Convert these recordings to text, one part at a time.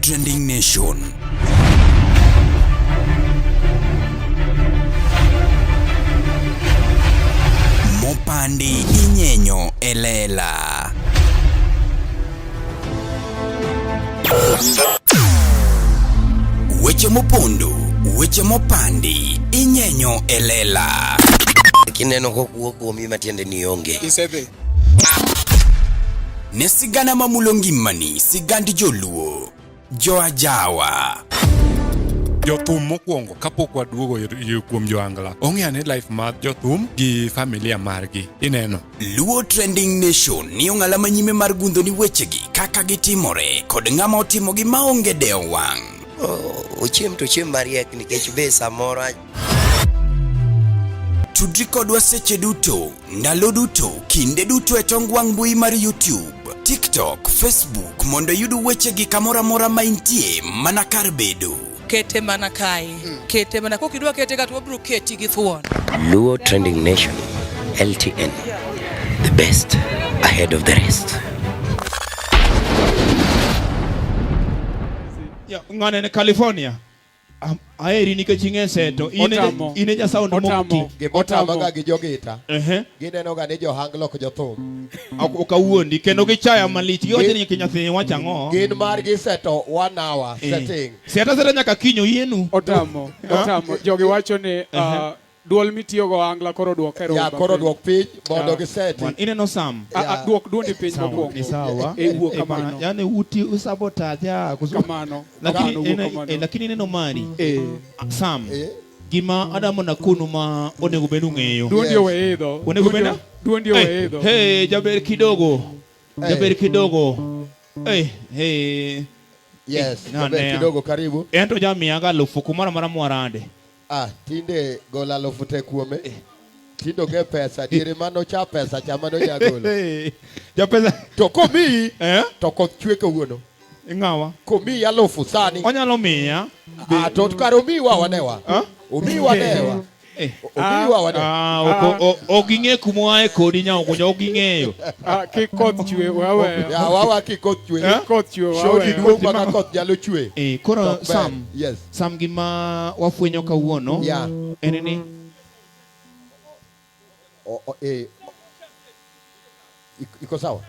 Trending Nation. Mopandi inyenyo elela. Weche mopondo, weche mopandi inyenyo elela. Kineno kokuoko mi matiende ni onge. Isebe. Ne sigana mamulongimani, sigandi joluo, joajawa. Jothum mokwongo kapok waduogo kuom joangla. Ong'eane life mar jothum gi familia margi. Ineno. Luo Trending Nation ni ong'ala manyime mar gundo ni wechegi kaka gitimore kod ng'ama otimogi maonge deo wang'. Ochiem to chiem mariek nikech be samoro Tudri kodwa seche duto, ndalo duto, kinde duto e tong wang' mbui mar YouTube, TikTok, Facebook mondo yudu wechegi kamora mora maintie mana kar bedo. Kete mana kai. Kete mana kokidwa kete ka to bro keti gi thuon. Luo Trending Nation LTN, the best ahead of the rest. Ngane ne California. Aeri ni kechinge seto ine ja sound mokti otamo ga gi jogita gineno ga ni johanglo ko jothum okawuondi kendo gichaya malich giwacho ni kinyathi wacha ngo gin mar gi seto 1 hour setting seta nyaka kinyo yienu otamo jogi wacho ni duol mitiyo go angla koro duok ero ya koro duok piny mondo gi seti ineno sam duok duondi piny mokwongo ni sawa wuok kamano yani uti usabotage kamano lakini neno mari sam gima adamo na kunu ma onego benu ng'eyo duondi owe idho onego bena duondi owe idho jaber kidogo yes jaber kidogo karibu ento jamiaga lufu kumara mara mwarande tinde gola lofute kuome tindo ge pesa dire mano cha pesa chamano nyagolo ja pesa to komi to koth chwe kawuono ngawa komi ya lofu sani onyalo miya to karo miwa wanewa omiwa newa oging'e kumoae kodi nyaokunyo oging'eyo kikoth chwe wawe ya wawa kikoth chwe shodi duong' maka koth nyalo chwe koro sam gima wafwenyo kawuono en ni iko sawa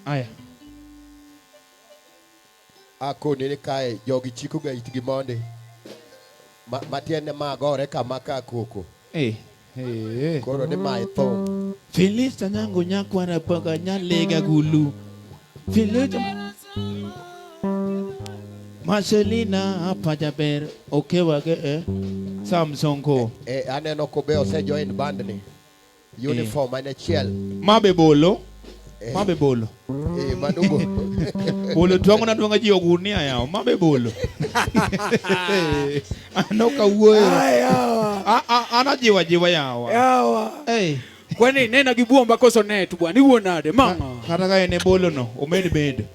aya akone ni kae jogi chiko ga itgi monde matiende magore kama ka koko koro ni mai tho Filista nyango nyakwara paka nyalega gulu Filista Marcelina hapa jaber okewa ge Samsung ko aneno ko be ose join band ni uniform ane chiel mabe bolo manugo bolo twango na twanga ji ogunia yao mabe bolo anoka wuoyo ana jiwa yawa kwani nena gibuomba koso net bwana iwonade manga kata ka ene bolo no omed bed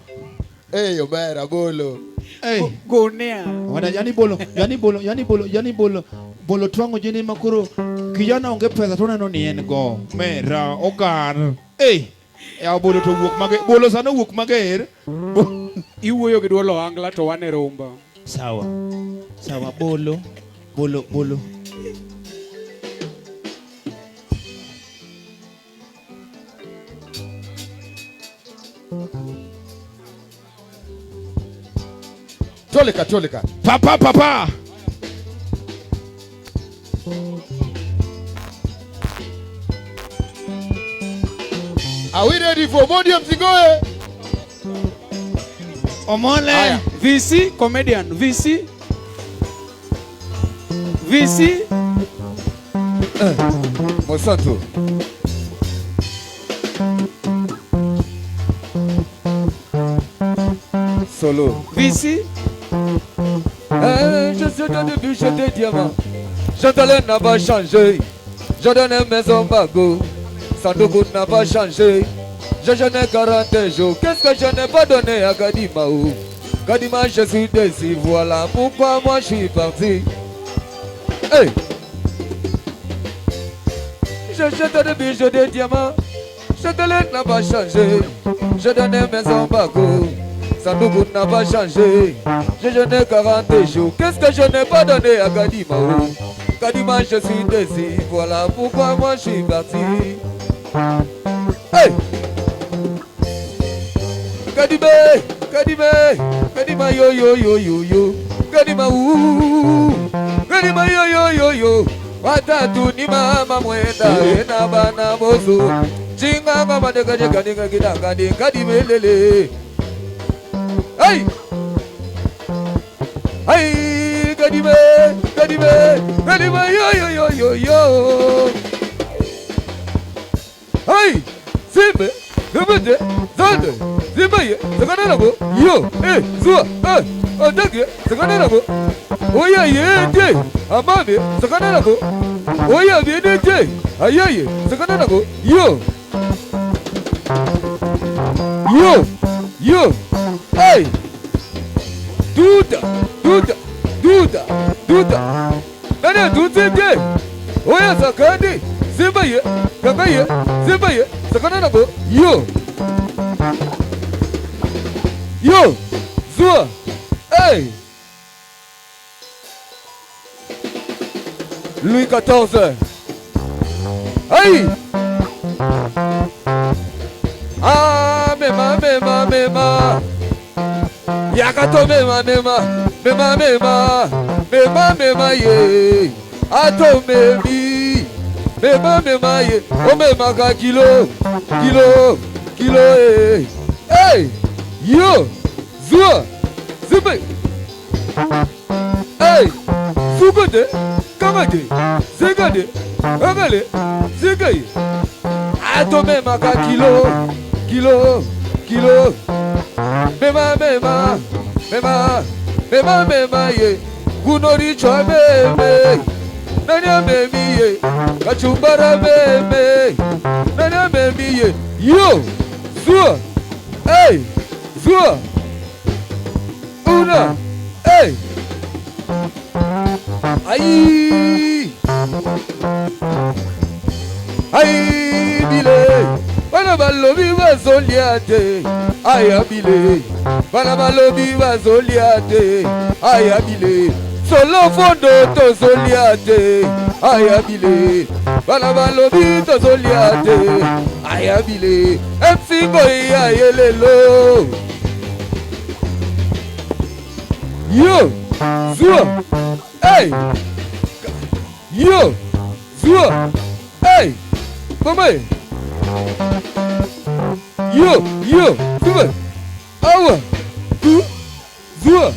omera bolo gonia wada yani bolo twango jini makuro kijana onge pesa to neno ni en go mera ogar ya bolo to wuok mage bolo sano wuok mager iwuoyo gi duolo angla to wane romba sawa bolo Tolika papa Are we ready for Modium Zigoe? Omole VC comedian VC Mosanto solo VC je suis dans le bûcher de diamants. Je te l'ai n'a pas changé. Je donne un maison bago. Sandoku n'a pas changé. Je n'ai 40 jours. Qu'est-ce que je n'ai pas donné à Kadima? Kadima, je suis déçu. Voilà pourquoi moi je suis parti. Hey! Je jette des bijoux de diamants. Je te laisse n'a pas changé. Je donnais mes embagos. Sandoku n'a pas changé. Je n'ai 40 jours. Qu'est-ce que je n'ai pas donné à Kadima? Kadima, je suis déçu. Voilà pourquoi moi je suis parti. Hey! Kadime, Kadime, Kadima yo yo yo yo yo. Kadima ouh. Kadima yo yo yo yo. Watatu ni mama mwenda ena bana bozo. Chinga mama de kaje kadinga kidanga de kadime lele. Hey! Hey! Kadime, Kadime, Kadima yo yo yo yo yo. Hey! Simbe, Simbe, Zande, Simbe, Sakanabo, yo, hey, Zua, Otake, Sakanabo. Oya ye, Amame, Sakanabo. Oya ye, Ayaye, Sakanabo, yo. Yo, yo, hey. Duda, Duda, Duda, Duda. Nana Duda, Oya Sakandi, Simba, Kakaye, Simba, Sakanabo, yo. Yo, Zua, hey. Louis XIV. Hey. Ah, mema, mema, mema. Yakato mema, mema, mema, mema, mema, mema, ye. Ato memi, mema, mema, ye. O mema ka kilo, kilo, kilo, eh. Hey, yo, Zua, Zibe. Hey, Sugode, Kamade, Zegade, Agale, Zegaye. Ato mema ka kilo, kilo, kilo. Mema, mema, mema, mema, mema, ye. Gunori chwa meme. Nanya memi ye. Kachumbara meme. Nanya memi ye. Yo, Zua. Hey, Zua. Una. Hey. Aïe. Aïe, bile. Bana balobi bazoliate. Aïe, bile. Bana balobi bazoliate. Aïe, bile. Solo fondo to zoliate. Aïe, bile. Bana balobi to zoliate. Aïe, bile. MC boy aïe lelo. Yo, Zua. Hey. Yo, Zua. Hey. Mama. Yo, yo, Zua. Awa. Zua.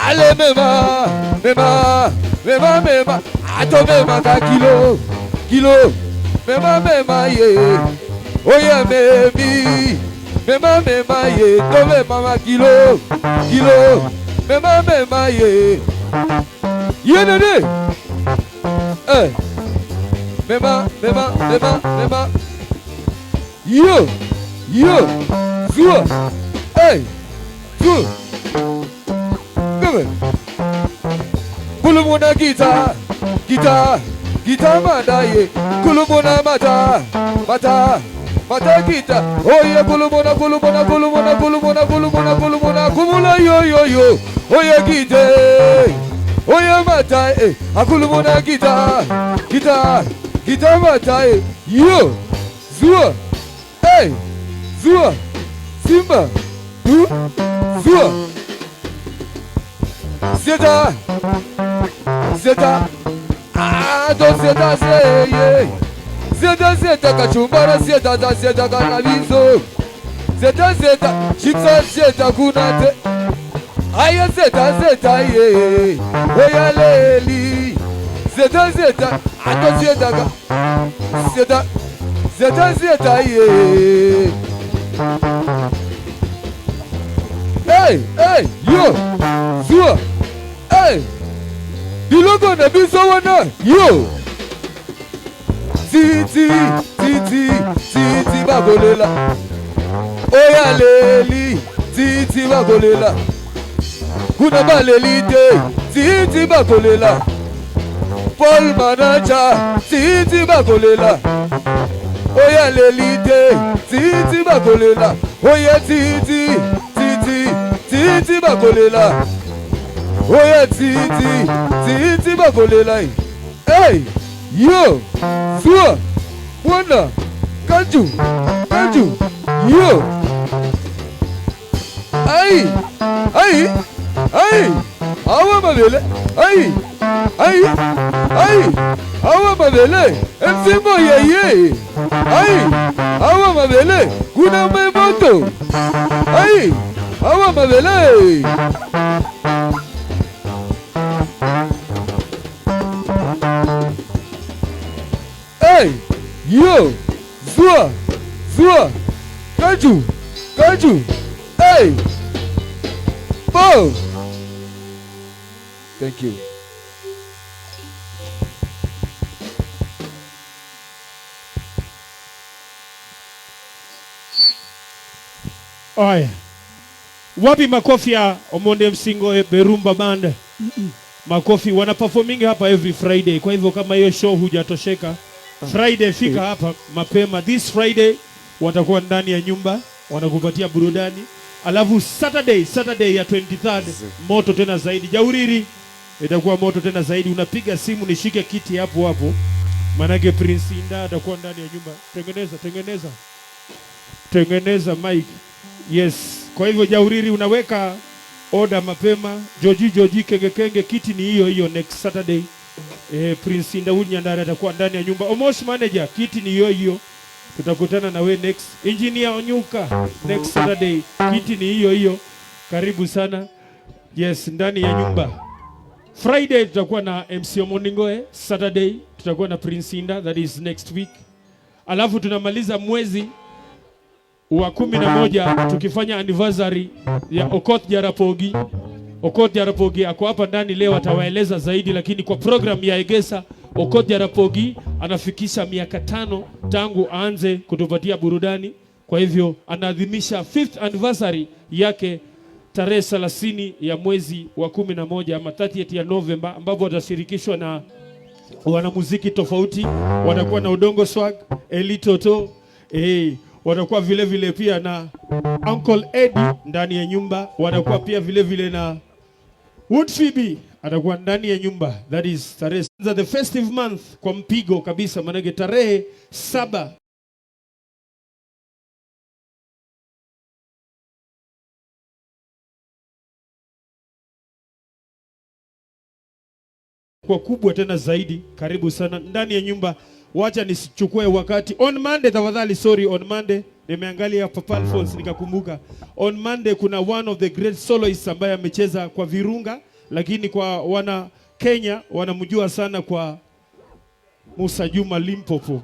Allez, mema, mema, mema, mema. Ato mema ka kilo, kilo. Mema, mema, ye. Oya, memi. Mema, mema, ye. To mema kilo, kilo. Mema, mema, ye. Ye nene. Eh. Mema, mema, mema, mema. Yo, yo, Zua. Hey, Zua. Come. Kulumuna guitar, guitar, guitar madaye. Kulumuna mata, mata, mata guitar. Oh yeah, kulumuna, kulumuna, kulumuna, kulumuna, kulumuna, kulumuna, kulumuna, yo, yo, yo. Oh yeah, guitar. Oh yeah, mata, eh. Akulumuna guitar, guitar, guitar mata, eh. Yo, Zua. Hey, Zua, Simba, Zua, Zeta, Zeta, don't Zeta say, yeah. Zeta, Zeta, Kachumbara, Zeta, Zeta, Ganavizo, Zeta, Zeta, Chitsa, Zeta, Gunate, Aya, Zeta, Zeta, yeah, Oya Leli, Zeta, Zeta, Ato Zeta, Zeta, Zeta, Zeta, yeah. Hey, hey, yo, Zua, hey, you look on the bisowana, yo, titi bagolela. Oya leli, titi bagolela. Kuna balelite, titi bagolela. Paul Manacha, titi bagolela. Oya lelite, titi bagolela. Oya titi bagolela. Oya titi bagolela. Hey, yo, Zua, Wanda, Kanju, yo. Ay, awa mabele, ay, awa mabele, msimo ye, awa mabele, kuna memoto, awa mabele. Hey, yo, Zua, Kanju, hey, Bo. Thank you. Aya. Wapi makofi ya Omonde Msingo Berumba Band? Makofi wana performing hapa every Friday. Kwa hivyo kama hiyo show hujatosheka, Friday fika hapa mapema. This Friday watakuwa ndani ya nyumba, wanakupatia burudani. Alafu Saturday ya 23rd moto tena zaidi. Jauriri itakuwa moto tena zaidi. Unapiga simu nishike kiti hapo. Manake Prince Inda atakuwa ndani ya nyumba. Tengeneza mic. Yes. Kwa hivyo Jauriri unaweka order mapema. Joji kenge kiti ni hiyo next Saturday. Prince Inda Nyandara atakuwa ndani ya nyumba. Almost manager kiti ni hiyo. Tutakutana na we next. Engineer Onyuka next Saturday. Kiti ni hiyo. Karibu sana. Yes, ndani ya nyumba. Friday tutakuwa na MC Omoningoe. Saturday tutakuwa na Prince Inda, that is next week. Alafu tunamaliza mwezi wa 11 tukifanya anniversary ya Okoth Jarapogi. Okoth Jarapogi ako hapa ndani leo atawaeleza zaidi, lakini kwa program ya Egesa Okoth Jarapogi anafikisha miaka 5 tangu aanze kutupatia burudani. Kwa hivyo anaadhimisha 5th anniversary yake tarehe 30 ya mwezi wa 11 ama 30th ya November, ambapo watashirikishwa na wanamuziki tofauti. Watakuwa na Udongo Swag, Eli Toto, watakuwa vile pia na Uncle Eddie ndani ya nyumba. Watakuwa pia vile na Wood Phoebe atakuwa ndani ya nyumba. That is tarehe the festive month kwa mpigo kabisa, manake tarehe 7 kwa kubwa tena zaidi. Karibu sana ndani ya nyumba. Wacha nisichukue wakati. On Monday tafadhali, on Monday nimeangalia Papa Alphonse nikakumbuka. On Monday kuna one of the great soloists ambaye amecheza kwa virunga, lakini kwa wana Kenya wanamjua sana kwa Musa Juma Limpopo.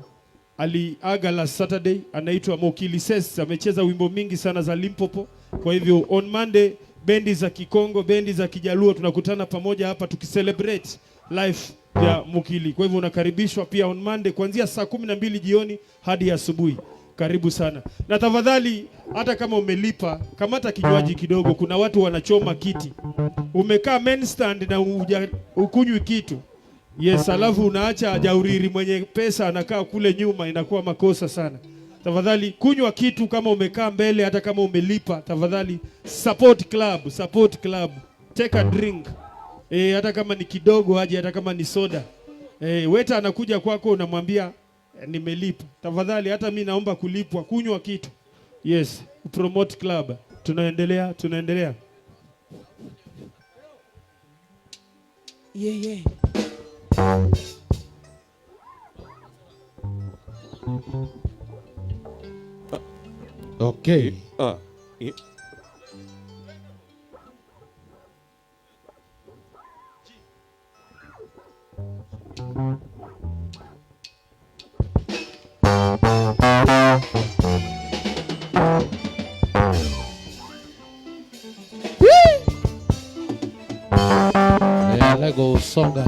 Aliaga la Saturday, anaitwa Mokili Ses, amecheza wimbo mingi sana za Limpopo. Kwa hivyo on Monday bendi za Kikongo, bendi za Kijaluo tunakutana pamoja hapa tukicelebrate life ya Mukili. Kwa hivyo unakaribishwa pia on Monday kuanzia saa 12 jioni hadi asubuhi. Karibu sana. Na tafadhali hata kama umelipa, kamata kinywaji kidogo. Kuna watu wanachoma kiti. Umekaa main stand na ukunywi kitu. Yes, alafu unaacha Jauriri mwenye pesa anakaa kule nyuma, inakuwa makosa sana. Tafadhali kunywa kitu kama umekaa mbele, hata kama umelipa. Tafadhali support club. Take a drink. Hata kama ni kidogo aje, hata kama ni soda. Waiter anakuja kwako unamwambia nimelipa. Tafadhali hata mimi naomba kulipwa, kunywa kitu. Yes, promote club. Tunaendelea. Yeah. Okay. Yeah. Lego songa.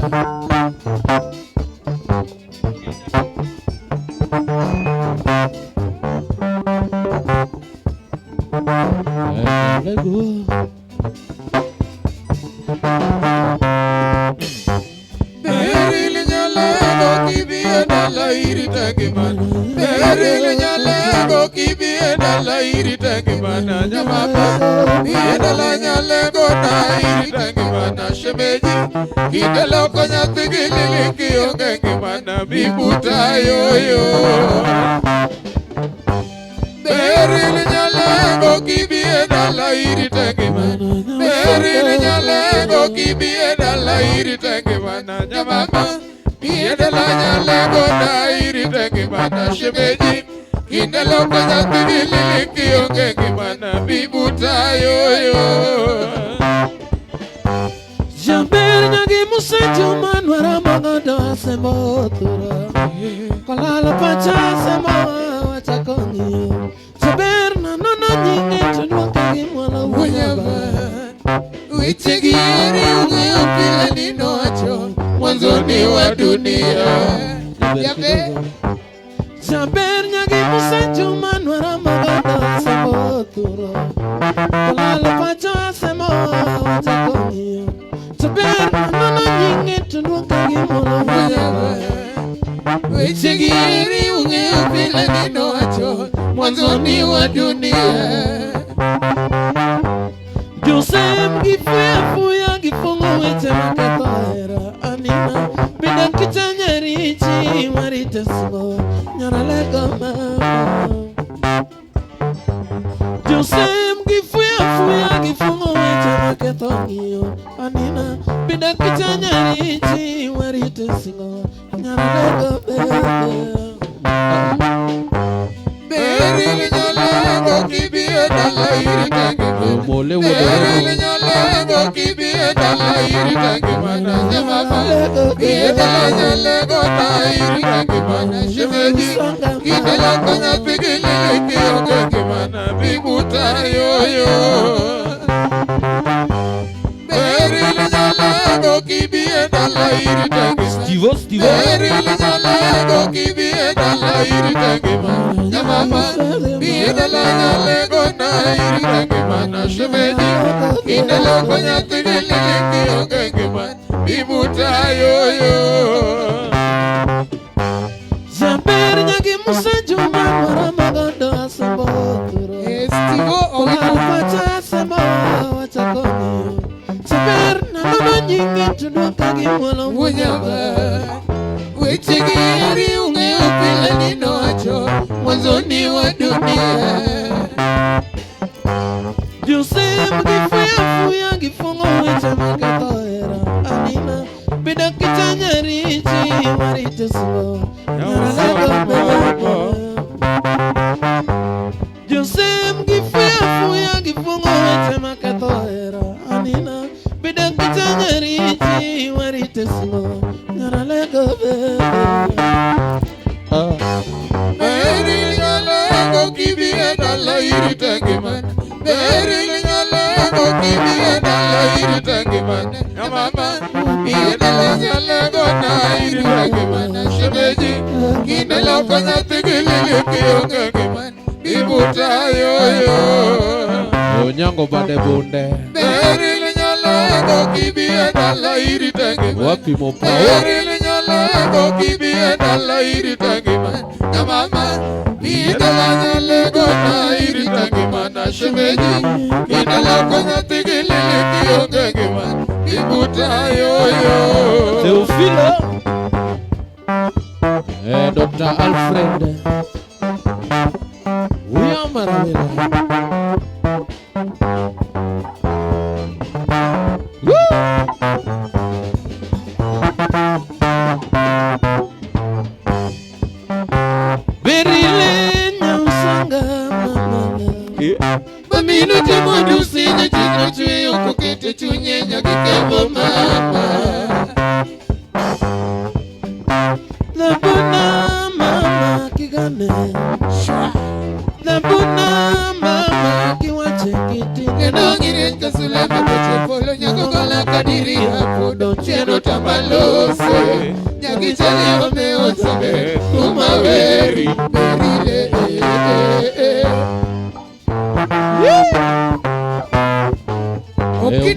Beril nyalego kibie dala iri tangi mana nyamama. Bie dala nyalego na iri tangi mana shemeji. Kidala konya tigili kiyo gengi mana bibuta yoyo. Beril nyalego kibie dala iri tangi mana. Beril nyalego kibie dala iri tangi mana nyamama. Bie dala nyalego na iri tangi mana shemeji. Kidala konya tigili kiyo gengi mana bibuta yoyo. Jamber nyagi musenjo manwara magado asemotura. Kolala pacha asemo wachakongi. Jamber na nono nyingi tunwaka gimwala wanyaba. Wichigiri unge upile nino acho mwanzoni wa dunia. Jamber nyagi musenjo manwara magado asemotura. Kolala pacha asemo wachakongi. Wichigiri unge upile nino acho mwanzoni wa dunia. Joseph gifuya gifungo weche makatoera anina bida kichanyarichi maritesgo nyaralego mama. Joseph gifuya gifungo weche makatongio anina bida kichanyarichi maritesgo nyaralego Beril nyalego kibie dala iri tangi mana. Beril nyalego kibie dala iri tangi mana nyamama. Bie dala nyalego na iri tangi mana shemeji. Kidala konya tigili kiyo gengi mana bibuta yoyo. Beril nyalego kibie dala iri tangi mana. Beril nyalego kibie dala iri tangi mana nyamama. Bie dala nyalego na iri tangi mana shemeji. Kidala konya tigili kiyo gengi mana bibuta yoyo. Jamber nyagi musenjo manwara magado asemotura. Pacha asemo wachakongi. Jamber na nono nyingi tunwaka gimwala wanyaba. Wichigiri unge upile nino acho mwanzoni wa dunia. Joseph gifuya gifungo weche makatoera anina bida kichanyarichi maritesgo nyaralego mama. Joseph gifuya gifungo weche makatoera anina bida kichanyarichi maritesgo nyaralego Beril nyalego kibie dala iri tangi mana. Beril nyalego kibie dala iri tangi mana nyamama. Bie dala nyalego na iri tangi mana shemeji. Kidala konya tigili kiyo gengi mana bibuta yoyo. Onyango bade bunde Beril nyalego kibie dala iri tangi mana. wapi mopa Beril nyalego kibie dala iri tangi mana nyamama. Bie dala nyalego na iri tangi mana shemeji. Kidala konya tigili kiyo gengi mana bibuta yoyo. Teofilo Dr. Alfred Uyamarawela Berile nyausanga mama Bamino timodu sinye chino chuyo kukete chunye nyakikemo mama. Nabuna mama kigane Nabuna mama kiwache kiti Kendo ngire kasula mboche polo nyakogola kadiri hapo donchero tamalose. Nyakichali omeotsebe kumaweri berile.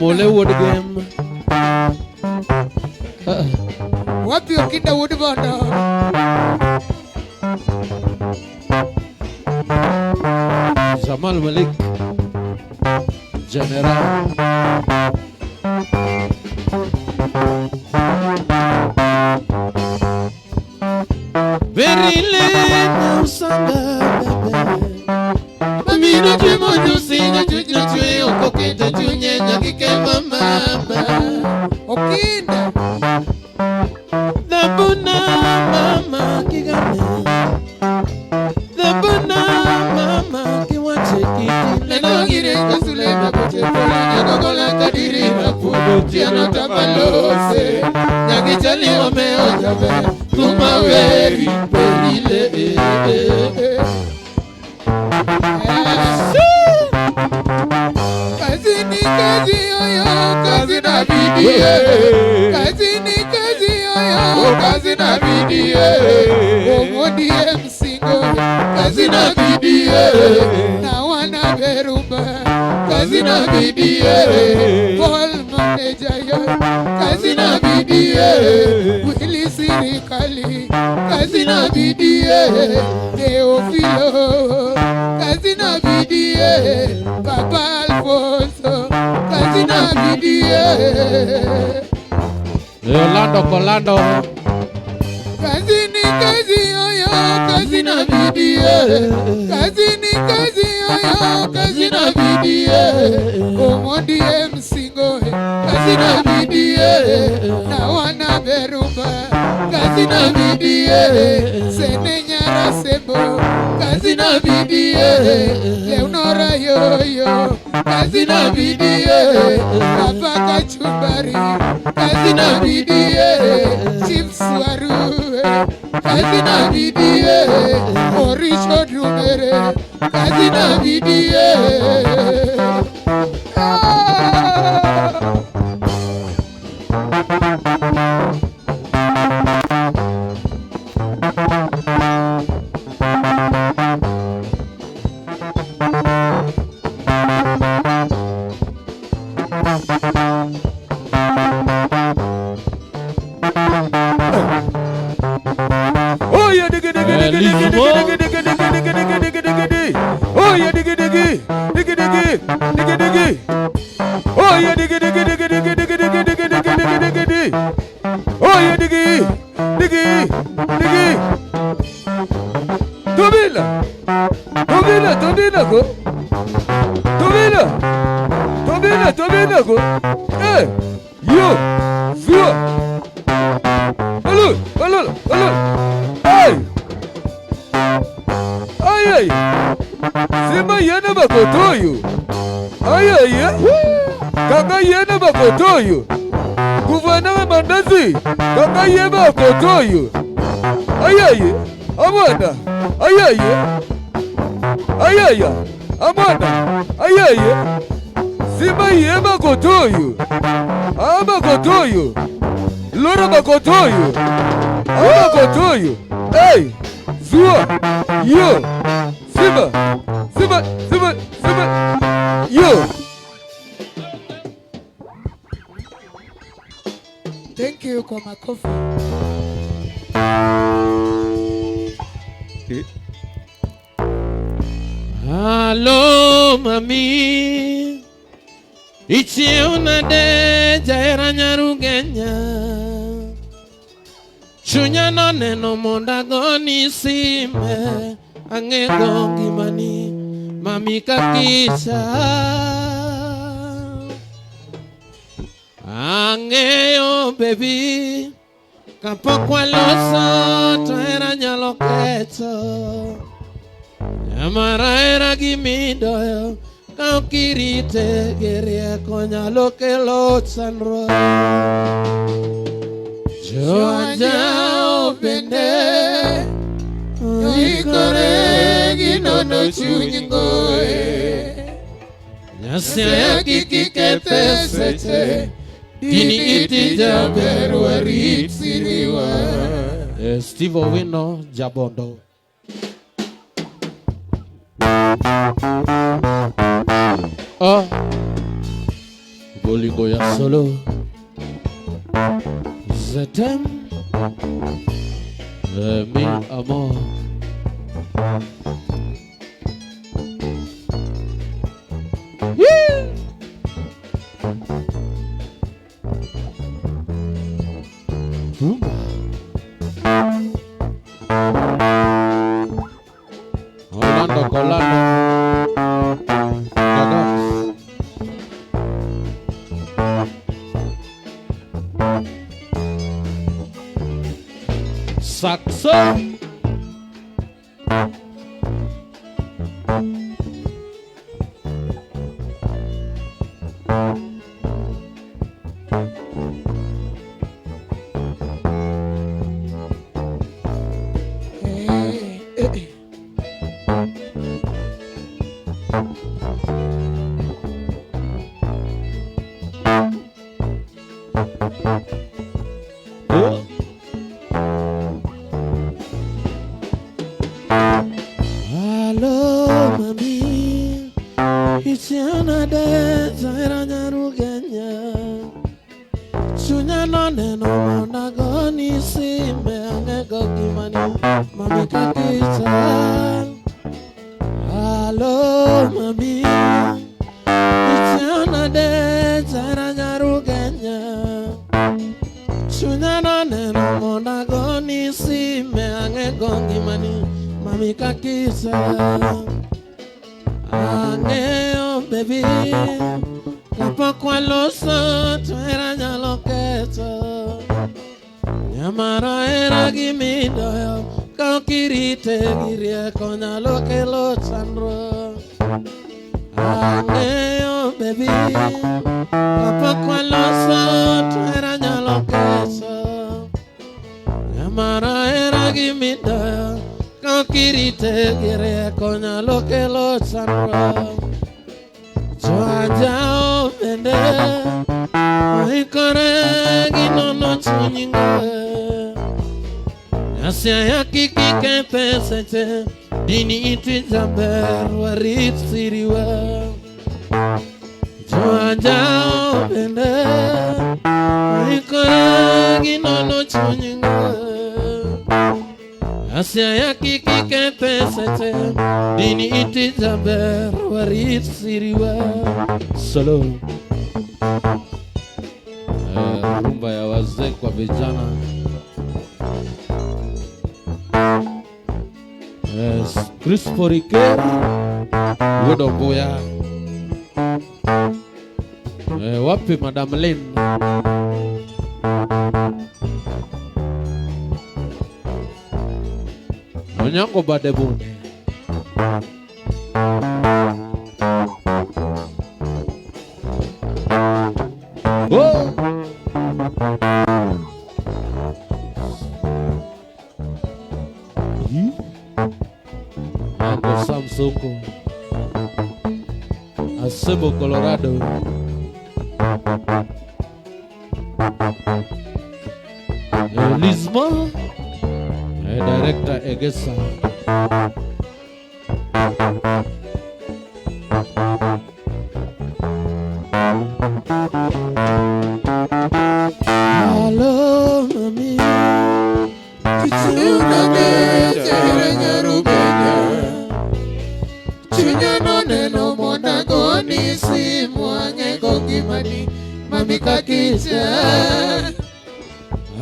Mole wood game Wapi Okinda Woodbondo? Jamal Malik, General. Very late now, Sanga, baby. Mamino Jimojo Singa Juju, Okoketa Junya, Nakike Mama, Okinda. The Buna Mama Kigame. The Buna Mama Kiwache, Leno Gire, Kasulema, Kola Kadiri, Rapu, Tiano Tabalose, Nagichali Omeo Jabe. Tuma veri perile Kazini kazi oyo kazi na bidie Kazini kazi oyo kazi na bidie Omodi msingo kazi na bidie Na wana berumba kazi na bidie Paul manager yo kazi na bidie Willy Sirikali kazi na bidie Teofilo kazi na bidie Papa Alfonso kazi na bidie Colando kazi ni kazi oyo kazi na bidie Kazi ni kazi oyo kazi na bidie Omondi msingo kazi na bidie Na wana berumba kazi na bidie Sene nyara sebo kazi na bidie Leonora yoyo kazi na bidie Papa kachumbari kazi na bidie Chips warue kazi na bidie Orisho dumere kazi na bidie Kotoyo Guvana mandazi Kaka yeba kotoyo Ayaye Amanda Ayaye Ayaya Amanda Ayaye Simba yeba kotoyo Ama kotoyo Lora bakotoyo Ama kotoyo Hey Zua Yo Simba Yo Thank you for my coffee. Hello, mami. Ichi una de jaera nyarugenya. Chunya no neno monda goni sime. Angego gimani mami kakisha. Angeo baby Kapokwa loso Traera nyalo keto Yamara era gimido Kaukirite Geria konyalo kelo sanro Joja obende Ikore ginono chunyingoe Nyasya kikikete seche Dini iti jaberu warit siriwa Steve Owino Jabondo Bolingo ya solo Zetem Mi amor Saxo. Dini iti jamber warit siriwa Joanjao bende Ikoragi nono chunyinga Asya ya kiki kete sete Dini iti jamber warit siriwa Solo rumba ya wazee kwa vijana. Crispo Riquet, Wodo Boya. Wapi Madame Lynn? Onyango Badebune. Oh! Mango Samsung, Acebo Colorado. Lisma, Director Egesa. Hello, mami. Mami kakisha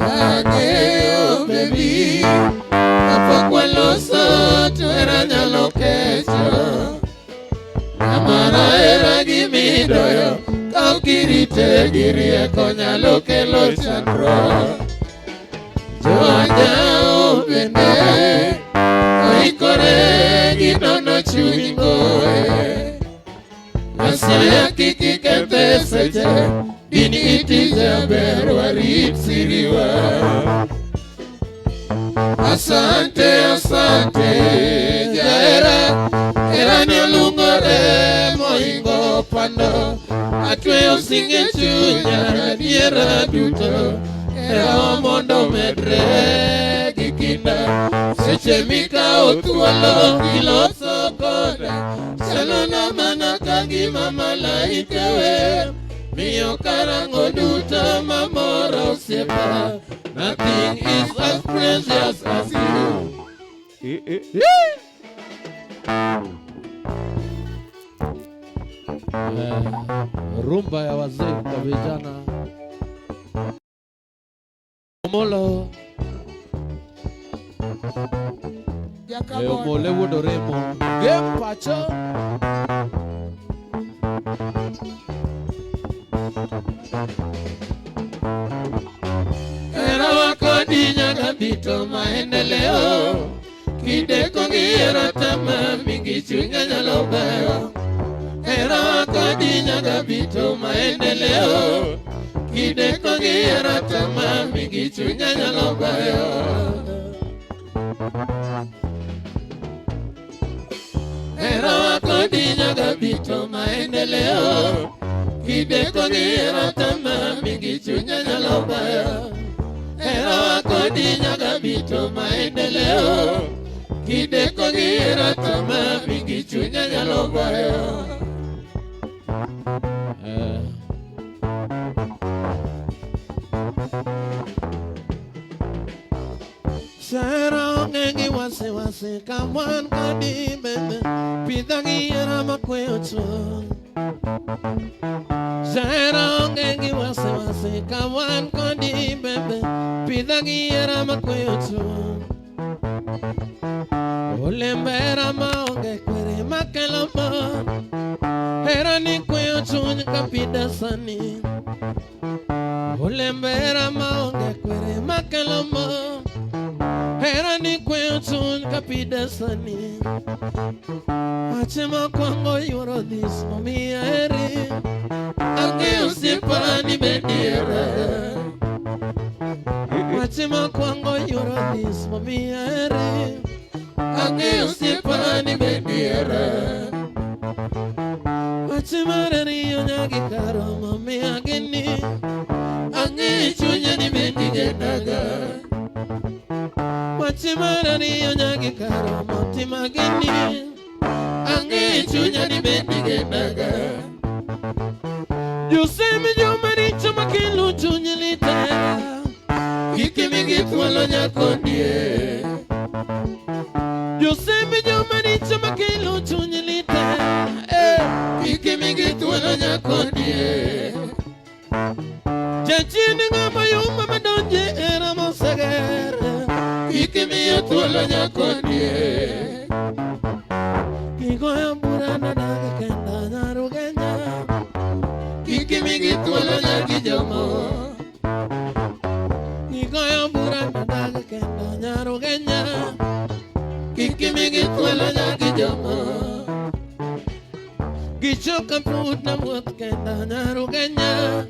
Ageo baby Apa kwa loso tuera nyalo kecho Namara era gimidoyo Kau kirite girie konyalo kelo chandro Joanya ubende Oikore ginono chuningoe Asya kiki kete seche Dini iti jaber warit siriwa. Asante, asante, jaera era nyolungore moingo pando atweyo singe chunya diera duto era mondo medre gikinda seche mika otwalo kiloso koda chalo na mana kagima malaikewe Mio karango duta mamora osiepa Nothing is as precious as you Rumba ya wazee kwa vijana Omolo Omole wodoremo Game pacho Era wako di nyagambit gabito maendeleo. Kideko ngiyera tama mingi chunya nyalo bayo. Hera kodinya gabito maendeleo. Kideko ngiyera tama mingi chunya nyalo bayo. Hera kodinya gabito maendeleo. Kideko ngiyera tama mingi chunya nyalo bayo. Hera kodinya gabito maendeleo. Kideko ngiyera tama mingi chunya nyalo bayo. Sera ngengi wase wase kawan kadi bebe pidangi era makwecho. Sera ngengi wase wase kawan kadi bebe pidangi era makwecho. Olembera maonge kwere makelama. Hera ni kwecho kapida sani. Olembera maonge kwere makelama. Hera ni kwecho kapida sani. Achema kwango yoro this mami eri. Ange usipa ni bendiera. Achema kwango yoro this mami eri. Ange usipa ni bendiera. Achema rani onyagi karo mami ageni. Ange chunya ni bendiera. Wachimara ni onyagi karo moti mageni. Ange chunya ni bendige naga. Yusemi jomari chuma kilu chunya litera. Kiki mingi tuwalo nyakondie. Yusemi jomari chuma kilu chunya litera. Kiki mingi tuwalo nyakondie. Jachini ngama yuma madonje era mosagere. Kiki miyo tuwalo nyakondie. Kikoya burana daga kenda nyarugenya. Kiki mingi tuwalo nyakijomo. Kikoya burana daga kenda nyarugenya. Kiki mingi tuwalo nyakijomo. Kichoka put na mwot kenda nyarugenya.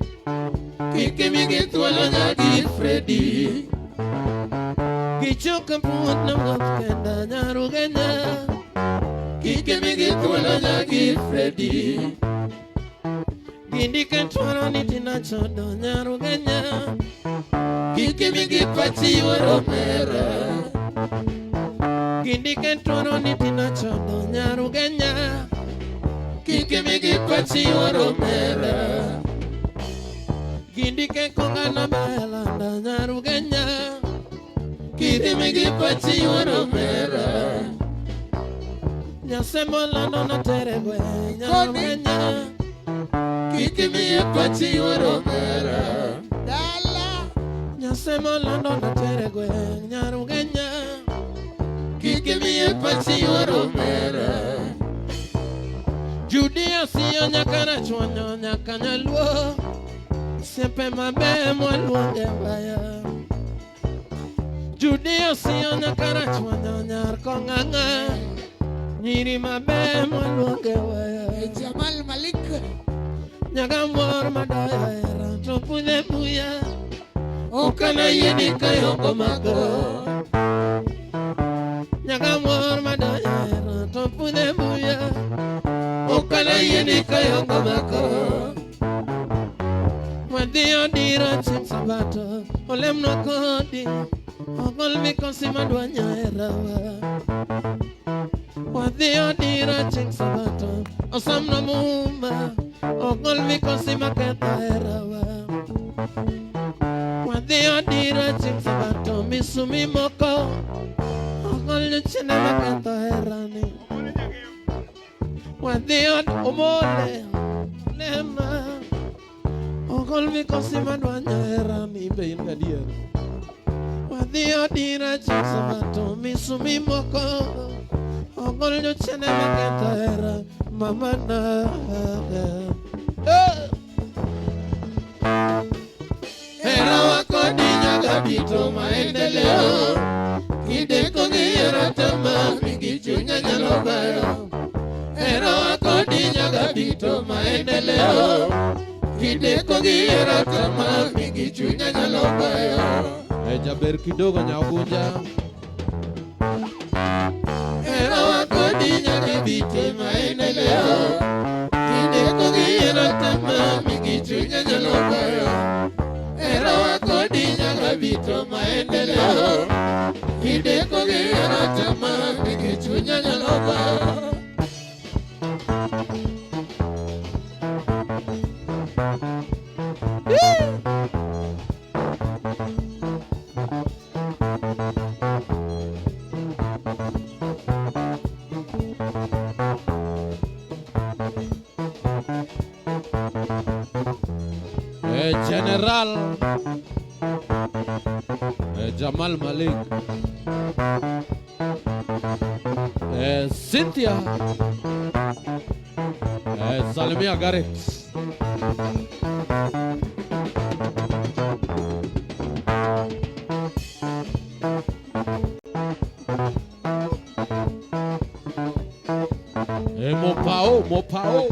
Kiki mingi tuwalo nyaki Freddy. Kichoka put na mwot kenda nyarugenya. Kiki mingi tuwalo nyaki Freddy. Gindi kentwaro nitina chodo nyarugenya. Kiki mingi pachi waromera. Gindi kentwaro nitina chodo nyarugenya. Kiki mingi pachi waromera. Gindi ke kongana belanda nyarugenya. Kiki mingi pachi waromera. Nyasemo lando na teregwe nyarugenya. Kiki mingi pachi waromera. Nyasemo lando na teregwe nyarugenya. Kiki mingi pachi waromera. Judia siyo nyakana chwanyo nyakanya luo. Siempre mabe mwaluonge baya. Judia siyo nyakana chwanyo nyarkonganga. Nyiri mabe mwaluonge baya. Jamal Malik. Nyagamor madaya era topune buya. Okana yedi kayongo mago. Nyagamor madaya era topune buya. Okana yedi kayongo mago. Mwadio dira chim sabato. Olem no kodi. Ogol mikosi madwanya erawa. Mwadio dira chim sabato. Osam no mumba. Ogol mikosi maketa erawa. Mwadio dira chim sabato. Misumi moko. Ogol luchine maketa erani. Mwadio omole. Lema. Ogol mikosi madwanya erani bein gadier. Wadhiyo dira chik sabato misumi moko. Ogol luchine maketa era mama na. Era wako dinya nyaga bito maendeleo. Kideko ngiyera tama mingi chunya nyalo bayo. Hero akodi nyaga bito maendeleo. Kideko ngiyera tama mingi chunya nyalo bayo. Jaber kidogo nyagunja. Hero akodi nyaga bito maendeleo. Kideko ngiyera tama mingi chunya nyalo bayo. Hero akodi nyaga bito maendeleo. Kideko ngiyera tama mingi chunya nyalo bayo. General Jamal Malik, Cynthia, Salimia Garrett, Mopao.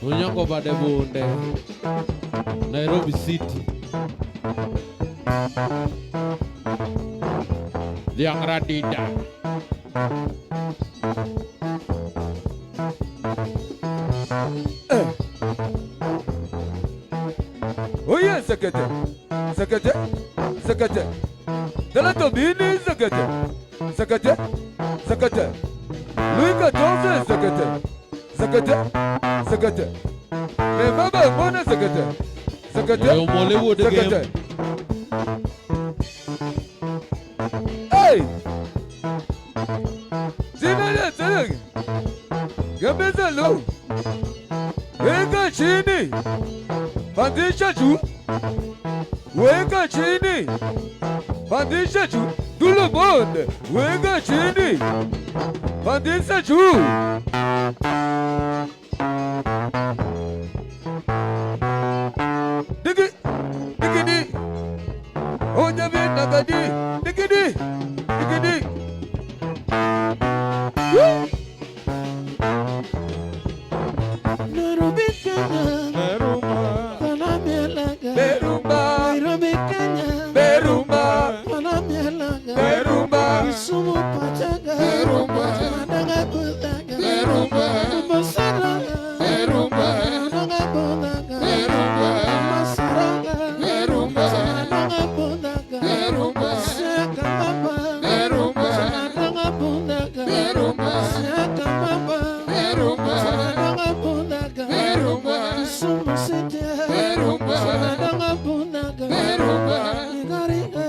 Unyongo Badebunde, Nairobi City. Liang Radida. Oh yes, Sakate. Dalato Bini, Sakate. Louis XIV, Sakate. Mais Baba, Mona, Sakate. Hey! Zimele, Gambeza Low. Weka chini. Pandisha juu. Weka chini. Pandisha juu. Tout le monde. Weka chini. Pandisha juu. Digidi. Onya vina gadi. Digidi. Nairobi, Kenya. Berumba. Sumu Pachaga. Madanga Budaga. Masara. Madanga Budaga. Masaraga. Madanga Budaga. Seka Mama. Madanga Budaga. Seka Mama. Madanga Budaga. Sumu Sete. Madanga Budaga. Igariga.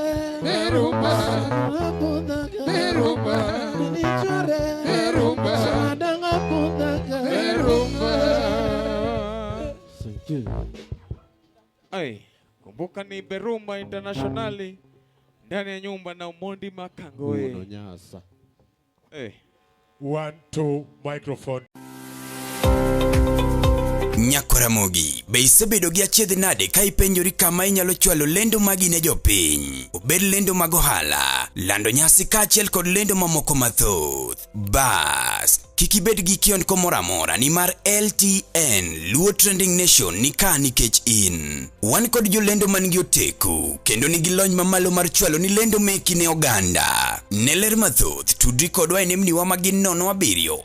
Ay, kumbuka ni Berumba Internationali ndani ya nyumba na Omondi Makango. Nyasa. 1 2 microphone. Nyakoramogi, be isebedo gi achiedh nade ka ipenjori kama inyalo chwalo lendo magi ne jopiny. Obed lendo mag ohala, lando nyasi kaachiel kod lendo mamoko mathoth. Bas, kik ibed gi kiondko moro amora nimar LTN Luo Trending Nation ni ka nikech in. Wan kod jolendo man gi oteku kendo nigi lony mamalo mar chwalo ni lendo meki ne oganda. Ne ler mathoth tudri kodwa e nembniwa magin 07 11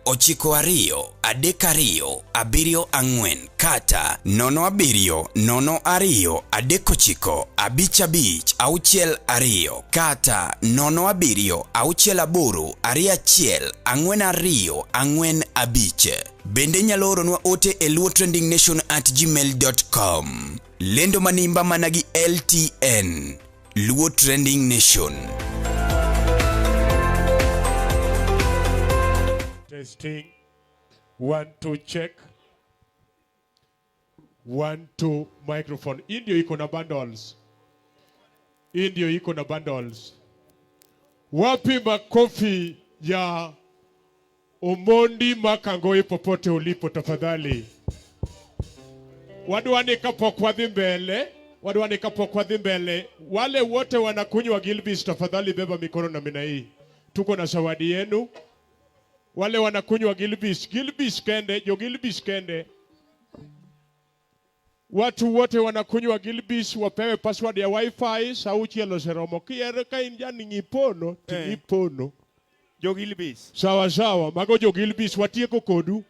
92 32 74 kata 07 02 39 55 62 kata 07 68 21 42 45. Bende nyalo oronwa ote e luotrendingnation@gmail.com. Lendo manimba managi LTN, Luo Trending Nation. Testing. 1 2 check. 1 2 microphone. Indio iko na bundles. Indio iko na bundles. Wapi makofi ya Omondi Makangoi popote ulipo tafadhali. Wadwani kapokwa mbele. Wadwani kapokwa mbele. Wale wote wanakunywa Gilbis tafadhali beba mikono namna hii. Tuko na zawadi yenu. Wale wanakunywa Gilbis. Gilbis kende. Jo Gilbis kende. Watu wote wanakunywa Gilbis wapewe password ya Wi-Fi sauti ya loseromo. Kiere ka injani ngipono. Tingipono. Jo Gilbis. Sawa sawa. Mago Jo Gilbis watieko kodu.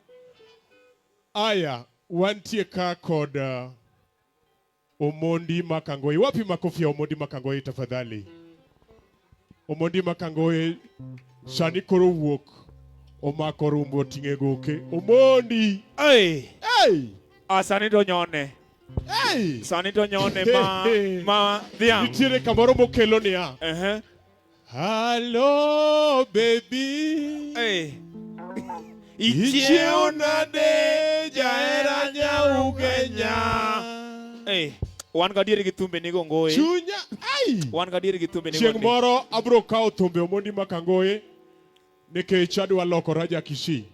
Aya. Wantie ka koda Omondi Makangoi. Wapi makofi ya Omondi Makangoi tafadhali? Omondi Makangoi sani koro wuok omako rumbo tinge goke. Omondi. Hey. Hey. Sani do nyone. Hey. Sani do nyone ma dhiang. Nitiere kamoro mokelo niya. Hello baby. Hey. Icheo nade jaera nyau Kenya. Wan gadier gi thumbe ni gongoe. Chunya. Ai. Wan gadier gi thumbe ni gongoe. Chieng moro abro kao thumbe Omondi Makangoe. Nikech adwa lokora ja Kisii.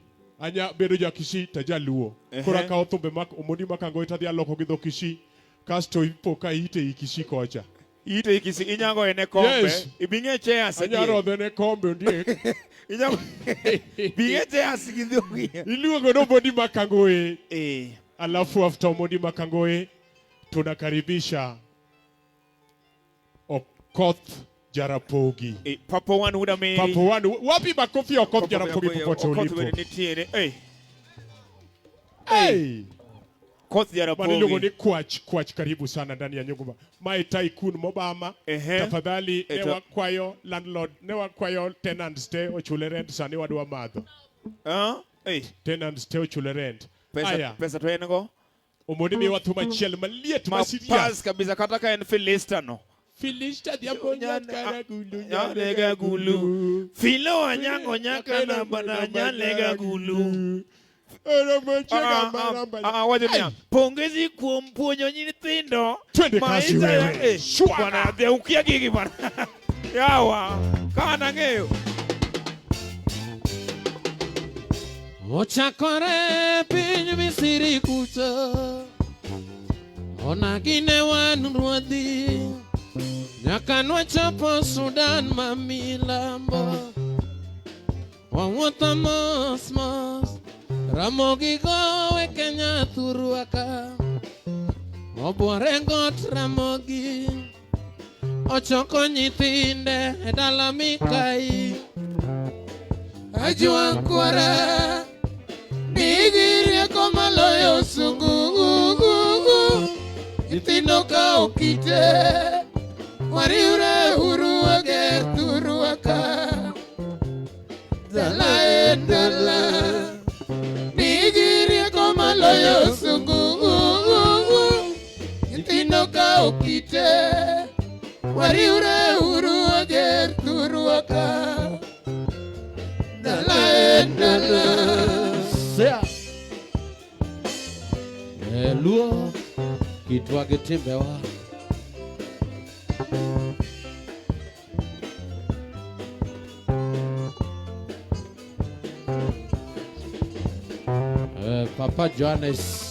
Anya bedo ja Kisii ta jaluo. Kora kao thumbe Omondi Makangoe tadhi aloko gi dho Kisii. Kasto ipoka ite i Kisii kocha. Ite i Kisii inyango ene kombe. Yes. Ibinge cheas. Anya rodhe ne kombe ndiek. Inyango. Binge cheas gidhogi. Iluongo no Omondi Makangoe. Alafu after Omondi Makangoe tunakaribisha Okoth Jarapogi. Papa One Huda Mary. Papa One. Wapi makofi ya Okoth Jarapogi popote ulipo. Okoth nitiere. Hey. Okoth Jarapogi. Maniluongo ni Kwach karibu sana ndani ya nyumba. Mae Tycoon Mobama. Tafadhali ne wakwayo landlord, ne wakwayo tenants te ochule rent sani wadwa madho. Tenants te ochule rent. Pesa to engo. Omondi mi watu machiel maliet masiria. Mapas kabisa kata ka en Filista no. Filista diambo nyaka gulu. Nyalega gulu. Filo wanyango nyaka na bana nyalega gulu. Waje mia. Pongezi kuom puonyo nyithindo. Twende kasi wewe. Bwana de ukia gigi bwana. Yawa. Kana ngeo. Ochakore piny Misri kucha, onagine wan ruodhi, nyaka nwachopo Sudan ma milambo. Wawuotho mos mos, Ramogi gowe Kenya thurwa ka, obuore got Ramogi, ochoko nyithinde e dala Mikai. Ajua kwara Nigirie komaloyo sungu Itino ka okite Wariure huru ager turu aka Dala endala Nigirie komaloyo sungu Itino ka okite Wariure huru ager turu aka Luo kitwa gitimbewa Papa Johannes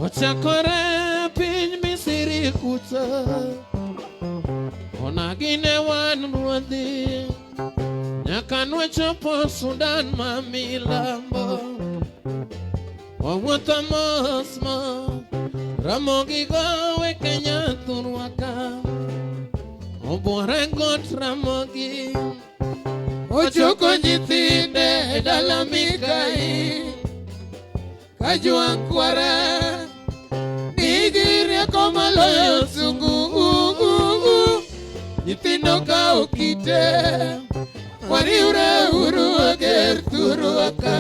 Ochakore piny Misri kucha, onagine wan ruodhi, nyaka nwachopo Sudan ma milambo. Wawuotho mos mos, Ramogi gowe Kenya thurwa ka, obuore got Ramogi, ochoko nyithinde e dala Mikai. Ajuang kwara nigi rieko maloyo sungu. Nyithindo ka okite wariure uru ager turu aka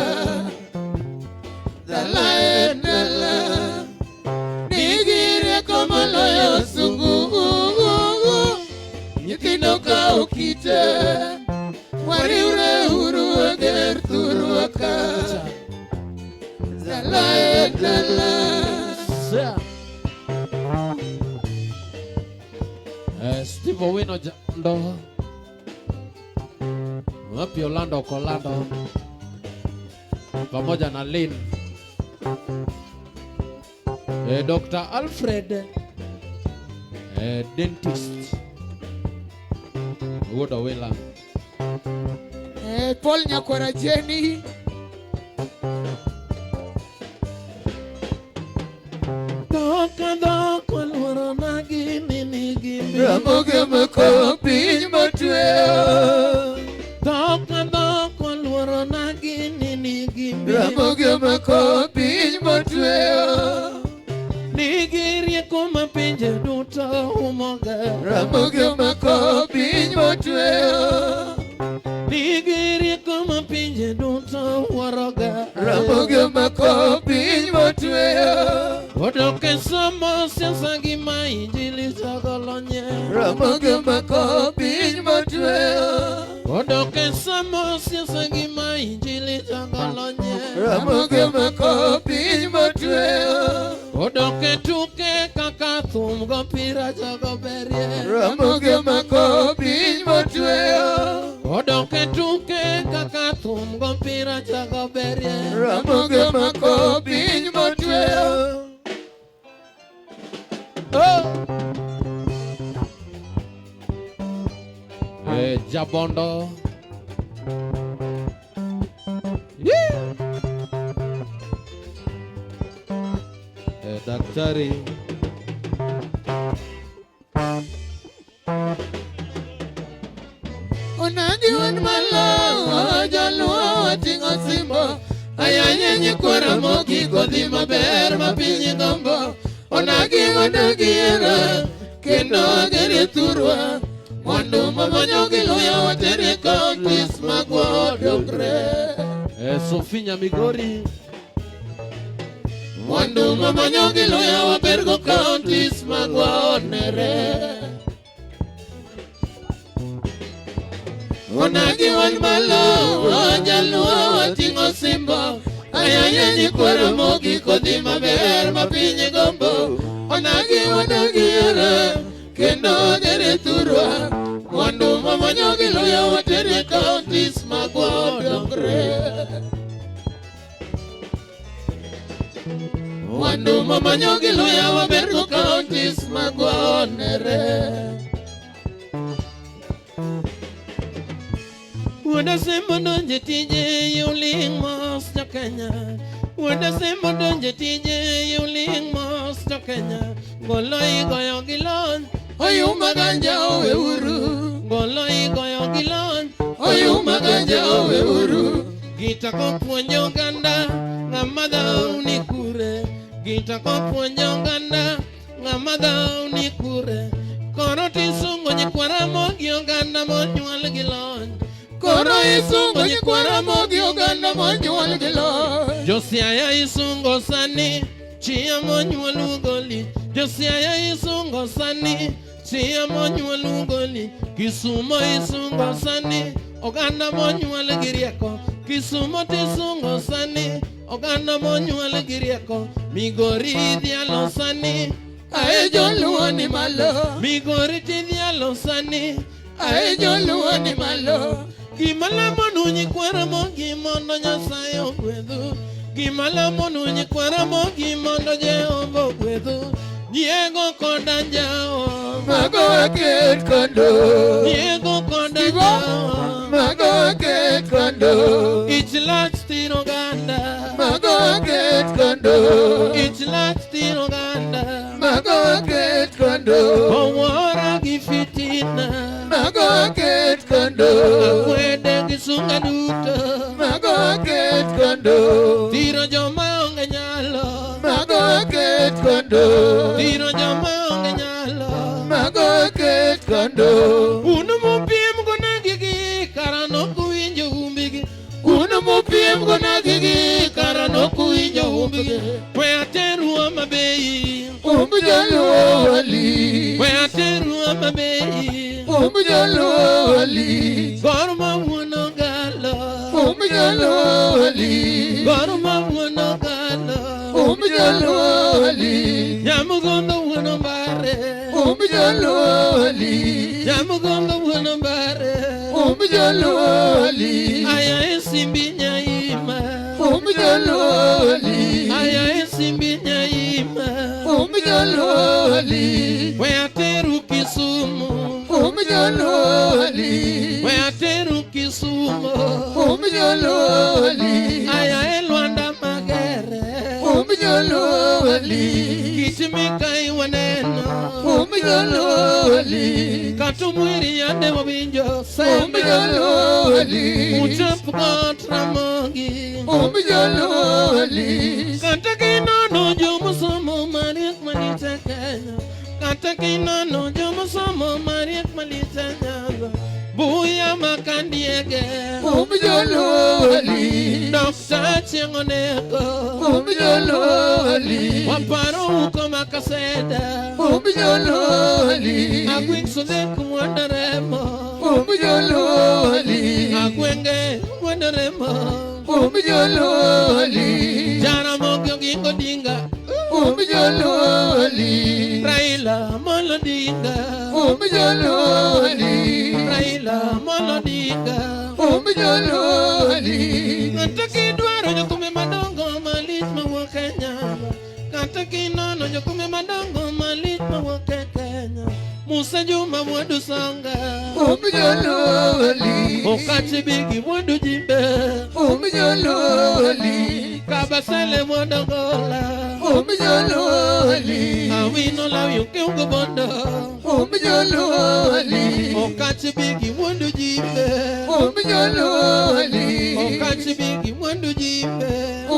dala endala nigi rieko maloyo sungu. Nyithindo ka okite wariure uru ager turu aka dala endala. Steve Owino Jando wapi Orlando Kolando pamoja na Lynn Dr. Alfred dentist Woda Wela Paul Nyakwara Jenny Doko lwaro nagi nini gimi Ramoge mako piny matweo Doko lwaro nagi nini gimi Ramoge mako piny matweo Nigi rieko mapinje duto umoga Ramoge mako piny matweo Nigi rieko mapinje duto waroga Ramoge mako piny matweo Odoke somo siasa gima injili jagolonye Ramoge mako piny matweo Odoke somo siasa gima injili jagolonye Ramoge mako piny matweo Odoke tuke kaka thum go pira jago berie Ramoge mako piny matweo Odoke tuke kaka thum go pira jago berie Ramoge mako piny matweo. Jabondo Daktari Onagi wan malo jaluo wating'o simbo Ayanye nyikwara mogi godhi maber mapinyi gombo Onagi era kendo gere thurwa Mwandu mamanyogi luya wateri counties magwa dogre Sofinya Migori Mwandu mamanyogi luya wabergo counties magwa onere Onagi wan malo jaluo wating'o simbo Ayanya nyikwara mogi kodhi maber mapinyi gombo Onagi era kendo gere thurwa Mwandu mamanyogi luya wateri counties magwa dogre Mwandu mamanyogi luya wabergo counties magwa onere Wanda sembo donje tije yuling mos ja Kenya Wanda sembo donje tije yuling mos ja Kenya Goloi goyo gilon Oyuma ganja owe uru Goloi goyo gilon Oyuma ganja owe uru Gita kopuonjo ganda Ng'amadha unikure Gita kopuonjo ganda Ng'amadha unikure Koro tisungo nyikwara mogi oganda monyuol gilon Koro isungo nyikwara mogi oganda monyuol gilon Josiaya isungo sani Chia monyuol ugoli Josiaya isungo sani Chia monyuol ugoli Kisumo isungo sani Oganda monyuol girieko Kisumo tisungo sani Oganda monyuol girieko Migori dhialo sani Ae joluo ni malo Migori ti dhialo sani Ae joluo ni malo Gimalamo nyikwara mogi mondo Nyasaye ogwedhu Gimalamo nyikwara mogi mondo Jehova ogwedhu Diego koda jao Mago aket kondo Diego koda jao Mago aket kondo Ichlach tiro ganda Mago aket kondo Ichlach tiro ganda Mago aket kondo Owara gi fitina Mago aket kondo Akwede gi sunga duto Mago aket kondo Tiro joma onge onge nyalo mago ket kondo diro joma onge nyalo mago ket kondo unu mupiem gona gigi karano kuwinjo umbigi unu mupiem gona gigi karano kuwinjo umbigi we ateru amabei umbijalo wali we ateru amabei umbijalo wali gorma wuno galo umbijalo wali gorma wuno galo umbijalo wali nyamugondo wuno bare umbijalo wali nyamugondo wuno bare umbijalo wali aya esimbi nyaima umbijalo wali aya esimbi nyaima umbijalo wali we ateru Kisumu umbijalo wali we ateru Kisumu umbijalo wali aya elwanda magere umbijalo wali kitimika iwaneno umbijalo wali katumwiri yande wabinjo umbijalo wali uchapuko tramongi umbijalo wali katakinono jomusomo mariek malita Kenya katakinono jomusomo mariek malita Nyanza buya makandiege umbijalo wali Dr. Chengoneko umbijalo wali waparo uko makaseda umbijalo wali akwing sodek mwandaremo umbijalo wali akwenge mwandaremo umbijalo wali jara mogyo gingo dinga umbijalo wali Raila Molo Odinga umbijalo wali Raila Molo Odinga umbijalo wali Kataki dwaro jokume madongo malit mawuok Kenya Kataki nono jokume madongo malit mawuok Kenya Musa Juma Mwandu Songa umbijalo wali Okachi Bigi Mwandu Jimbe umbijalo wali Kabasele Mwandu Gola umbijalo wali Awino Lawi Kiungo Bondo umbijalo wali Okachi Bigi Mwandu Jimbe umbijalo wali Okachi Bigi Mwandu Jimbe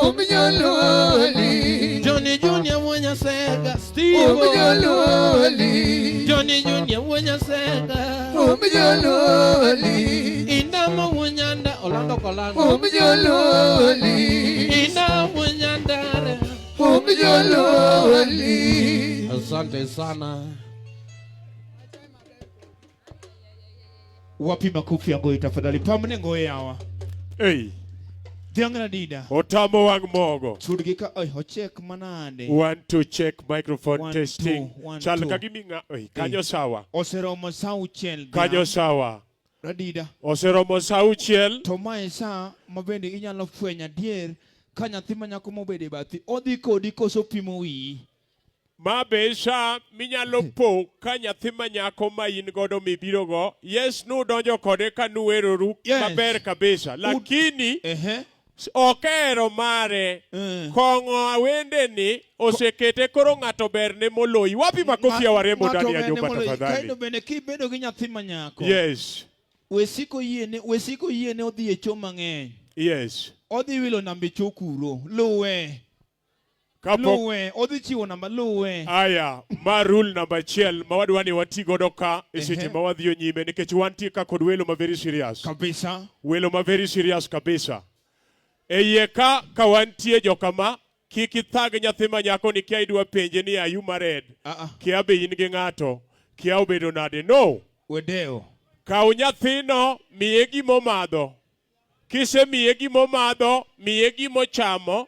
umbijalo wali Johnny Junior Mwanya Sega Steve umbijalo wali Johnny Junior Mwanya Sega umbijalo wali Indama Mwanyanda Orlando Kolano umbijalo wali Indama Mwanyandare umbijalo wali. Asante sana. Wapi makofi ya ngoi tafadhali pamne ngoi yawa. Hey. Diangana dida. Otamo wang mogo. Chudgika oi hochek manade. 1 2 check microphone 1, testing. 2, 1, Chal 2. kagiminga oi kanyo sawa. Oseromo sauchiel. Kanyo sawa. Radida. Oseromo sauchiel. To mae sa mabende inyalo fwenya dier ka nyathi manyako mobede bathi odhi kodi koso pimo wiyi. Mabe sa minyalo po ka nyathi manyako ma in godo mibiro go. Yes nu donjo kode ka nuweroru maber kabisa. Lakini okero mare kongo wende ni osekete koro ng'ato berne moloi. Wapi makofi ya warembo ndani ya nyumba tafadhali? Kaido bende kibedo gi nyathi manyako. Yes. Wesiko yiene odhi e cho mang'eny. Yes. Odhi wilo namba chokuro. Luwe. Luwe. Odhi chiwo namba luwe. Aya. Ma rule namba chiel. Mawadwani wati godo ka. Esiti mawadhiyo nyime. Nikech wanti ka kod welo ma very serious. Kabisa. Welo ma very serious kabisa. Eye ka wantie jokama. Kiki thag nyathi manyako ni kia idwa penje ni ayu mared. Kia be in gi ng'ato. Kia obedo nade. No. Wedeo. Kao nyathino miye gimo madho. Kise miye gimo madho, miye gimo chamo.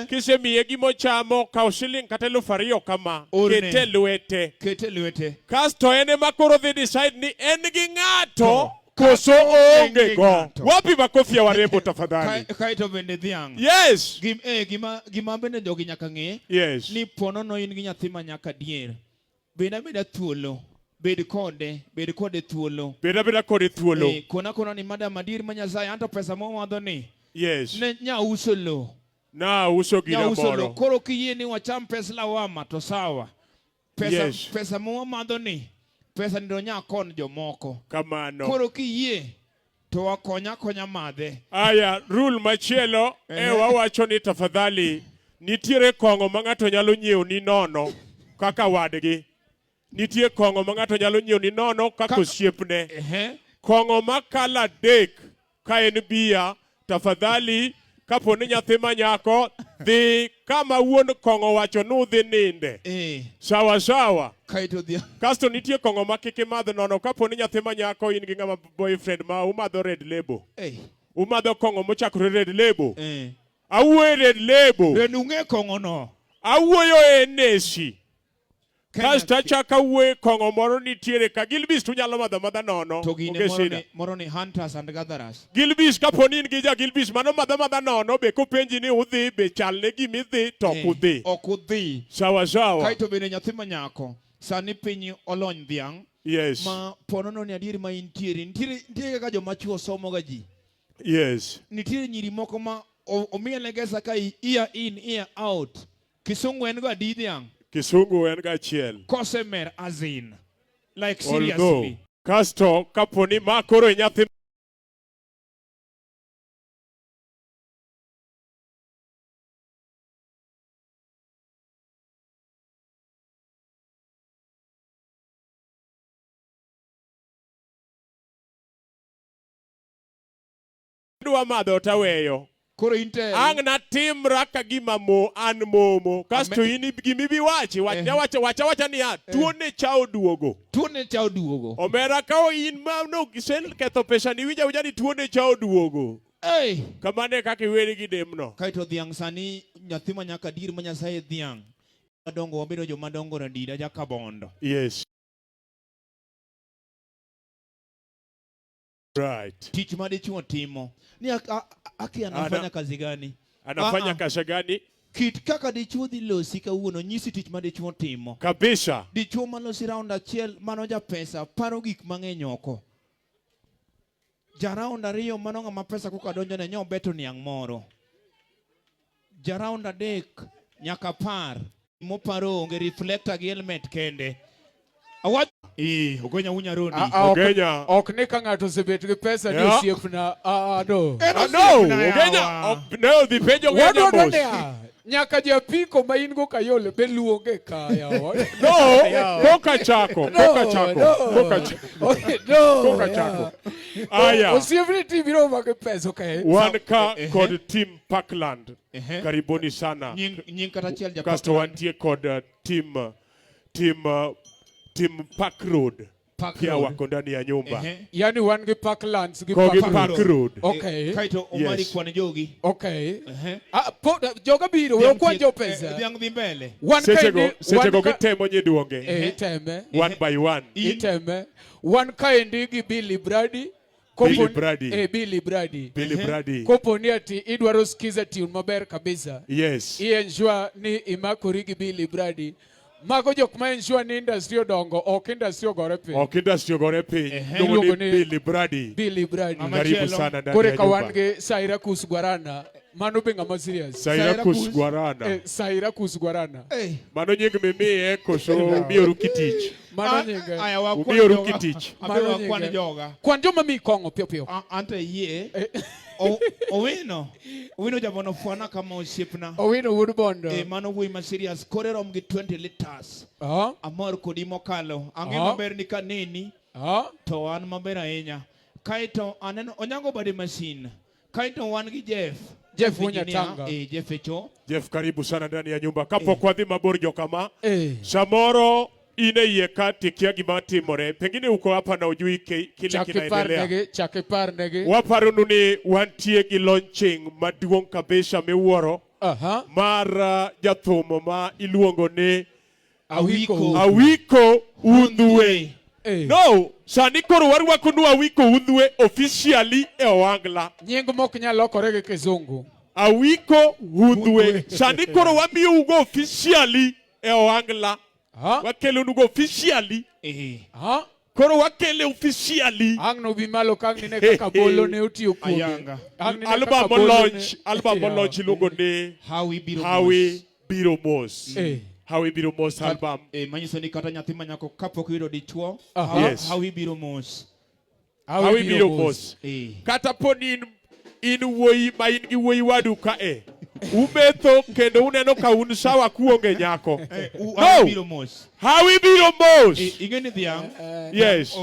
Kise miye gimo chamo, kao shilling kata 2,000 kama. Kete lwete. Kete lwete. Kasto ene makoro the decide ni en gi ng'ato koso onge go. Wapi makofi ya warembo tafadhali? Kaito bende dhiang'. Yes. Gima bende jogi nyaka ng'e. Yes. Ni pono no in gi nyathi manyaka dier. Beda thuolo. Bed kode thuolo. Beda kode thuolo. Kona ni madam madir manyasai anto pesa mo wadho ni. Yes. Ne nya uso lo. Na uso gina moro. Koro kiyie ni wacham pesa lawama to sawa. Pesa mo madho ni. Pesa ndo nya kon jomoko. Kamano. Koro kiyie to wakonya madhe. Aya, rule machielo wawacho ni tafadhali Nitiere kong'o ma ng'ato nyalo nyiewo ni nono kaka wadgi. Nitie kong'o ma ng'ato nyalo nyiewo ni nono kaka osiepne. Kong'o ma kala dek ka en bia, tafadhali kapo ni nyathi ma nyako dhi kama wuon kong'o wacho nudhi ninde. Sawa sawa. Kasto nitie kong'o ma kik imadh nono kapo ni nyathi ma nyako in gi ng'ama boyfriend ma umadho Red Label. Umadho kong'o mochakore Red Label. Awuoyo Red Label. Renung'e kong'o no. Awuoyo Nesi. Kasto achaka wuoyo kong'o moro nitiere ka Gilbis tunyalo madho madha nono. To gine moro ni Hunters and Gatherers. Gilbis kapo ni in gi ja Gilbis mano madha madha nono be kopenji ni udhi be chalne gimidhi to kudhi. Okudhi. Sawa sawa. Kaito bende nyathi ma nyako. Sani piny olony dhiang'. Yes. Ma ponono ni adieri ma intiere. Nitiere kaka joma chuo somo ga ji. Yes. Nitiere nyiri moko ma omiele gesa ka ear in, ear out. Kisungu en go adi dhiang'. Kisungu en ga chiel. Kosemer as in. Like Although, seriously. Kasto kapo ni ma koro nyathi dwa madho taweyo. Koro inte ang natimra ka gima an momo kasto in gimibi wachi wacha ni tuone chao duogo. Tuone chao duogo. Omera ka in ma no gisel ketho pesa ni wija ni tuone chao duogo. Kamane kaka iweri gi demno. Kaito dhiang' sani nyathi ma nyaka dir ma Nyasaye dhiang'. Madongo wabedo joma dongo radida jakabondo. Yes. Right. Tich ma dichuo timo. Ni aki anafanya kazi gani? Anafanya kazi gani? Kit kaka dichuo dhi losi kawuono nyisi tich ma dichuo timo. Kabisa. Dichuo malosi round achiel mano ja pesa paro gik mang'eny oko. Ja round ariyo mano ng'ama pesa koka donjo ne nyo beto niang' moro. Ja round adek nyaka par moparo onge reflector gi helmet kende. Awach ogenya unya roni. Ogenya. Ok ne ka ng'ato osebet gi pesa ni osiepna. No. Ogenya. No, dhi penjo ogenya mos. Nyaka japiko ma in go kayole be luonge kaya. No, koka chako. Aya. Osiepni tibiro ma gi pesa okay. Wan ka kod Team Parkland. Karibuni sana. Nying kata chiel ja Kasto wantie kod Team Park Road. Pia wako ndani ya nyumba. Yani wan gi Parklands gi Park Road. Okay. Kaito omari kwane jogi. Okay. Joga biro we kwan jo pesa. Dhiang' dhi mbele. Sechego gitemo nyiduonge. Iteme. One by one. Iteme. Wan kaendi gi Billy Brady. Billy Brady. Kopo ni ati idwaro skiza tune maber kabisa. Yes. Ensure ni imakori gi Billy Brady. Mago jok ma ensure ni industry odongo, ok industry ogore piny. Ok industry ogore piny. Iluongo ni Billy Brady. Karibu sana ndani ya nyumba. Kore ka wan gi Syracuse Guarana. Mano be ng'ama serious. Syracuse Guarana. Syracuse Guarana. Mano nying mimiye koso miyoru kitich. Mano nying. Aya wakwan miyoru kitich. Mano wakwan joga. Kwan joma mi kong'o piyo piyo. Ante yie. Owino jabono fwana kama osiepna. Owino Woodbondo. Mano wuoyi ma serious. Kore rom gi 20 liters. Amor kodi mokalo. Ang'e maber ni kaneni. To an maber ahinya. Kaito aneno onyango bade machine. Kaito wan gi Jeff Munyatanga. Jeff Echo. Jeff karibu sana ndani ya nyumba. Kapo kwa dhi mabor jokama. Samoro ine iye ka tikia gima timore. Pengine uko hapa na ujui kile kinaendelea. Chakipar negi. Waparo nuni wantie gi launching maduong' kabisa miwuoro. Mar jathumo ma iluongo ni Awiko Undhwe. No, sani koro warwako nu Awiko Undhwe officially e Owangla. Nying mok nyalo lokore gi kizungu. Awiko Undhwe. Sani koro wamiyo ugo officially e Owangla. Wakelo nugo officially. Koro wakele officially. Ang no bimalo kang nine kaka bolo ne utiyo kodi. Album launch iluongo ni Hawi Biro Mos. Hawi Biro Mos album. Manyiso ni kata nyathi manyako kapok yudo dichuo. Yes. Hawi Biro Mos. Hawi Biro Mos. Kata poni in wuoyi ma in gi wuoyi wadu ka Umetho kendo uneno ka un sawa kuonge nyako. No. Hawi biro mos. Ingeni dhiang. Yes.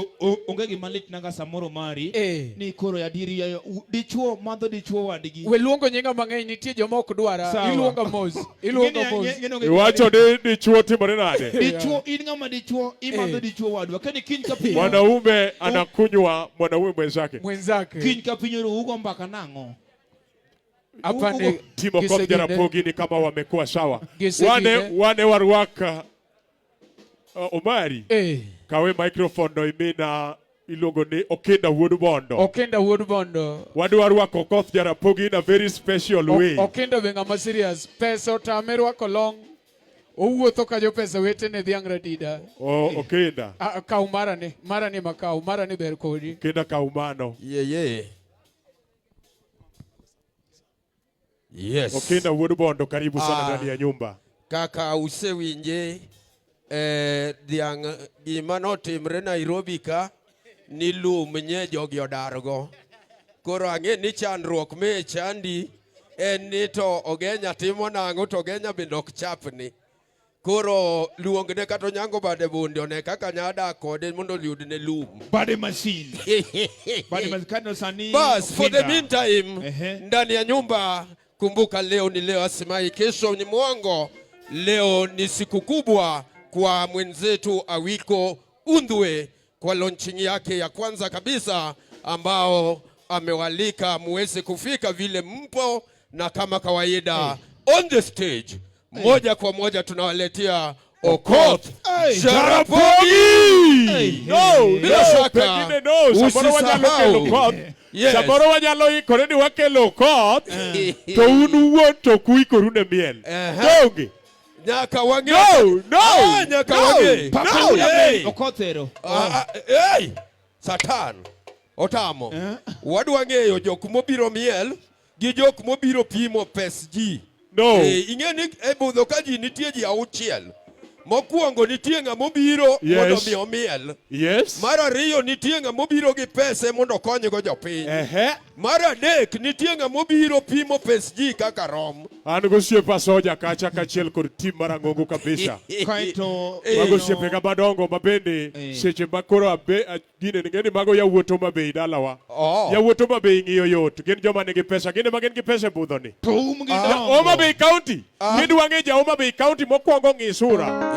Onge gima lit nanga samoro mari ni koro yadiri ya dichuo madho dichuo wadgi. We luongo nyinga mang'eny nitie joma ok dwara. Iluonga mos. Iluonga mos. Iwacho ni dichuo timore nade? Dichuo in ng'ama dichuo imadho dichuo wadwa. Kani kiny ka pinyo. Mwanaume anakunywa mwanaume mwenzake. Kiny ka pinyo ugo mbaka nang'o. Hapa ni Timo Koth Jaramogi ni kama wamekuwa sawa. Wane warwaka Omari. Kawe microphone no imina iluongo ni Okenda Wuod Bondo. Okenda Wuod Bondo. Wadwa rwako Koth Jaramogi in a very special way. Okenda be ng'ama serious. Pesa otame rwako long. Owuotho ka jo pesa wetene dhiang' radida. Okenda. Kaw marani makaw. Marani ber kodi. Kenda kaw mano. Yes. Okenda Wuod Bondo, karibu sana ndani ya nyumba. Kaka usewinje dhiang' gima notimre Nairobi ka ni lum nye jogi odargo. Koro ang'e ni chandruok me chandi en ni to ogenya timo nang'o to ogenya bende ok chapni. Koro luongne kata nyango bade bunde one kaka nyada kode mondo liudne lum. Bade machine. Bade machine sani. Bas, for the meantime, ndani ya nyumba, kumbuka leo ni leo Asimai, kesho ni mwongo. Leo ni siku kubwa kwa mwenzetu Awiko Undwe kwa launching yake ya kwanza kabisa ambao amewalika muweze kufika vile mpo, na kama kawaida on the stage moja kwa moja tunawaletea Okoth Jaramogi. Bila shaka usisahau Samoro wanyalo ikore ni wakelo Okoth to unu wuon to kuikore ne miel. Donge nyaka wange nyaka wange Okothero. Satan otamo. Wadwa ng'eyo jok mobiro miel gi jok mobiro pimo pes ji. Ing'e ni e budho ka ji nitie ji auchiel. Mokwongo nitie ng'ama obiro mondo mi omiel. Mar ariyo nitie ng'ama obiro gi pese mondo konygo jopiny. Mar adek nitie ng'ama obiro pimo pes ji kaka rom. An gosiepa soja kacha kachiel kod tim marang'ongo kabisa. Mago siepega madongo mabende seche makoro gine ngeni mago yawuoto mabei dalawa. Yawuoto mabei ng'iyo yot. Gin joma nigi pesa. Gine ma gin gi pesa budhoni. Homa Bay County. Kidwa ng'e ja Homa Bay County mokwongo ng'i sura.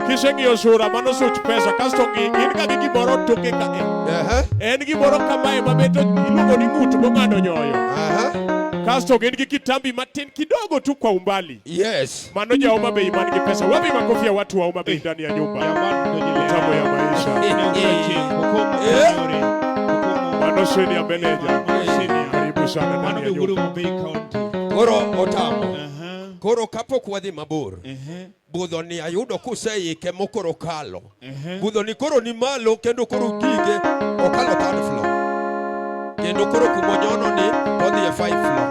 Kiseng'iyo sura mano such pesa kasto ng'i gin ka gi gimoro toke ka en gimoro kamae mabeto iluongo ni ng'ut mong'ado nyoyo. Kasto gin gi kitambi matin kidogo tu kwa umbali. Mano ja Homa Bay man gi pesa. Wapi makofi ya watu wa Homa Bay ndani ya nyumba? Tamu ya maisha. Mano senior manager. Karibu sana ndani ya nyumba. Koro otamo. Koro kapok wadhi mabor. Budho ni ayudo kuseike mokoro kalo. Budho ni koro ni malo kendo koro gige okalo third floor. Kendo koro kumonyono ni odhi e 5 floor.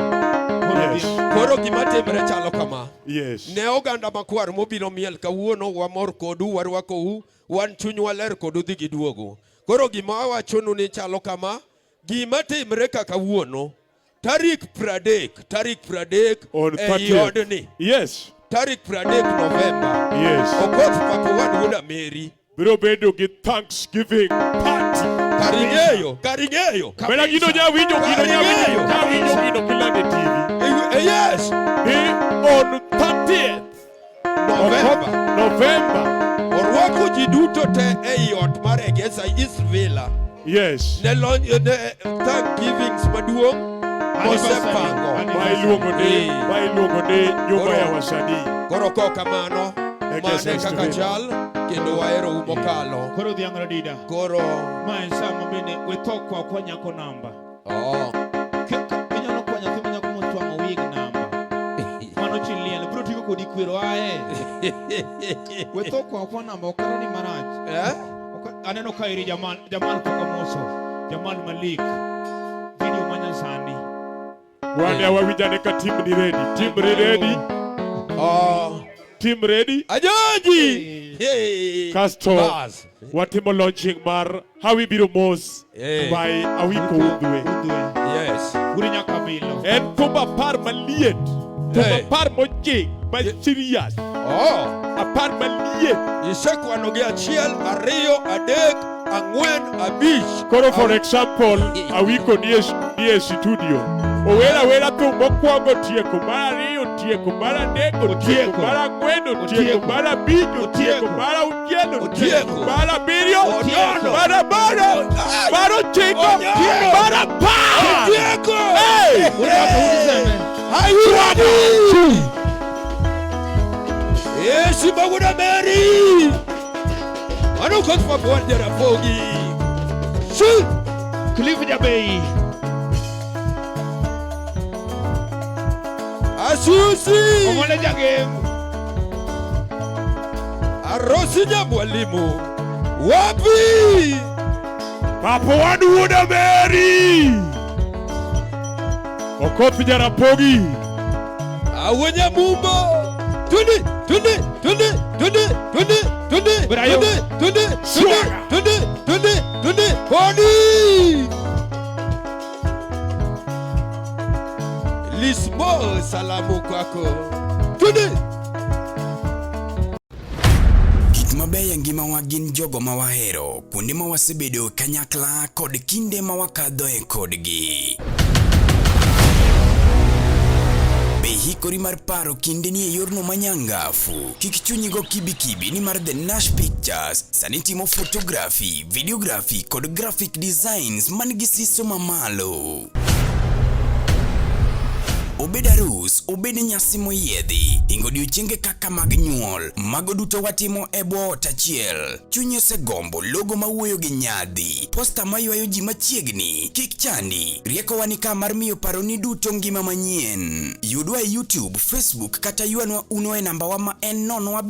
Koro gima timre chalo kama. Ne oganda makwar mobiro miel kawuono wamor kodu warwakou wan chuny waler kodu dhi giduogo. Koro gima awachonu ni chalo kama. Gima timre kawuono tarik 30 on 30th. Tarik 30 November. Okoth Papa Wan Wuod Ameri biro bedo gi Thanksgiving party. Karing'eyo. Bela gino nyawinjo gino kilande TV. Ni on 30th November. Orwako ji duto te ei ot mar Egesa East Villa. Ne Thanksgiving maduong' Mosepango. Mailuongo ni nyumba ya wasanii. Koro kamano mane kaka chal kendo waero umokalo. Koro dhiang' radida. Koro mae sama bende wethokwa kwa nyako namba. Kinyalo kwa nyathi nyako motwang'o wig namba. Mano chiliel bro tiko kodi kwero ae. Wethokwa kwa namba okaro ni marach. Aneno kairi Jamal toka moso. Jamal Malik. Video manyasani. Wale wawinjane ka team ni ready. Team ready? Ajoji! Kasto watimo launching mar Hawi biro mos by Awiko Undwe. Uri nyaka bilo. En thumba par maliet Apar moji, but serious. Apar malie. Isekwano gi achiel, ariyo, adek, ang'wen, abich. Koro for example, awiko nie studio. Owera tu mokwongo tieko, mar ariyo tieko, mar adek otieko, mar ang'wen otieko, mar abich otieko, mar auchiel otieko, mar abiriyo otieko, mar aboro, mar ochiko, mar apar otieko. Ayuani! Yesu Maguna Mary! Ano kot for Bonde Rafogi? Shoot! Cliff Jabei! Asusi! Omole Jagem! Arosi Mwalimu! Wapi! Papa Wanuda Mary! Okoth Jarapogi! Awenya Mumbo! Tundi! Poni! Lismo salamu kwako. Tundi! Gik mabeyo ngima wa gin jogo ma wahero, kuonde ma wasebedo kanyakla kod kinde ma wakadhoe kodgi. Hikori mar paro kinde ni e yorno manyangafu. Kik chunyigo kibi ni mar The Nash Pictures sani timo photography, videography kod graphic designs man gi siso mamalo. Obed arus, obed nyasi moyiedhi, ingo odiochienge kaka mag nyuol, mago duto watimo e bwo ot achiel. Chunyi osegombo logo mawuoyo gi nyadhi, posta maywayo ji machiegni, kik chandi, rieko wani ka mar miyo paroni duto ngima manyien. Yudwa e YouTube, Facebook kata yuanwa uno e namba wa ma en 07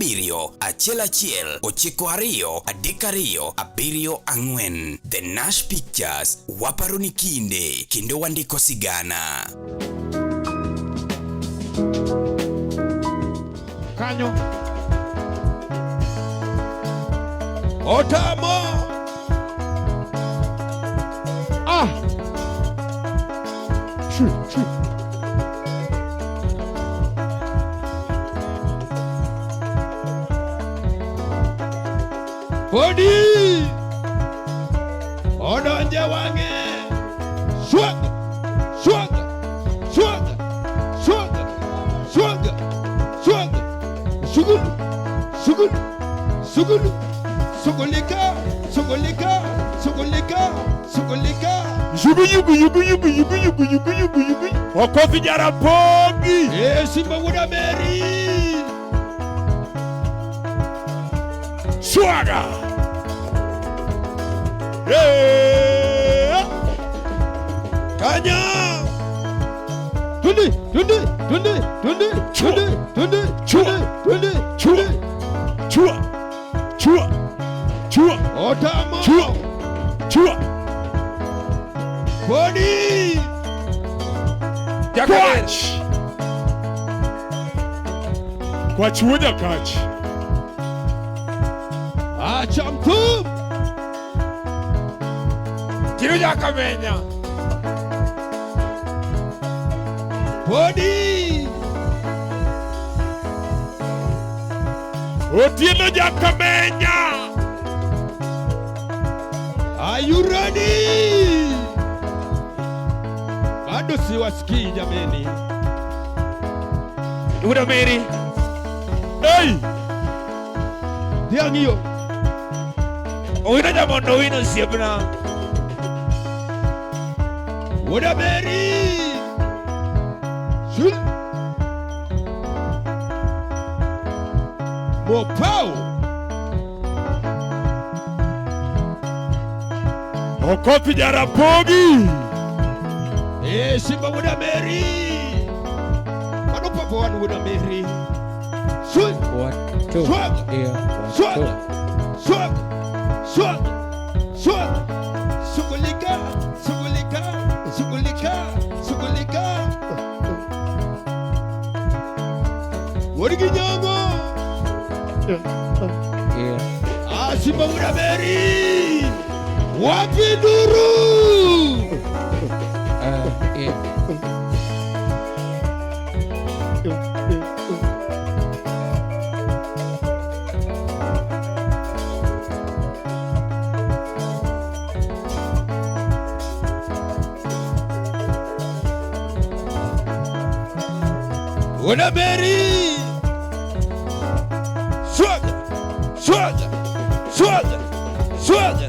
11 92 32 74. The Nash Pictures, waparoni kinde, kendo wandiko sigana. Kanyo Otamo Podi Odonje wange Swaga Sugulika Yugu Okoth Jarapogi Yesu Maguna Mary Swaga Kanya Tundi Chua Otamo Chua Podi Jakach Kwa chuo Jakach Achamtum Tiro Jakamenya Podi Otieno Jakamenya. Are you ready? Bado siwasikii jameni. Uda Mary. Hey! Diangio. Oina jamono wino siebna. Uda Mary. Shul. Mopao. Okoth Jarapogi. Simba Uda Mary. Ano papa wanu Uda Mary. Shul. Swag. Swag. Swag. Swag. Swag. Sugulika. Sugulika. Sugulika. Sugulika. Warigi nyango. Simba Uda Mary. Wapi duru? Una Mary. Swaga, swaga, swaga, swaga,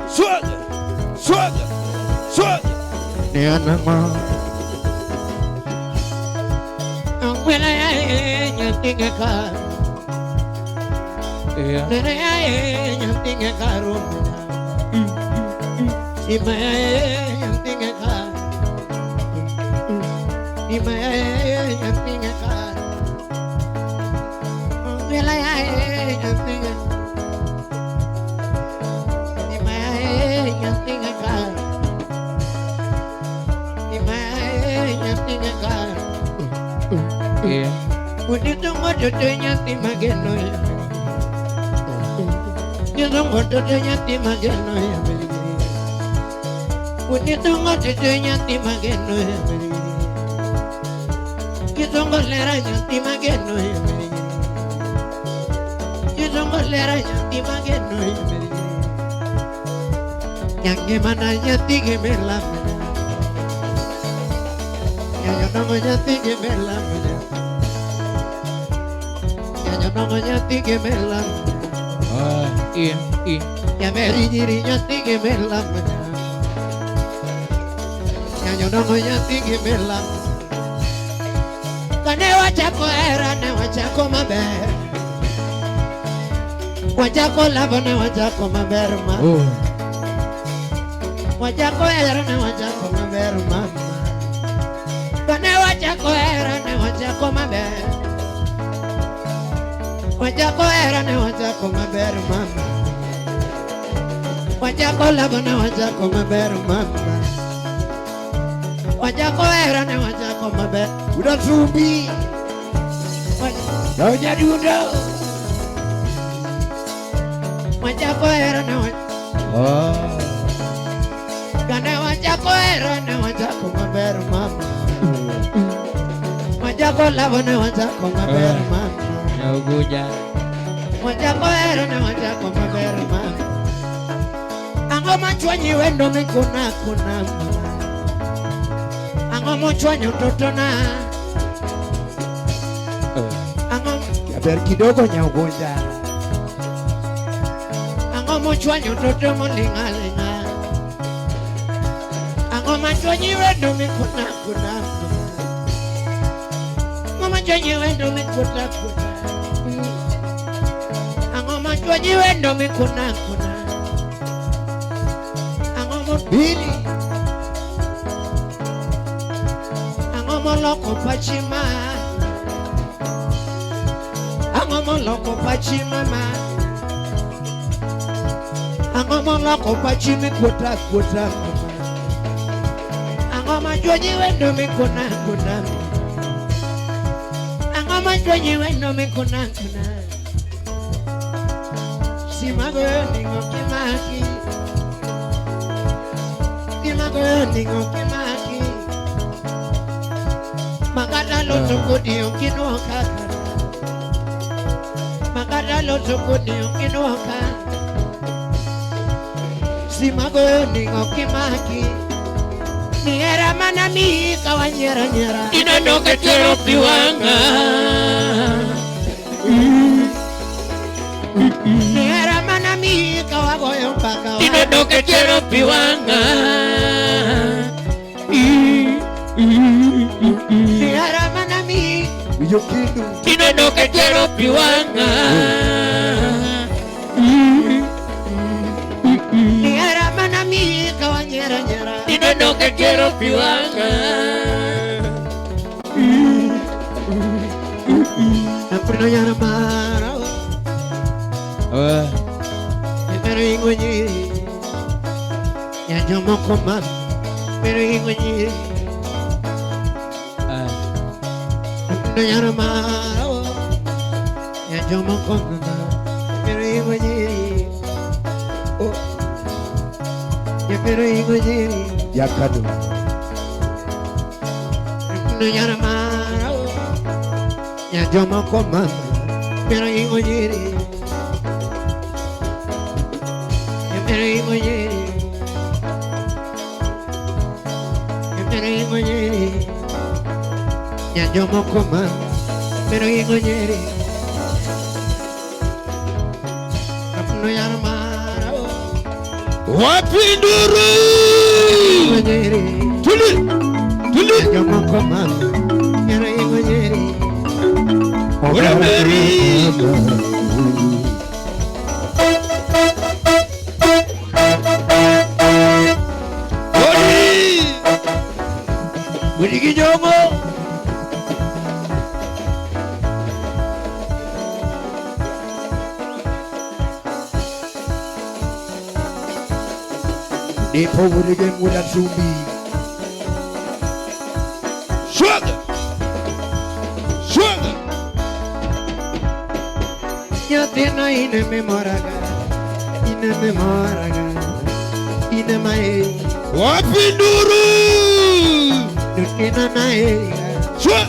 swaga, swaga, swaga. Nianama. When I think I can. When I think I can. If I think I can. If I think I can. Well, I think I can. If I think I can. If I think I can. When you don't want to do anything again, you don't want to do anything again. When you don't want to do anything again, you don't want to let anything again. You don't want to let anything again. Young man, I think you may love me. You don't want to think you may love me. You don't want to think you may love me. Ya me diri ya think me love me. Ya don't want to think me love. Kane wachako era ne wachako maber. Wachako love ne wachako maber ma. Wachako era ne wachako maber ma. Kane wachako era ne wachako maber. Wachako era ne wachako maber ma. Wachako love ne wachako maber ma. Wachako era ne wachako maber. Udah Zumbi, kau jadi udah. Wajahku era na karena wajahku era na wajahku maber mama. Wajahku lawan na wajahku maber mama. Nauguja. Wajahku era na wajahku maber mama. Ango machwanyi wendo mikuna kuna. Ango machwanyi utotona. Kabar kidogo nyaugoja. Ango mchwanyo toto mulingalinga. Ango machwanyi wendo mikuna kuna. Ango machwanyi wendo mikuna kuna. Ango machwanyi wendo mikuna kuna. Ango mobili. Ango moloko pachima. Angomo loko pachi mama. Angomo loko pachi mi kuta kuta mama. Angomo joji wendo mi kuna kuna. Angomo joji wendo mi kuna kuna. Simago ningo kimaki. Simago ningo kimaki. Magada loto kodi okino kaka. Magada loto kodi okinoka. Simago ningo kimaki. Niera mana mi kawanyera nyera. Inondoke tero piwanga. Niera mana mi kawagoyo mpaka. Inondoke tero piwanga. Niera mana mi yokidu. Inondoke tero piwanga. Niera mana mi kawanyera nyera. Inondoke tero piwanga. Napurno yana mara. Pero ingo nyiri. Ya jomo koma. Pero ingo nyiri. Napurno yana mara. Ya jomo koma. Pero ingo nyiri. Ya pero ingo nyiri. Ya kado. Napurno yana mara. Ya jomo koma. Pero ingo nyiri. Pero ingo nyiri. Pero ingo nyiri. Ya jomo koma. Pero ingonyeri Kapno yarmara Wapinduru Ingonyeri Tuli Jomo komam Pero ingonyeri Urameri Budigi Jomo Depo Budigi Muda Sumbi Sugar Yatina ine memoraga Ine mae Wapinduru Nutina nae Sugar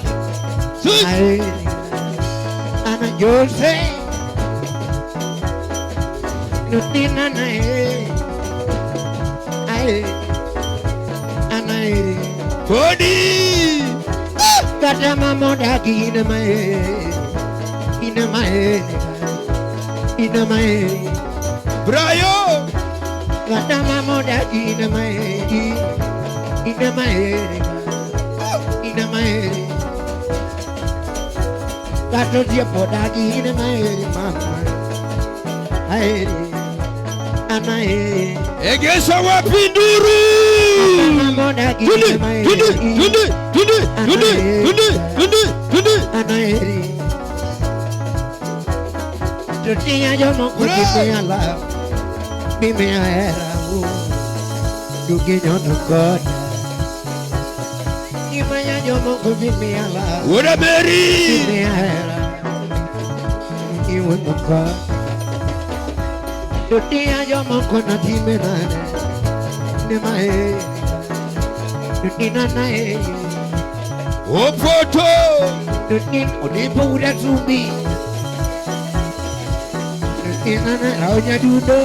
Ana Jose Nutina nae Ana Kodi Kata mamodagi ine mae Brayo Kata mamodagi ine mae Kata dia podagi ine mae mama Anae Egesa Wapinduru Anae Tutia Jomo Kutimiala Bimea era Duginyo Nukota Imaya Jomo Kutimiala Urameri Bimea era Iwe Nukota Tutia Jomo Kunatimene Nemae Tutina nae Opoto Tutin Odipo Uda Zumbi Nutina na raunya dudo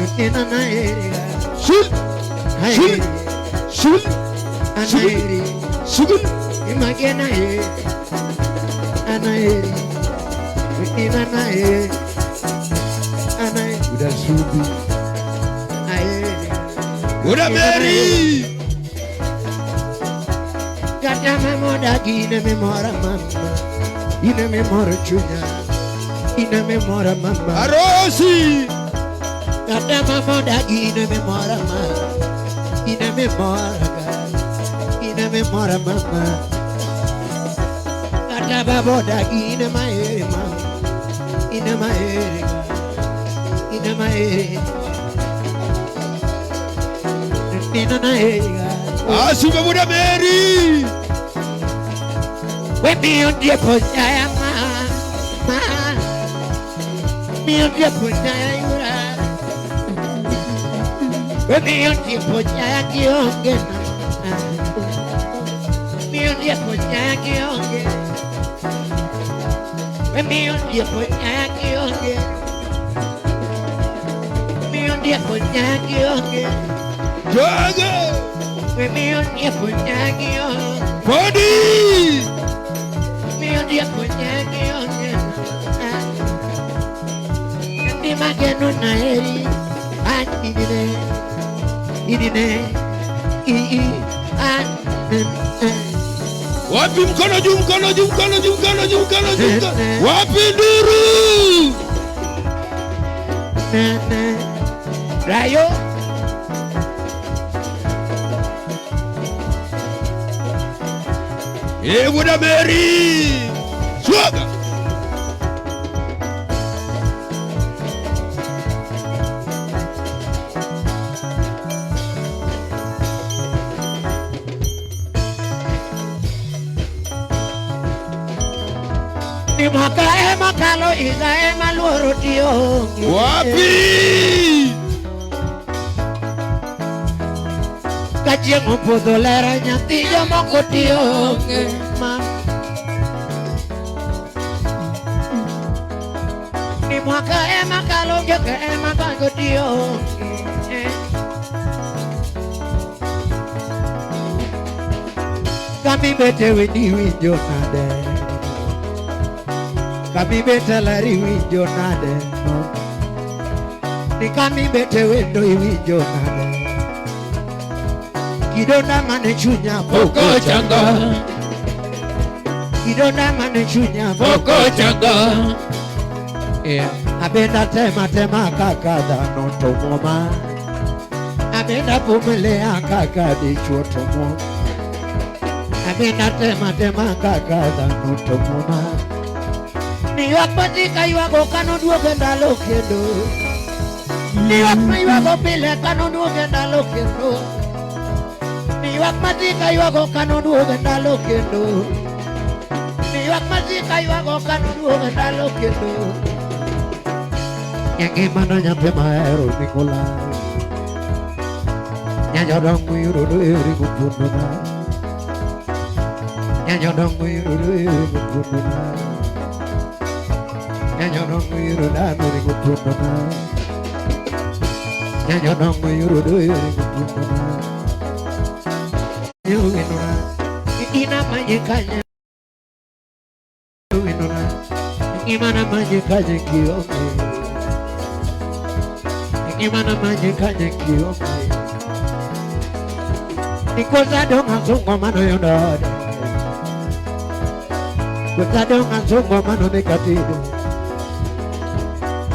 Nutina na eri Shul Anairi Sugul Imagena eri Anairi Nutina na eri Anairi Uda Zumbi Aeri Urameri Gata memodagi ine memora mama Ine memora chunya Ine memora mama Arosi Gata memodagi ine memora mama Ine memora mama Gata memodagi ine maere mama Ine maere Nina naere Asuba Urameri We mi un dia pojaya ma Mi un dia pojaya yura We mi un dia pojaya kionge Mi un dia pojaya kionge We mi un dia pojaya kionge Mi un dia pojaya kionge Jaga We mi un dia pojaya kionge Body Mio dia punyaki onge Kandi mageno na eri Idine Wapi mkono juu Wapinduru Rayo Urameri Sugar Ni mwaka makalo iga maluoro tio Wapi Kachieng opodho lera nyathi jomoko tio Ni mwaka makalo joka makango tio Kami bete wedi winjo nade. Kami bete lari winjo nade. Ni kami bete wendo winjo nade. Kidonda mane chunya poko changa. Kidonda mane chunya poko changa. Abenda tema kakada no tomoma. Abenda pumelea kakadi chuotomo. Abenda tema kakada no tomoma. Ni wapatika yuago kano duoge ndalo kendo. Ni wakma yuago pile kano duoge ndalo kendo. Ni wakmatika yuago kano duoge ndalo kendo. Ni wakmatika yuago kano duoge ndalo kendo. Yang mana nyampe maero Nikola. Nyanyodong wiru iri kupununa. Nyanyodong wiru iri kupununa. Nyanyodong wiru iri kupununa. Nyanyodong wiru iri kupununa. Nyuinuna. Ina manyekanya. Nyuinuna. Imana manyekanya kiyomi. Imana manyekanya kiyomi. Nikoza donga zongo mano yondode. Nikoza donga zongo mano nekatido.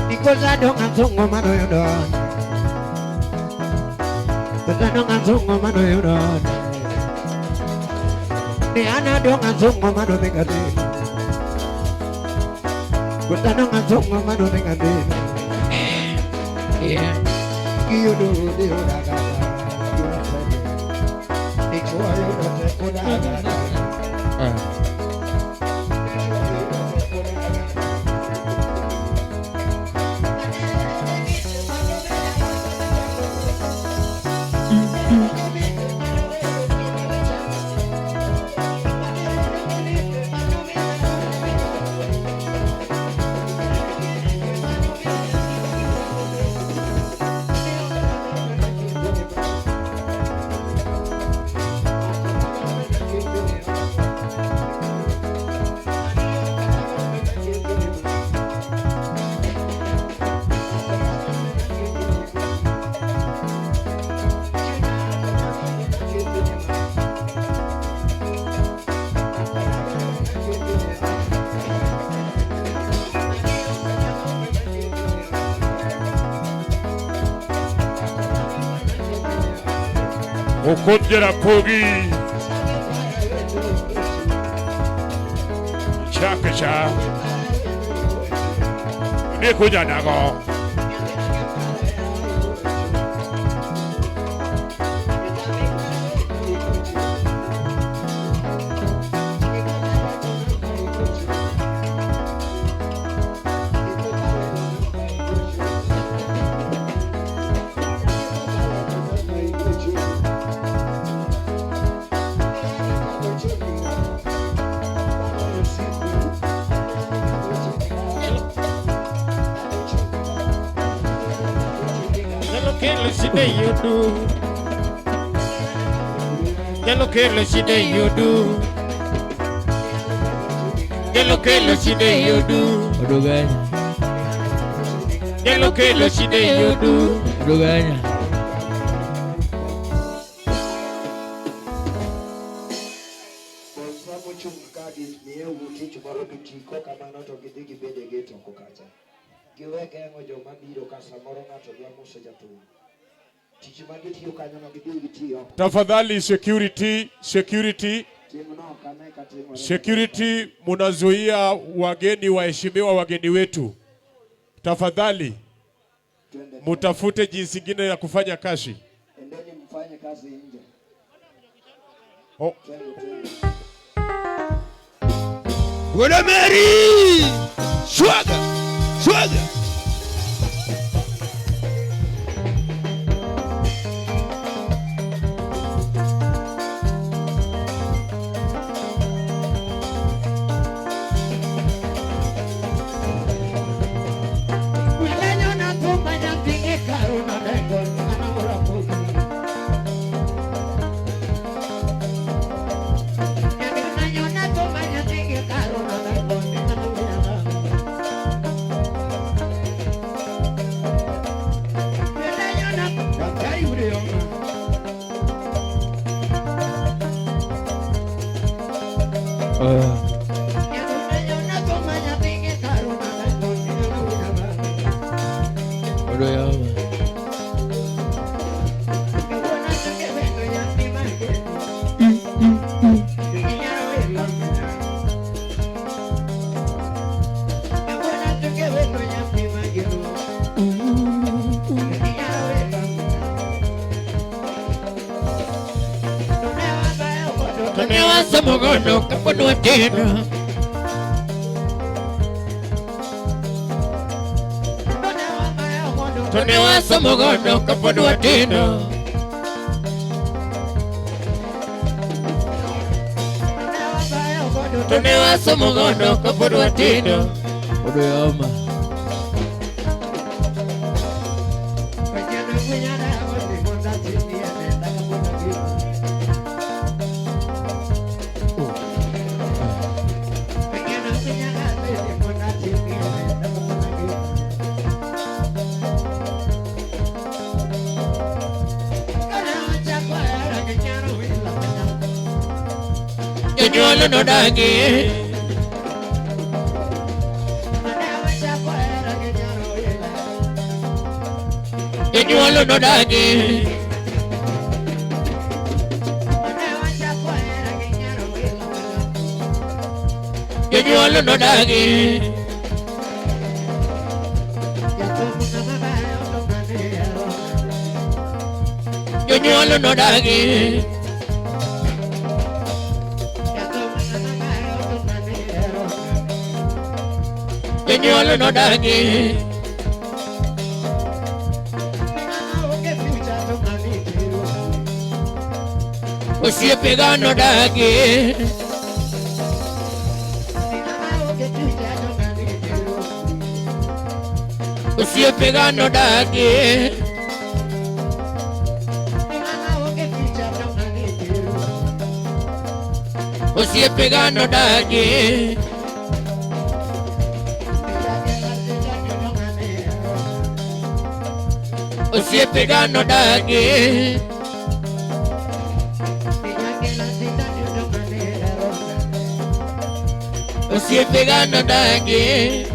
Nikoza donga zongo mano yondode. Nikoza donga zongo mano yondode. Ni ana donga zongo mano nekatido. Nikoza donga zongo mano nekatido. Yeah. You do the Odaga. It's why you don't take Odaga. Okotjera pogi Chakacha Nikuja nago you do. Yellow killer she day you do. Yellow killer she day you do. Yellow killer she day you do. Tafadhali security munazuia wageni waheshimiwa wageni wetu. Tafadhali mutafute jinsi nyingine ya kufanya kazi. Endeni mfanye kazi nje. Oh. Bwana Mary! Swaga! Mogono kapod watino Tone wasa mogono kapod watino Tone wasa mogono kapod watino Odeyama Nyolo no dagi Nyolo no dagi Nyolo no dagi Nyolo no dagi Nyolo no dagi Osiepe gano dagi Osiepe gano dagi Osiepe gano dagi Osiepe gano dagi Osiepe gano dagi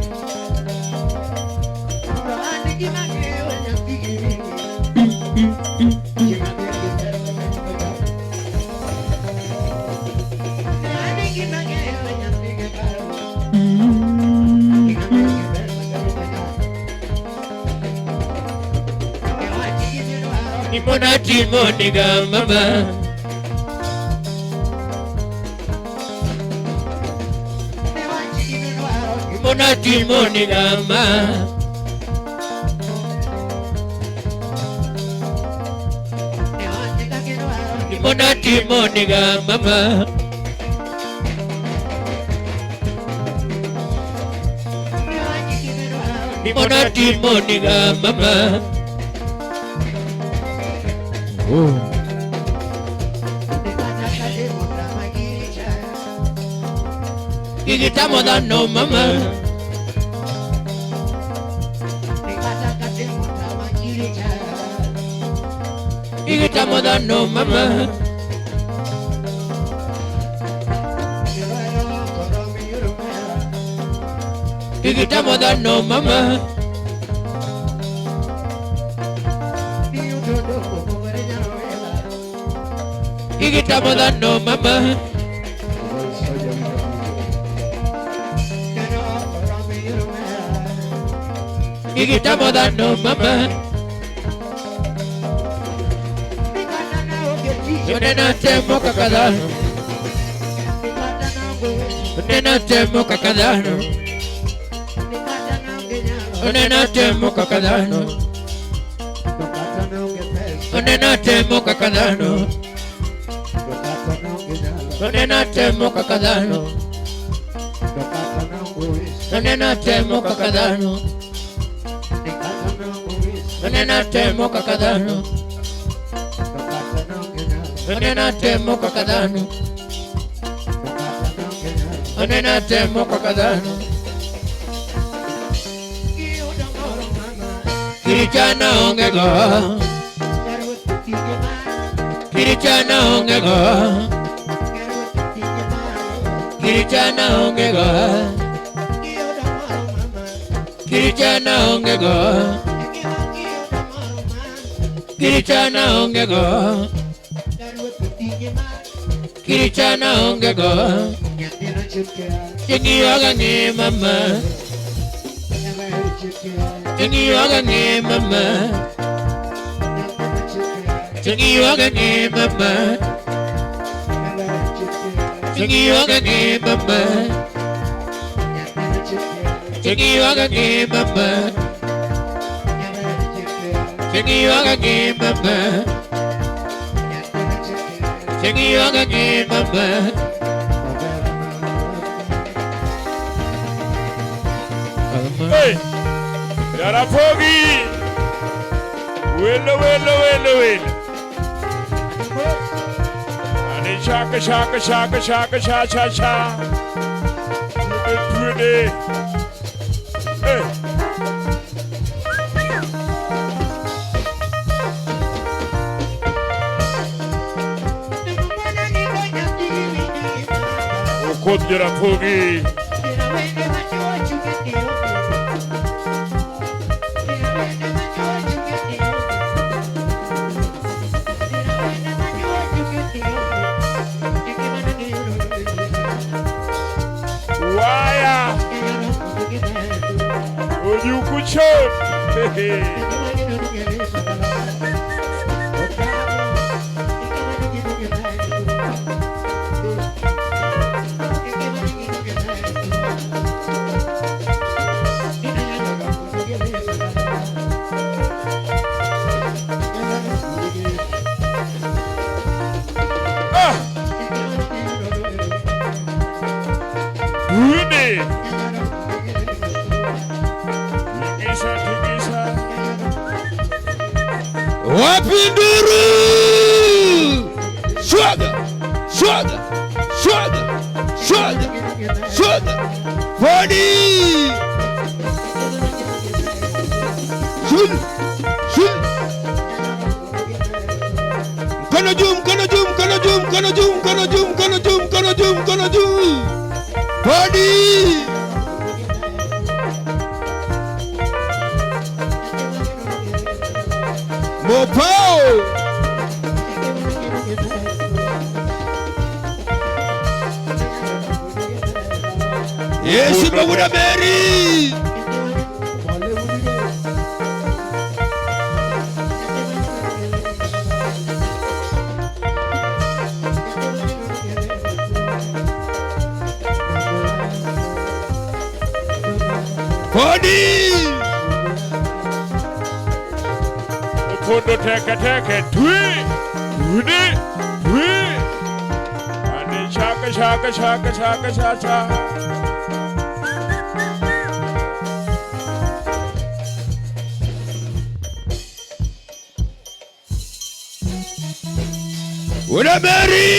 Nimona timo niga mama Nimona timo niga mama Nimona timo niga mama Nimona timo niga mama Gigitamo dando mama Gigitamo dando mama Gigitamo dando mama Gigitamo dando mama Gigitamo dando mama Nena temo kakadano Nena temo kakadano Nena temo kakadano Nena temo kakadano Nena temo kakadano Nena temo kakadano Nena temo kakadano Nena temo kakadano Nena temo kakadano Kirichana ongego Kirichana ongego Kirichana ongego. Kirichana ongego. Kirichana ongego. Kirichana ongego. Chingi yoga ni mama. Chingi yoga ni mama. Chingi yoga ni mama. Chingi yoga ni mama. Chingi yoga ni mama. Chingi yoga ni mama. Chingi yoga ni mama. Hey, Yarafogi. Willa. And shaka. Hey. Okot Yarafogi. Waya. You could show. Wapinduru! Swaga! Body! Shul! Kono jum! Body! Mopao! Yes, Babuda Mary! Body! Kondo teke twi. And shaka. What a Mary!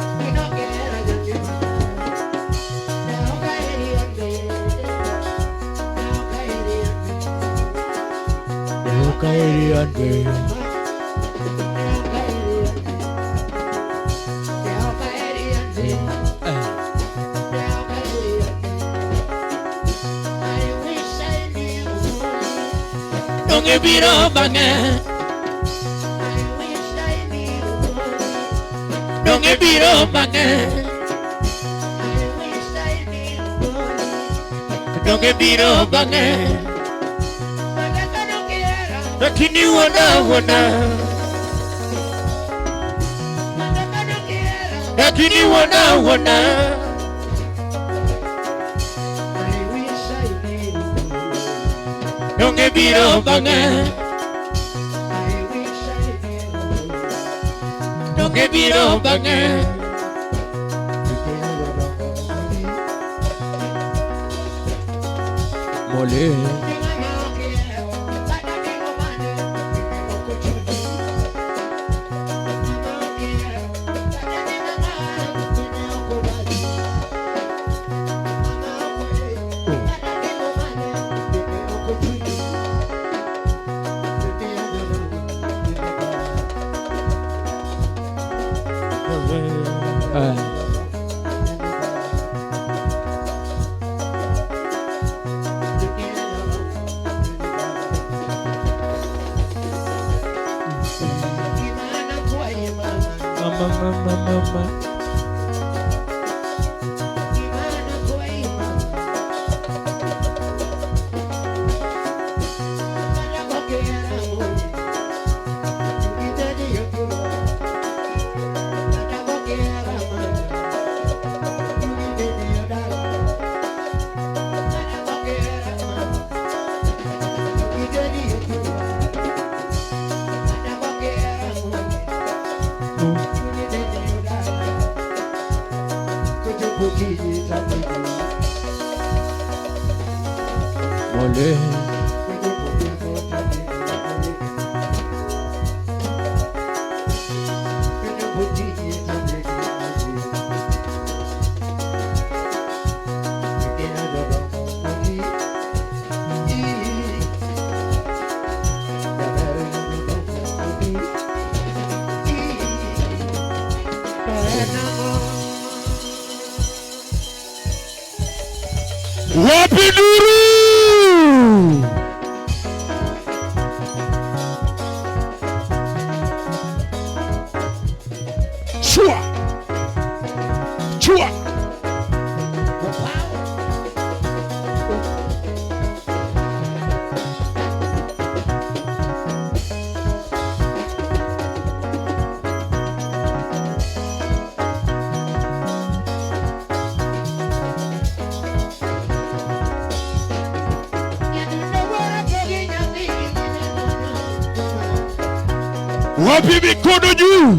kaeri ande. Donge biro bange. Donge biro bange. Donge biro bange. Lakini wana lakini wana Donge biro bange. Donge biro bange. Mole. Mama. Mole. Wapi Nuru? Chua. Wapi mikono juu?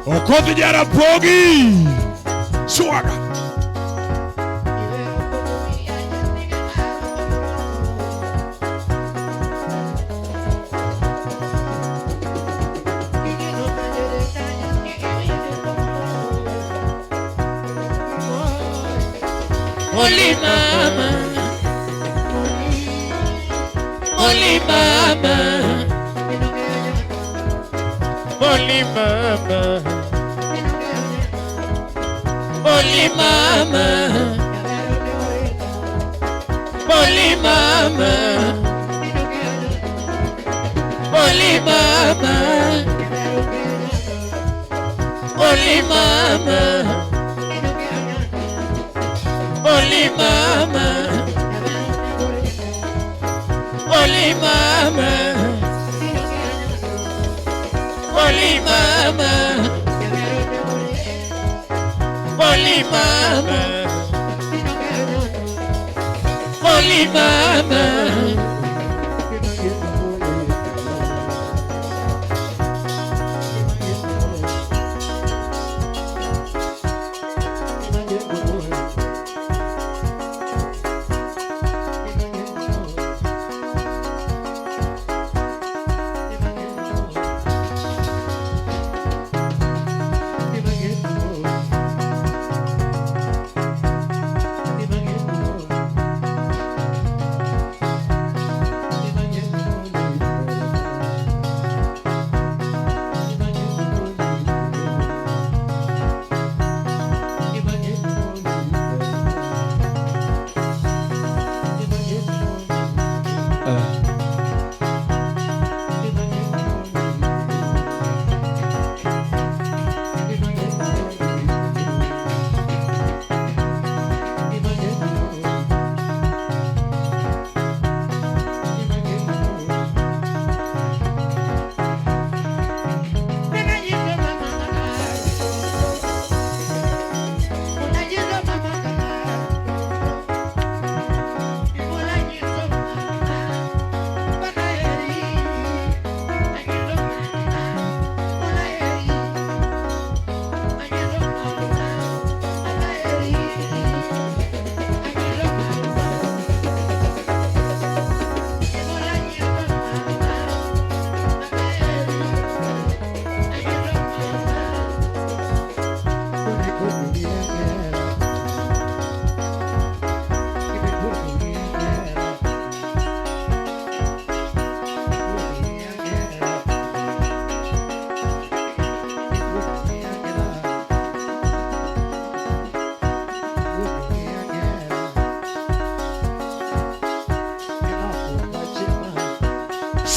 Okoth Jaramogi Swaga. Holy Mama, Holy Mama, Holy Mama, Holy Mama, Holy Mama, Holy Mama, Holy Mama, Holy Mama, Holy Mama, Holy Mama, Holy Mama, Holy Mama,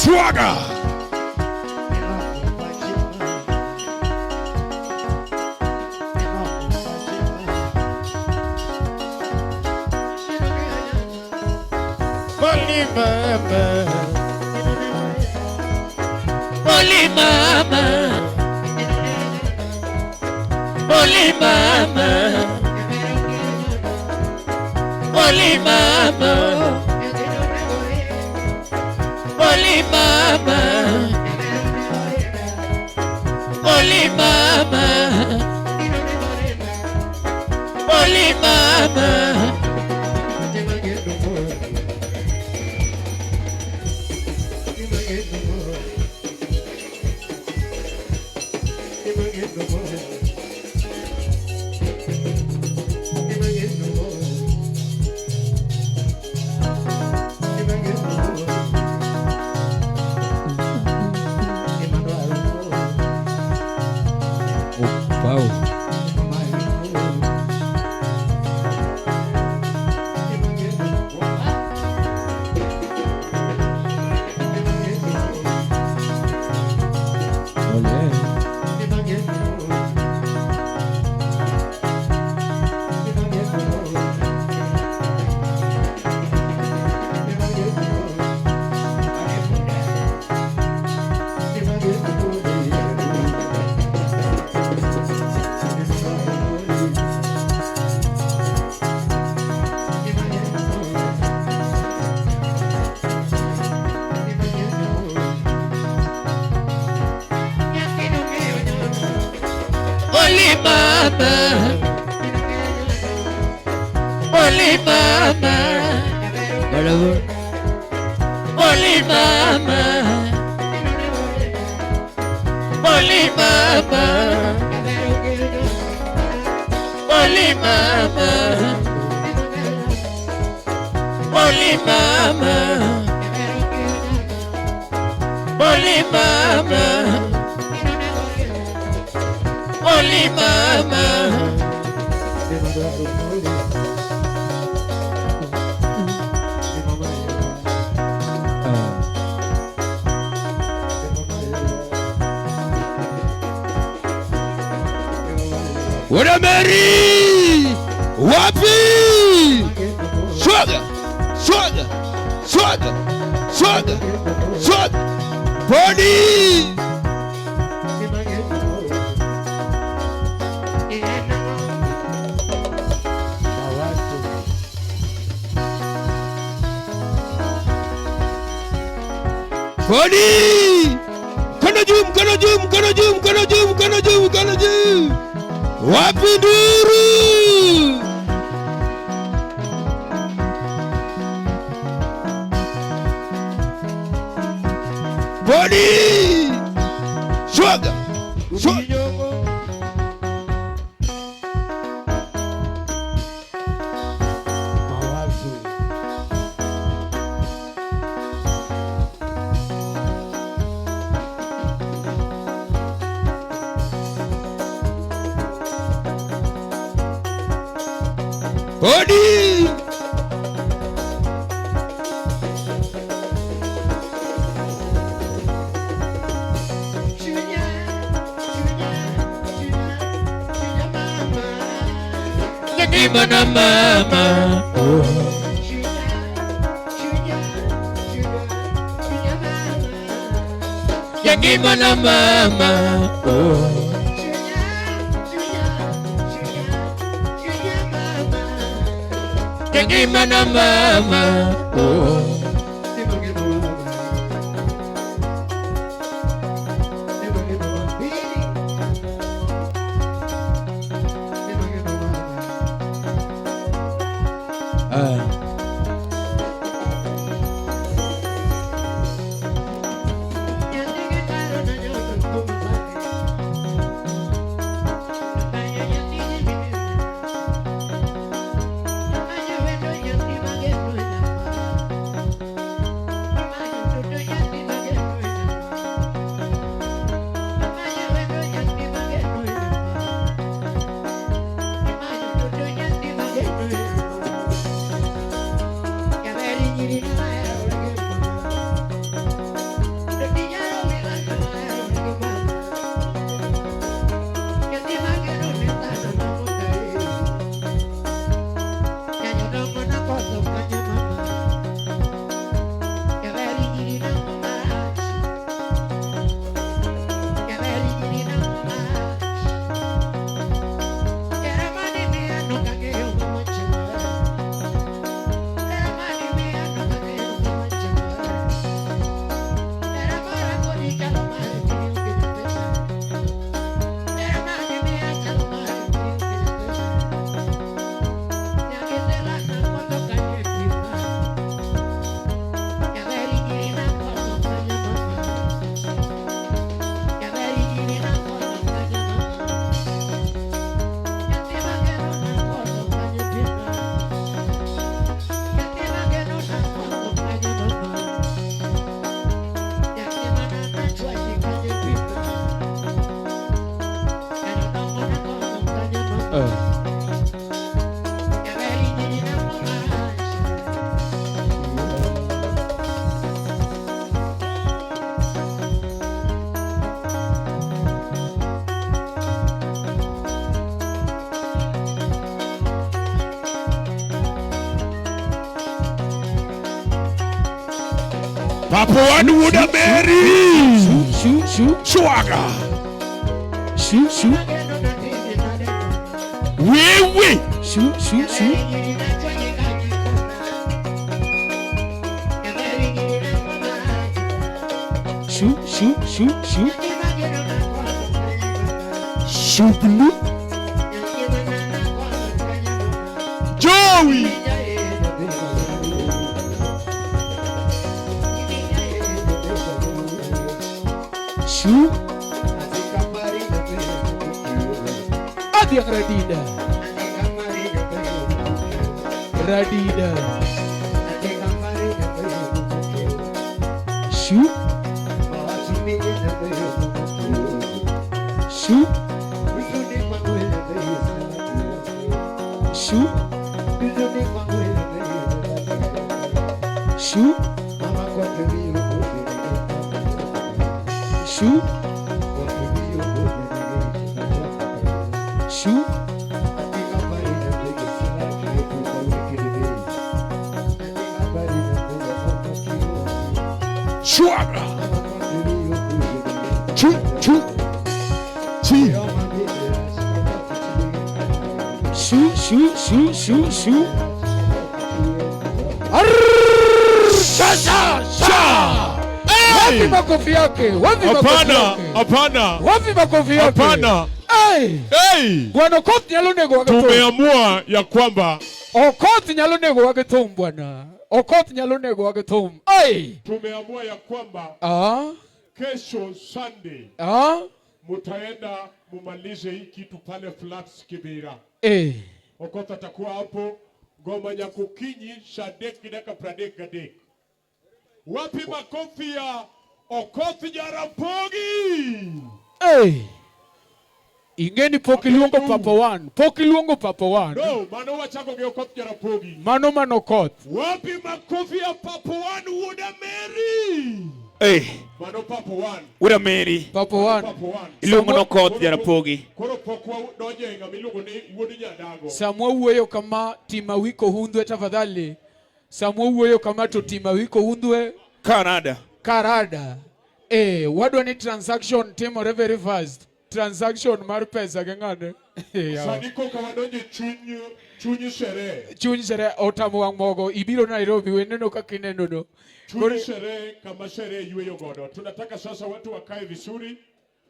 Swaga. Holy mama, holy mama, holy mama, holy mama, holy mama, holy mama, holy mama. Holy mama, holy mama, holy mama, holy mama, holy mama, holy mama, holy mama. Holy mama, Wana Mary! Wapi? Swaga! Swaga! Swaga! Swaga! Swaga! Body! Body! Mkono juu, mkono juu, mkono juu, mkono juu, mkono juu, mkono juu. Wapi nduru? Body! Swaga! Swaga! Body! Gimana mama, ya gimana mama, ya gimana mama, Papo One Wuda Mary. Chwaga. Wewe. Shublu. Joey. Shu. Adiang Radida. Radida. Shu. Shu. Shu. Shu. Shu. Shu. Chwaga. Chu. Chi. Shu. Wapi makofi yake? Wapi makofi yake? Hapana. Bwana Okoth nyalo nego wagetum. Tumeamua ya kwamba Okoth nyalo nego wagetum bwana. Okoth nyalo nego wagetum. Tumeamua ya kwamba kesho Sunday mutaenda mumalize hii kitu pale Flats Kibera. Okoth atakuwa hapo, ngoma Nyakukinyi Shadek Kidaka Pradek Gadek. Wapi makofi ya Okoth Jaramogi? Ingeni pokiluongo Papa One. No, mano wachako ge Okoth Jaramogi. Mano Okoth. Wapi makofi ya Papa One Wuda Mary? Mano Papa One. Wuda Mary. Papa One. Ilungo no Okoth Jaramogi. Koro pokwa doje ngamilugo ni wuodi nyadago. Samwa wuoyo kama tima wiko hundwe tafadhali. Samwa wuoyo kama to tima wiko hundwe. Karada. Wadwa ni transaction timore very fast. Transaction mar pesa gengane. Sadiko kawadonje chunyi shere otamo wang mogo ibiro Nairobi weneno kakineno do. Chunyi shere kama shere yueyo godo. Tunataka sasa watu wakae vizuri.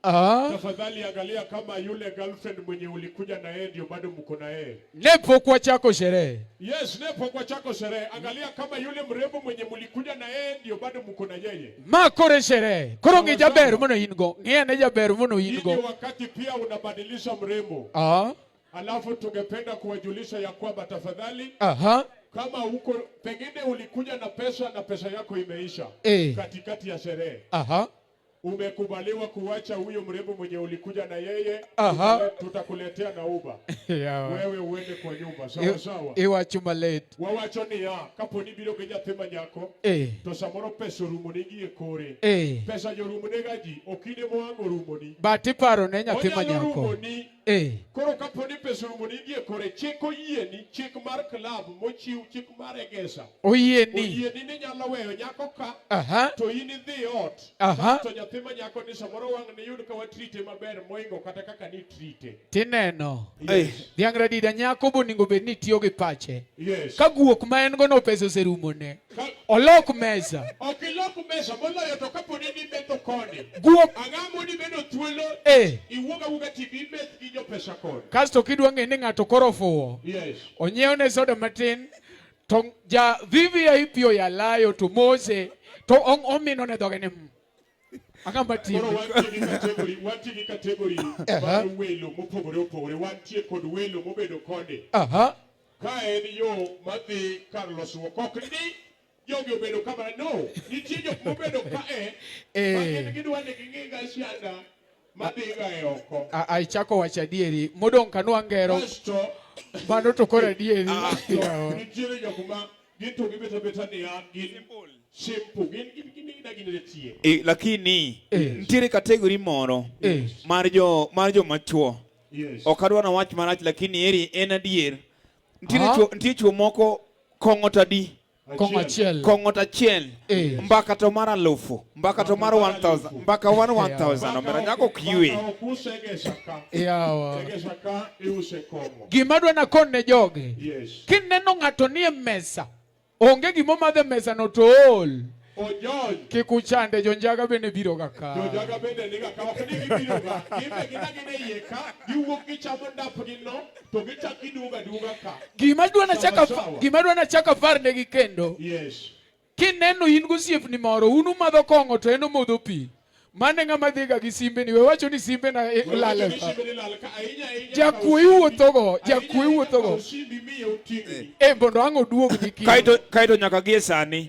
Tafadhali angalia kama yule girlfriend mwenye ulikuja na yeye ndio bado mko na yeye. Nepo kwa chako sherehe. Yes, nepo kwa chako sherehe. Angalia kama yule mrembo mwenye mlikuja na yeye ndio bado mko na yeye. Makore sherehe. Korongi jaber muno ingo. Ngene jaber muno ingo. Ndio wakati pia unabadilisha mrembo. Alafu tungependa kuwajulisha ya kwamba tafadhali kama huko pengine ulikuja na pesa yako imeisha katikati ya sherehe. Umekubaliwa kuacha huyo mrembo mwenye ulikuja na yeye. Tutakuletea na Uber. Wewe uende kwa nyumba. Sawa. Iwachuma late. Wawacho ni kaponi biro geja thema nyako. To samoro pesa rumoni gi ekore. Pesa jo rumoni gaji okine moango rumoni. Bati paro ne nyathima nyako. Koro kaponi pesa rumoni gi ekore chiko yieni chik mar club mochiw chik mar egesa. Oyieni ni nyalo weyo nyako ka. To ini dhi ot. To nyathima nyako ni samoro wang ni yud ka watrite maber moingo kata kaka ni trite. Tineno. Dhiang' Radida nyako boningo bed ni tiyo gi pache. Ka guok ma en go no pesa oserumone. Olok mesa. Okilok mesa moloyo to kaponi ni betho koni. Guok ang'amo ni bedo thuolo. Iwuoga TV beth gi jo pesa koni. Kasto kidwa ng'e ni ng'ato koro fuwo. Onyiew ne soda matin. To ja VVIP yalayo to mose to omino ne dhoge ni Akamba TV. Wanti kategori mar welo mopogore opogore. Wantie kod welo mobedo konde. Ka en yo madhi Carlos Wokok ni jogi obedo kama no. Nitie jok mobedo ka Bagin gidwa ni ging'e ga sianda madhi ga oko. Aichako wacha dieri. Modong kanwa ngero. Mano to kora dieri. Nitie jok ma ginto gibeta ni gin simple gin lakini ntiere kategori moro mar jo machuo. Ok adwa na wach marach lakini eri en adier. Ntiere chuo moko kong'o tadi. Kongot achiel. Mbaka to mara lufu. Mbaka to mara 1000. Mbaka 1000. Omera nyako kiwe. Yawa. Gimadwa na konne joge. Kineno ng'ato nie mesa. Onge gimo madhe mesa no to all. Kikuchande jonjaga bende biro kaka. Jonjaga bende niga ka ok ni biro ga. Gime gine yeka, giwuok gichamo ndap gi no, to gichak giduga ka. Gimadwa na chaka parne gi kendo. Yes. Kineno in gosiepni moro, unu madho kong'o to en omodho pi. Mane ng'ama dhiga gi simbe ni, we wacho ni simbe na lale ka. Jakwe wuothogo. Bondo ang'o duog ni ki. Kaito nyaka gie sani.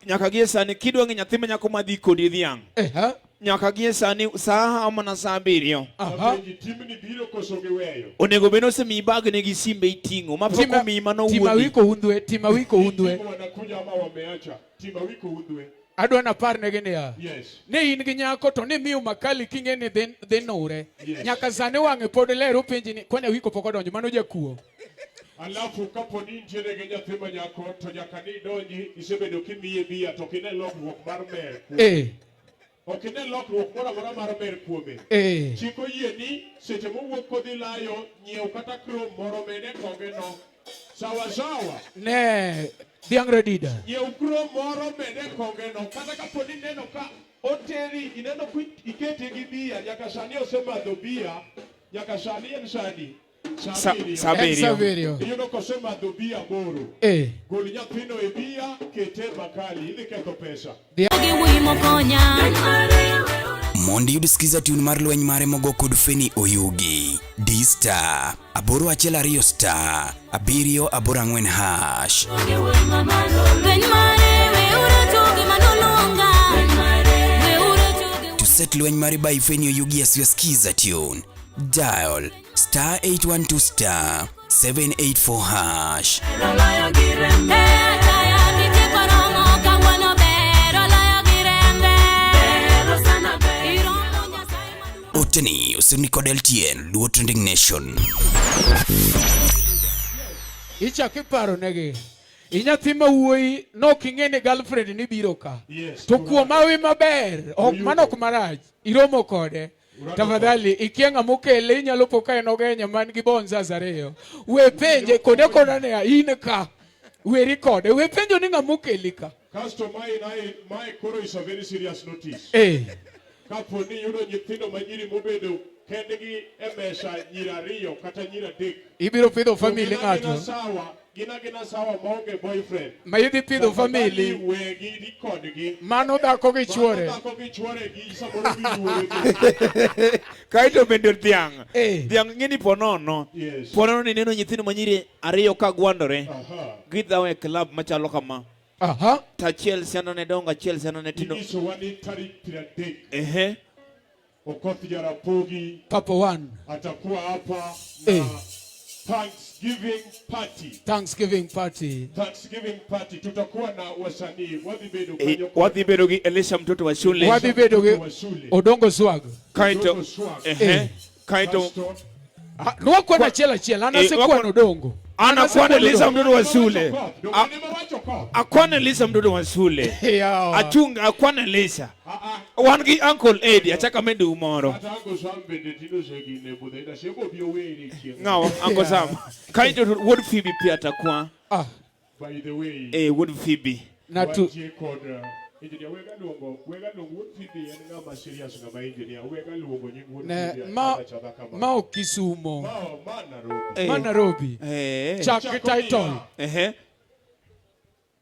Nyaka gie sani kidwa ng'i nyathi ma nyako madhi kodi dhiang'. Nyaka gie sani saa mana saa 7. Onego beno semi bag ne gi simbe iting'o. Mapoko mi mano wuothi. Tima wiko hundwe. Adwa na parne gini ya. Ne in gi nyako to ne miu makali kinge ni dhenore. Nyaka sane wang'e pod lero penji ni kwane wiko poko donjo mano jakuo. Alafu kapo ni ntiere gi nyathi ma nyako to nyaka ni donji isebedo kimiye bia to kine lokruok mar mer. Okine lokruok moro amora mar mer kuome. Chik oyie ni seche mowuok kodhi layo nyiew kata krom moro mene konge no. Sawa. Ne dhiang' redida. Nyiew krom moro mene konge no. Kata kapo ni neno ka oteri ineno ikete gi bia nyaka sani osemadho bia nyaka sani en sani. Saberio. Iyudo kosemadho bia boro. Gol nyathino e bia kete makali idhi ketho pesa. Mondi udisikiza tune mar lweny mare mogo kod Feni Oyugi. D-Star, 812 star, 784 hash. To set lweny mare by Feni Oyugi as you skiza tune. Dial star 812 star 784 hash. Oteni usuni kod LTN Luo Trending Nation. Icha kiparo negi. Inyathi ma wuoyi nok ing'ene girlfriend ni biro ka. To kuom mawi maber, ok manok marach, iromo kode. Tafadhali ikianga mokele inyalo poka enogenya man gi bonza zareyo. We penje kode ne in ka. We record. We penjo ni ngamukeli ka. Customer my koro is a very serious notice. Kapo ni yudo nyithindo manyiri mobedo kendgi emesa nyira riyo kata nyira dek. Ibiro pidho family ng'ato. Gina sawa maonge boyfriend. Ma yidhi pidho family. Wegi kodgi. Mano dhako gi chuore. Gi samoro giwuore. Kaito bende dhiang'. Dhiang' ng'eni ponono. Ponono ni neno nyithindo manyiri ariyo ka gwandore. Gidhaw e club machalo kama. Ta Chelsea ne donga Chelsea ne tino. Iso wani tarik 30. Okoth Jarapogi. Papo 1. Atakuwa hapa na Thanksgiving party. Tutakuwa na wasanii wadhibedo gi Elisha mtoto wa shule. Wadhibedo gi Odongo Swag. Kaito. Kaito. Nuko na chela anasekuwa na Odongo. Anakuwa Elisha mtoto wa shule. Akwana Elisha mtoto wa shule. Achunga akwana Elisha. Wangi Uncle Eddie achaka mende umoro. Ngao Uncle Sam. Kaito Wood Phoebe pia atakuwa. By the way. Wood Phoebe. Na tu engineer wega longo Wood Phoebe yana ngama serious ngama engineer wega longo nyingi Wood Phoebe. Mao Kisumo. Manarobi. Chake title.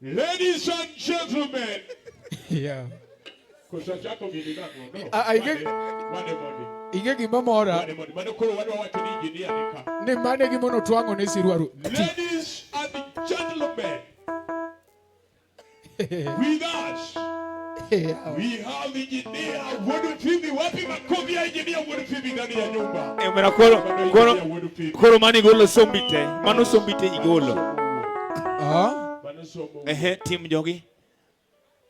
Ladies and gentlemen. Yeah. Kosa chako gini nako no. Ige gimamora. Ni mane gimono twango ne siruaru. Ladies and gentlemen. With us. We have engineer Wood Phoebe. Wapi makofi ya engineer Wood Phoebe ndani ya nyumba. Mera koro mani golo sombite. Mano sombite igolo. Team jogi.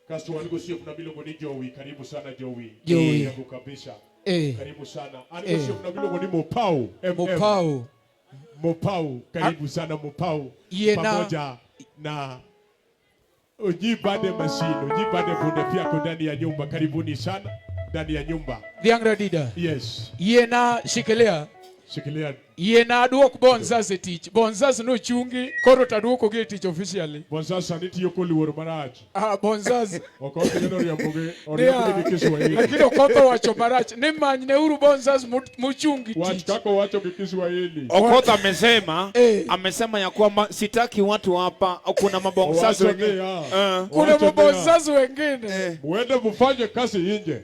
Kasto wangu sio kuna bilongo ni Joey. Karibu sana Joey. Yangu kabisa. Karibu sana. Aniko sio kuna bilongo ni Mopau. Karibu sana Mopau. Pamoja na Ujibade mashine, ujibade bunde fyako ndani ya nyumba. Karibuni sana ndani ya nyumba. Dhiang Radida. Yes. Yena shikilia. Shikilia. Yena duok Bonsas e tich. Bonsas no chungi koro taduoko ge tich officially. Bonsas aniti yoko luor marach. Bonsas. Okoto neno riamboge, oriamboge Kiswahili. Lakini okoto wacho marach. Ni manyne uru Bonsas muchungi tich. Wachikako wacho Kiswahili. Okoto amesema ya kwamba sitaki watu hapa kuna mabonsas wengine. Kuna mabonsas wengine. Muende mfanye kazi nje.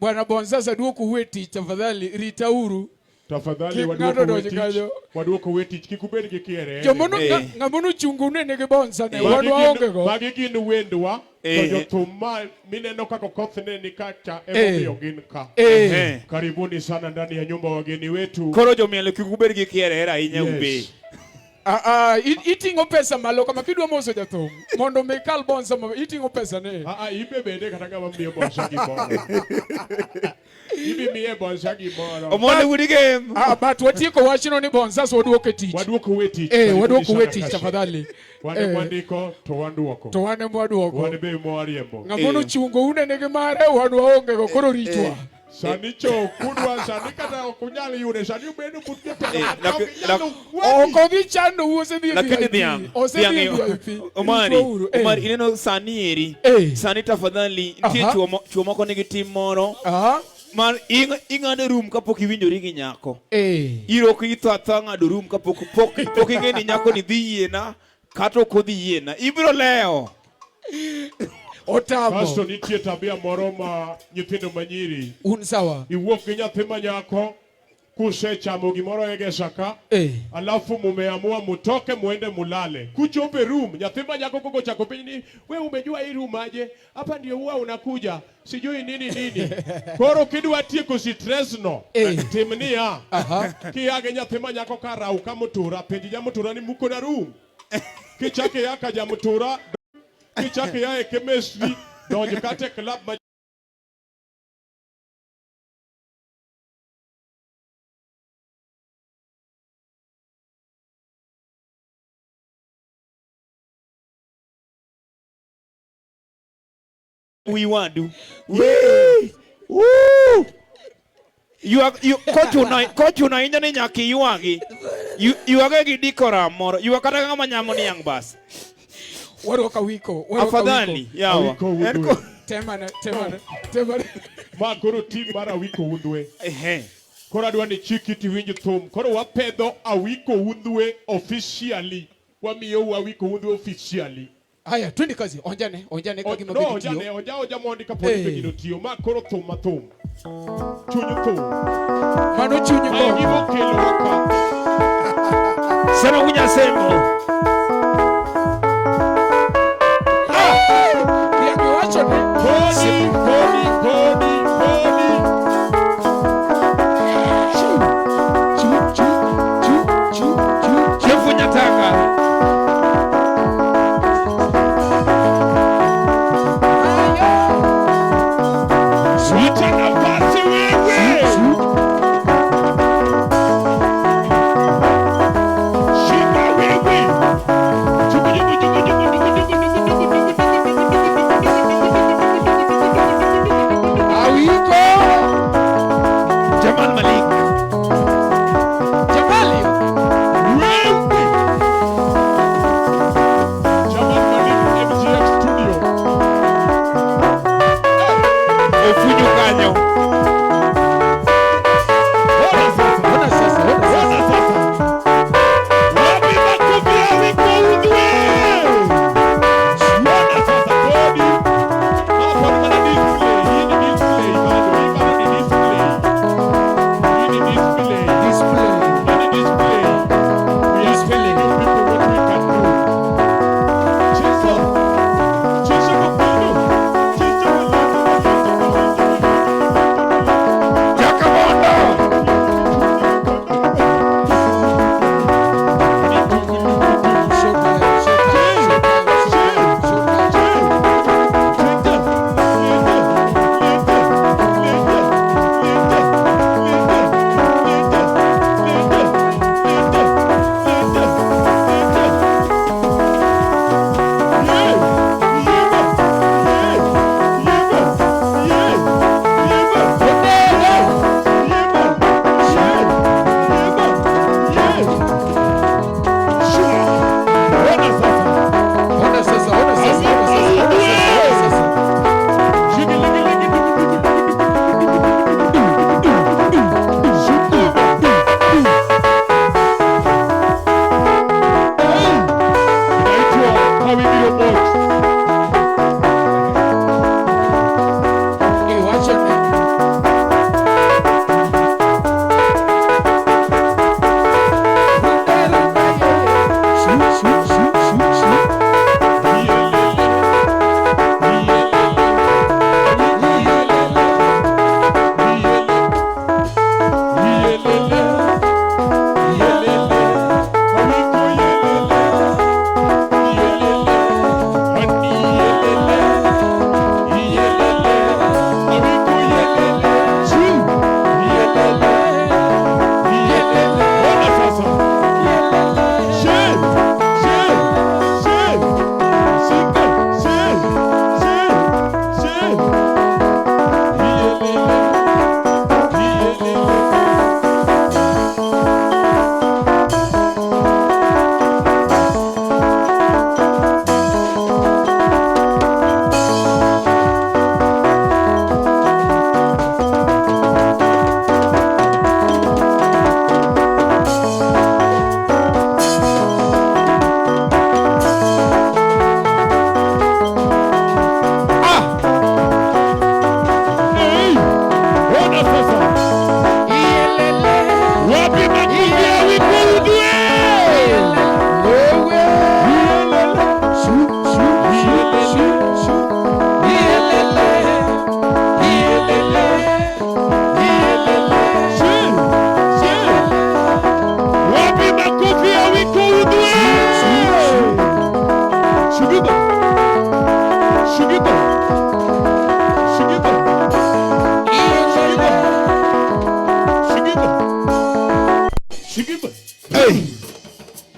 Bwana Bonsas duoko weti tafadhali ritauru. Tafadhali waduoko wetich kikubed gi kiere. Jomono ngamono chungune ne Bonsa ne wadwa onge go. Magi gin wendwa to jothum mineno kako kothne ni kacha emo gin ka. Karibuni sana ndani ya nyumba wageni wetu. Koro jomielo kikubed gi kiere era inya ube. Itingo pesa malo kama kidwa moso jathum mondo mekal Bonsa itingo pesa ne. Ibe bende kata kama miyo Bonsa gimoro. Ibi miye Bonsa gimoro. Omone wudi game. But watieko wachino ni Bonsas waduoko tich. Waduoko wetich. Waduoko wetich tafadhali. Wane mwandiko to wanduoko. To wane mwaduoko. Wane be mwariembo. Ngamono chungo une nege mare wadwa onge go koro ritwa. Sani cho kudwa sani kata okunyali yude sani ubedu putke Okogi chando uose dhiye lakini dhiang Omar ineno sani eri sani tafadhali nitie chuo moko nigi tim moro mar ing'ado rum kapok iwinjori gi nyako iro kithatha ng'ado rum kapok ing'e ni nyako ni dhi yiena kata ok odhi yiena ibiro leo Otamo. Kasto nitie tabia moro ma nyithindo manyiri. Un sawa. Iwuok gi nyathi manyako kusechamo gimoro egesa ka. Alafu mumeamua mutoke muende mulale. Kuchope room nyathi manyako koko chako piny ni we umejua hii room aje? Hapa ndio huwa unakuja. Sijui nini. Koro kidwa tieko stress no. Timnia. Kiage nyathi manyako karau kamutura penji jamutura ni muko na room. Kichake yaka jamutura kichake ya chemistry donje kate club we want do coach una inja ni nyaki yuagi yuage gi dikora moro yuakata kama nyamo ni yang bas Waruka wiko. Afadhali yawa. Temana. Ma koro tim mara wiko undwe. Koro adwa ni chikiti winjo thum. Koro wapedho awiko undwe officially. Wamiyo awiko undwe officially. Haya, twende kazi. Onjane kagi mabidi. Onja mondi kaponi pengino tiyo. Ma koro thum mathum. Chunyo thum. Mano chunyo thum. Givo kelo waka. Sema kunya semo.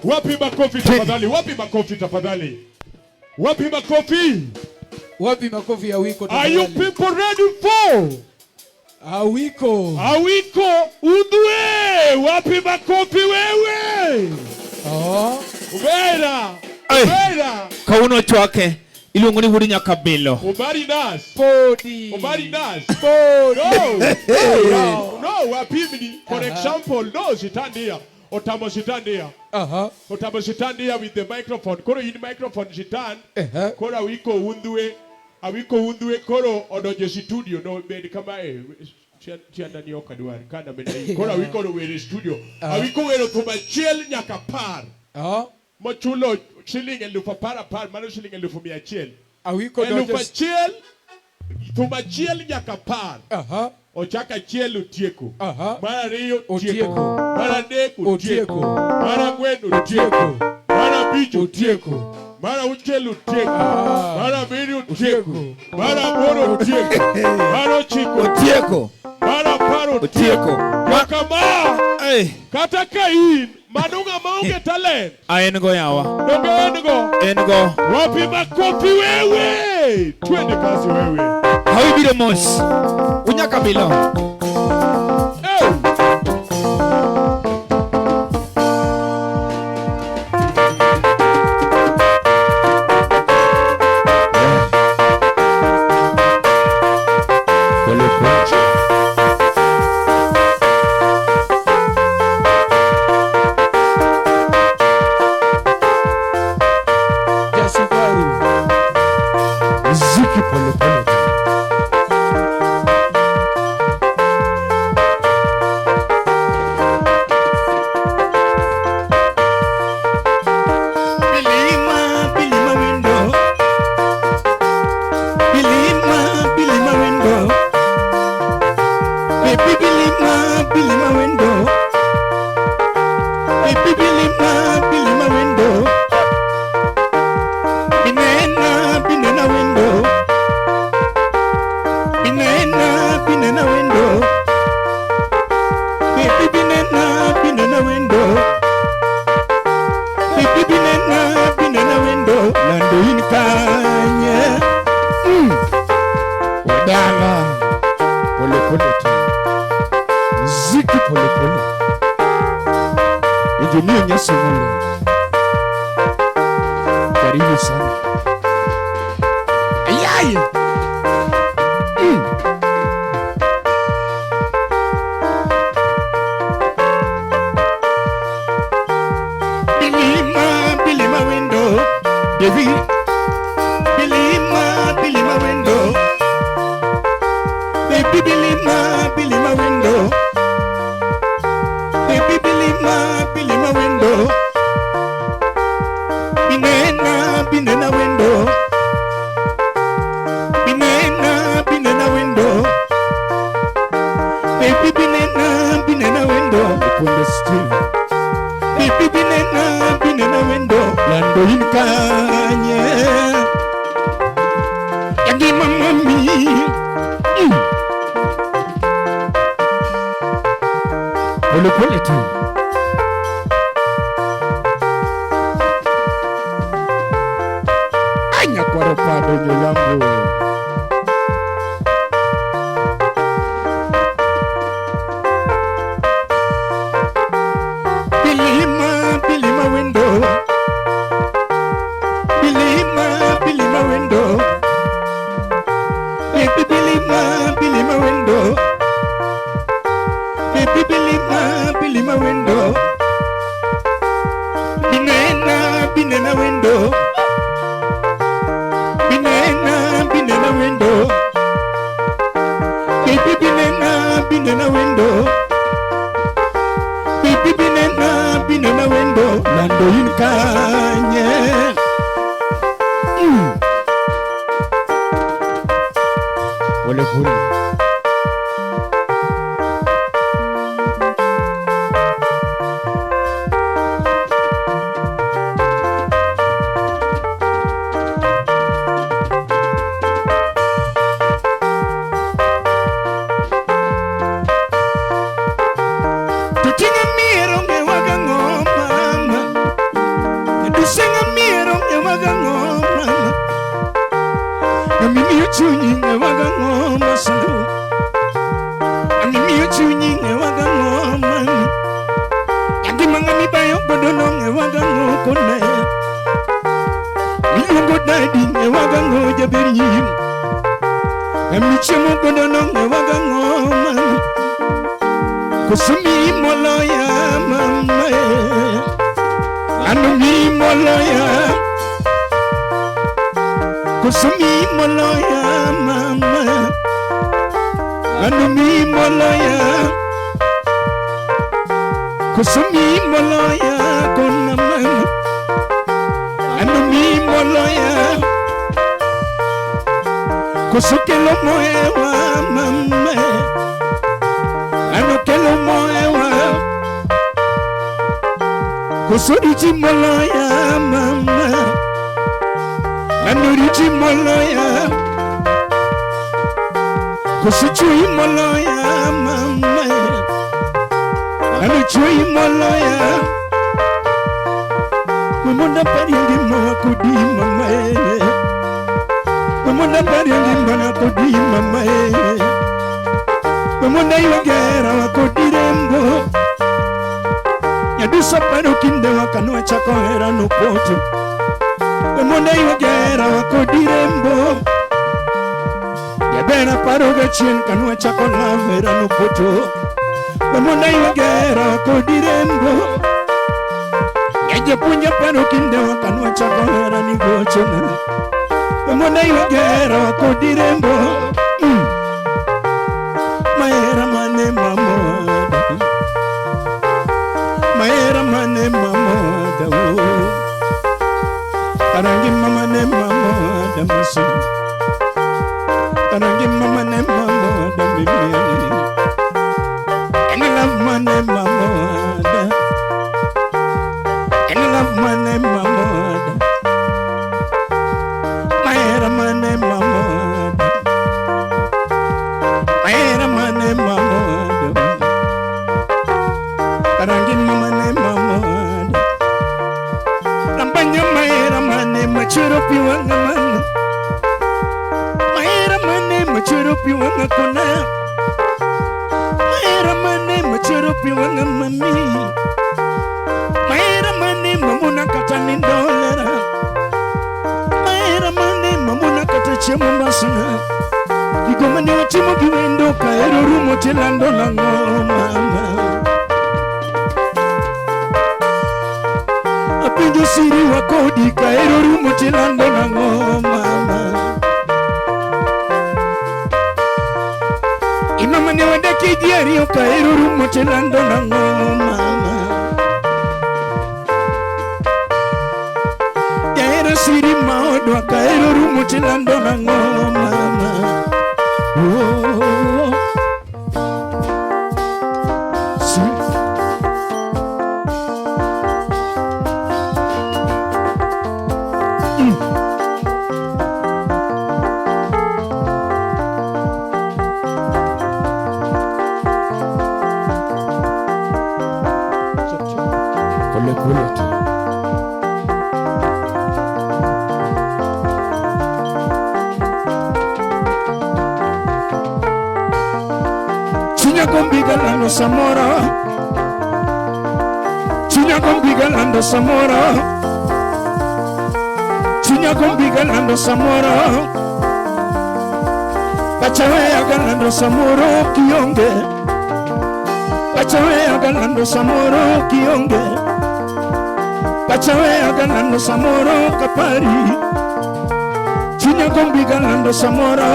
Wapi makofi tafadhali? Wapi makofi tafadhali? Wapi makofi? Wapi makofi ya wiko tafadhali? Are you people ready for? Awiko. Awiko udwe. Wapi makofi wewe? Ubera. Ubera. Kauno chwake. Ilungu ni wudi nyakabilo. Ubari nas. Podi. Ubari nas. Podi. No, wapimini. For example, no, sitandia. Otamo sitandia. Otamo sitandia with the microphone. Koro in microphone sitan. Koro awiko undwe. Awiko undwe koro odoje studio. No, bedi kama chianda ni okadwari. Kanda bedi. Koro awiko wele studio. Awiko wele tumachiel nyakapar. Mochulo shilling elufu par mano shilling elufu miachiel. Awiko elufu achiel tumachiel nyakapar. Ochaka chiel utieko. Mara riyo utieko. Mara dek utieko. Mara gwen utieko. Mara bich utieko. Mara uchel utieko. Mara biri utieko. Mara boro utieko. Mara chiko utieko. Mara paro utieko. Wakama kata kain manunga maunge talent. Ayengo yawa. Engo. Wapi makofi wewe. Twende kazi wewe. Hawibire mos. Unyakabilo. Pole pole tu. Anya kwa ropado nyolambo. Bilima window. Bilima window. Baby Bilima window. Baby Bilima window. Binena window. Binena window. Baby Binena window. Baby Binena window. Lando inkanye. Ole puli. Kusumi moloya mama, anumi moloya. Kusumi moloya mama, anumi moloya. Kusumi moloya kona mama, anumi moloya. Kusukelo moewa mama, anukelo moewa. Kusurichi moloya mama, anurichi moloya. Kusuchui moloya mama, anuchui moloya. Mamona pariangi mwa kudi mama, mamona pariangi mwa kudi mama. Mamona iwagera wa kudi rembo. Yadusa paro kinde wakanwa chako hera no poto. Mamona iwagera wa kudi rembo. Yabena paro gachien kanwa chako lavera no poto. Mamona iwagera wa kudi rembo. Yaje punya paro kinde wakanwa chako hera ni gochona. Mamona iwagera wa kudi rembo. Maera mane mamoda, maera mane mamoda, arangi mama ne mamoda maso, arangi mama ne mamoda mimi, eni love mane mamoda, eni love mane mamoda, maera mane mamoda. Maera mane mamoda, karangi mane mamoda. Rambanya maera mane machuro piwanga mano. Maera mane machuro piwanga kona. Maera mane machuro piwanga mami. Maera mane mamuna katani dolera. Maera mane mamuna katachemu masuna. Igomani wachimo kiwendo kaero rumo chelando lango mama. Apinjo siri wakodi kaero rumo chelando lango mama. Imamani wende kijiario kaero rumo chelando lango mama. Yaera siri maodwa kaero rumo chelando lango mama. Oh, sweet. galando samoro. Chunya gombi galando samoro. Chunya gombi galando samoro. Pachawea galando samoro kionge. Pachawea galando samoro kionge. Pachawea galando samoro kapari. Chunya gombi galando samoro.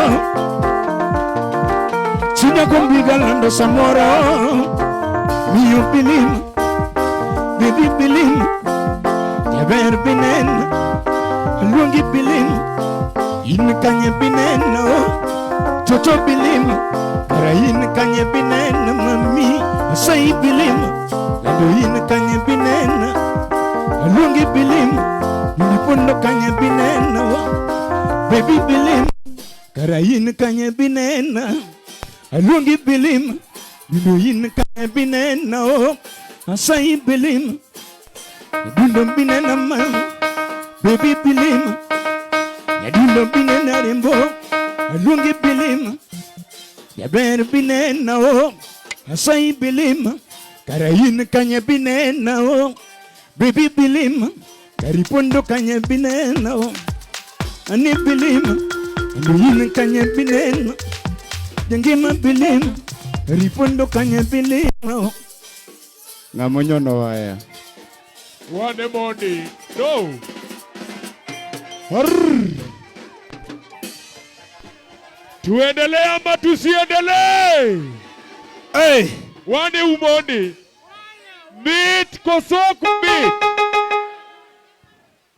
Chunya gombi galando samoro. Mio bilim, baby bilim. Yaber binen, lungi bilim. In kanya binen no. Toto bilim, rain kanya binen mami. Say bilim, laluin kanya binen. Lungi bilim, nipundo kanya binen no. Baby bilim, karain kanya binen. Lungi bilim, laluin kanya binen no. Say bilim, dundum binen ama. Baby bilim, dundum binen arimbo. Lungi bilim, yaber binen no. Say bilim, karain kanya binen no. Baby bilim, karipondo kanya binen no. Ani bilim, luin kanya binen. Jengima bilim, karipondo kanya binen no. Ngamonyo no haya. One Mondi. No. Tuendelee ama tusiendelee? Hey, One Umondi. Meet Kosoku meet.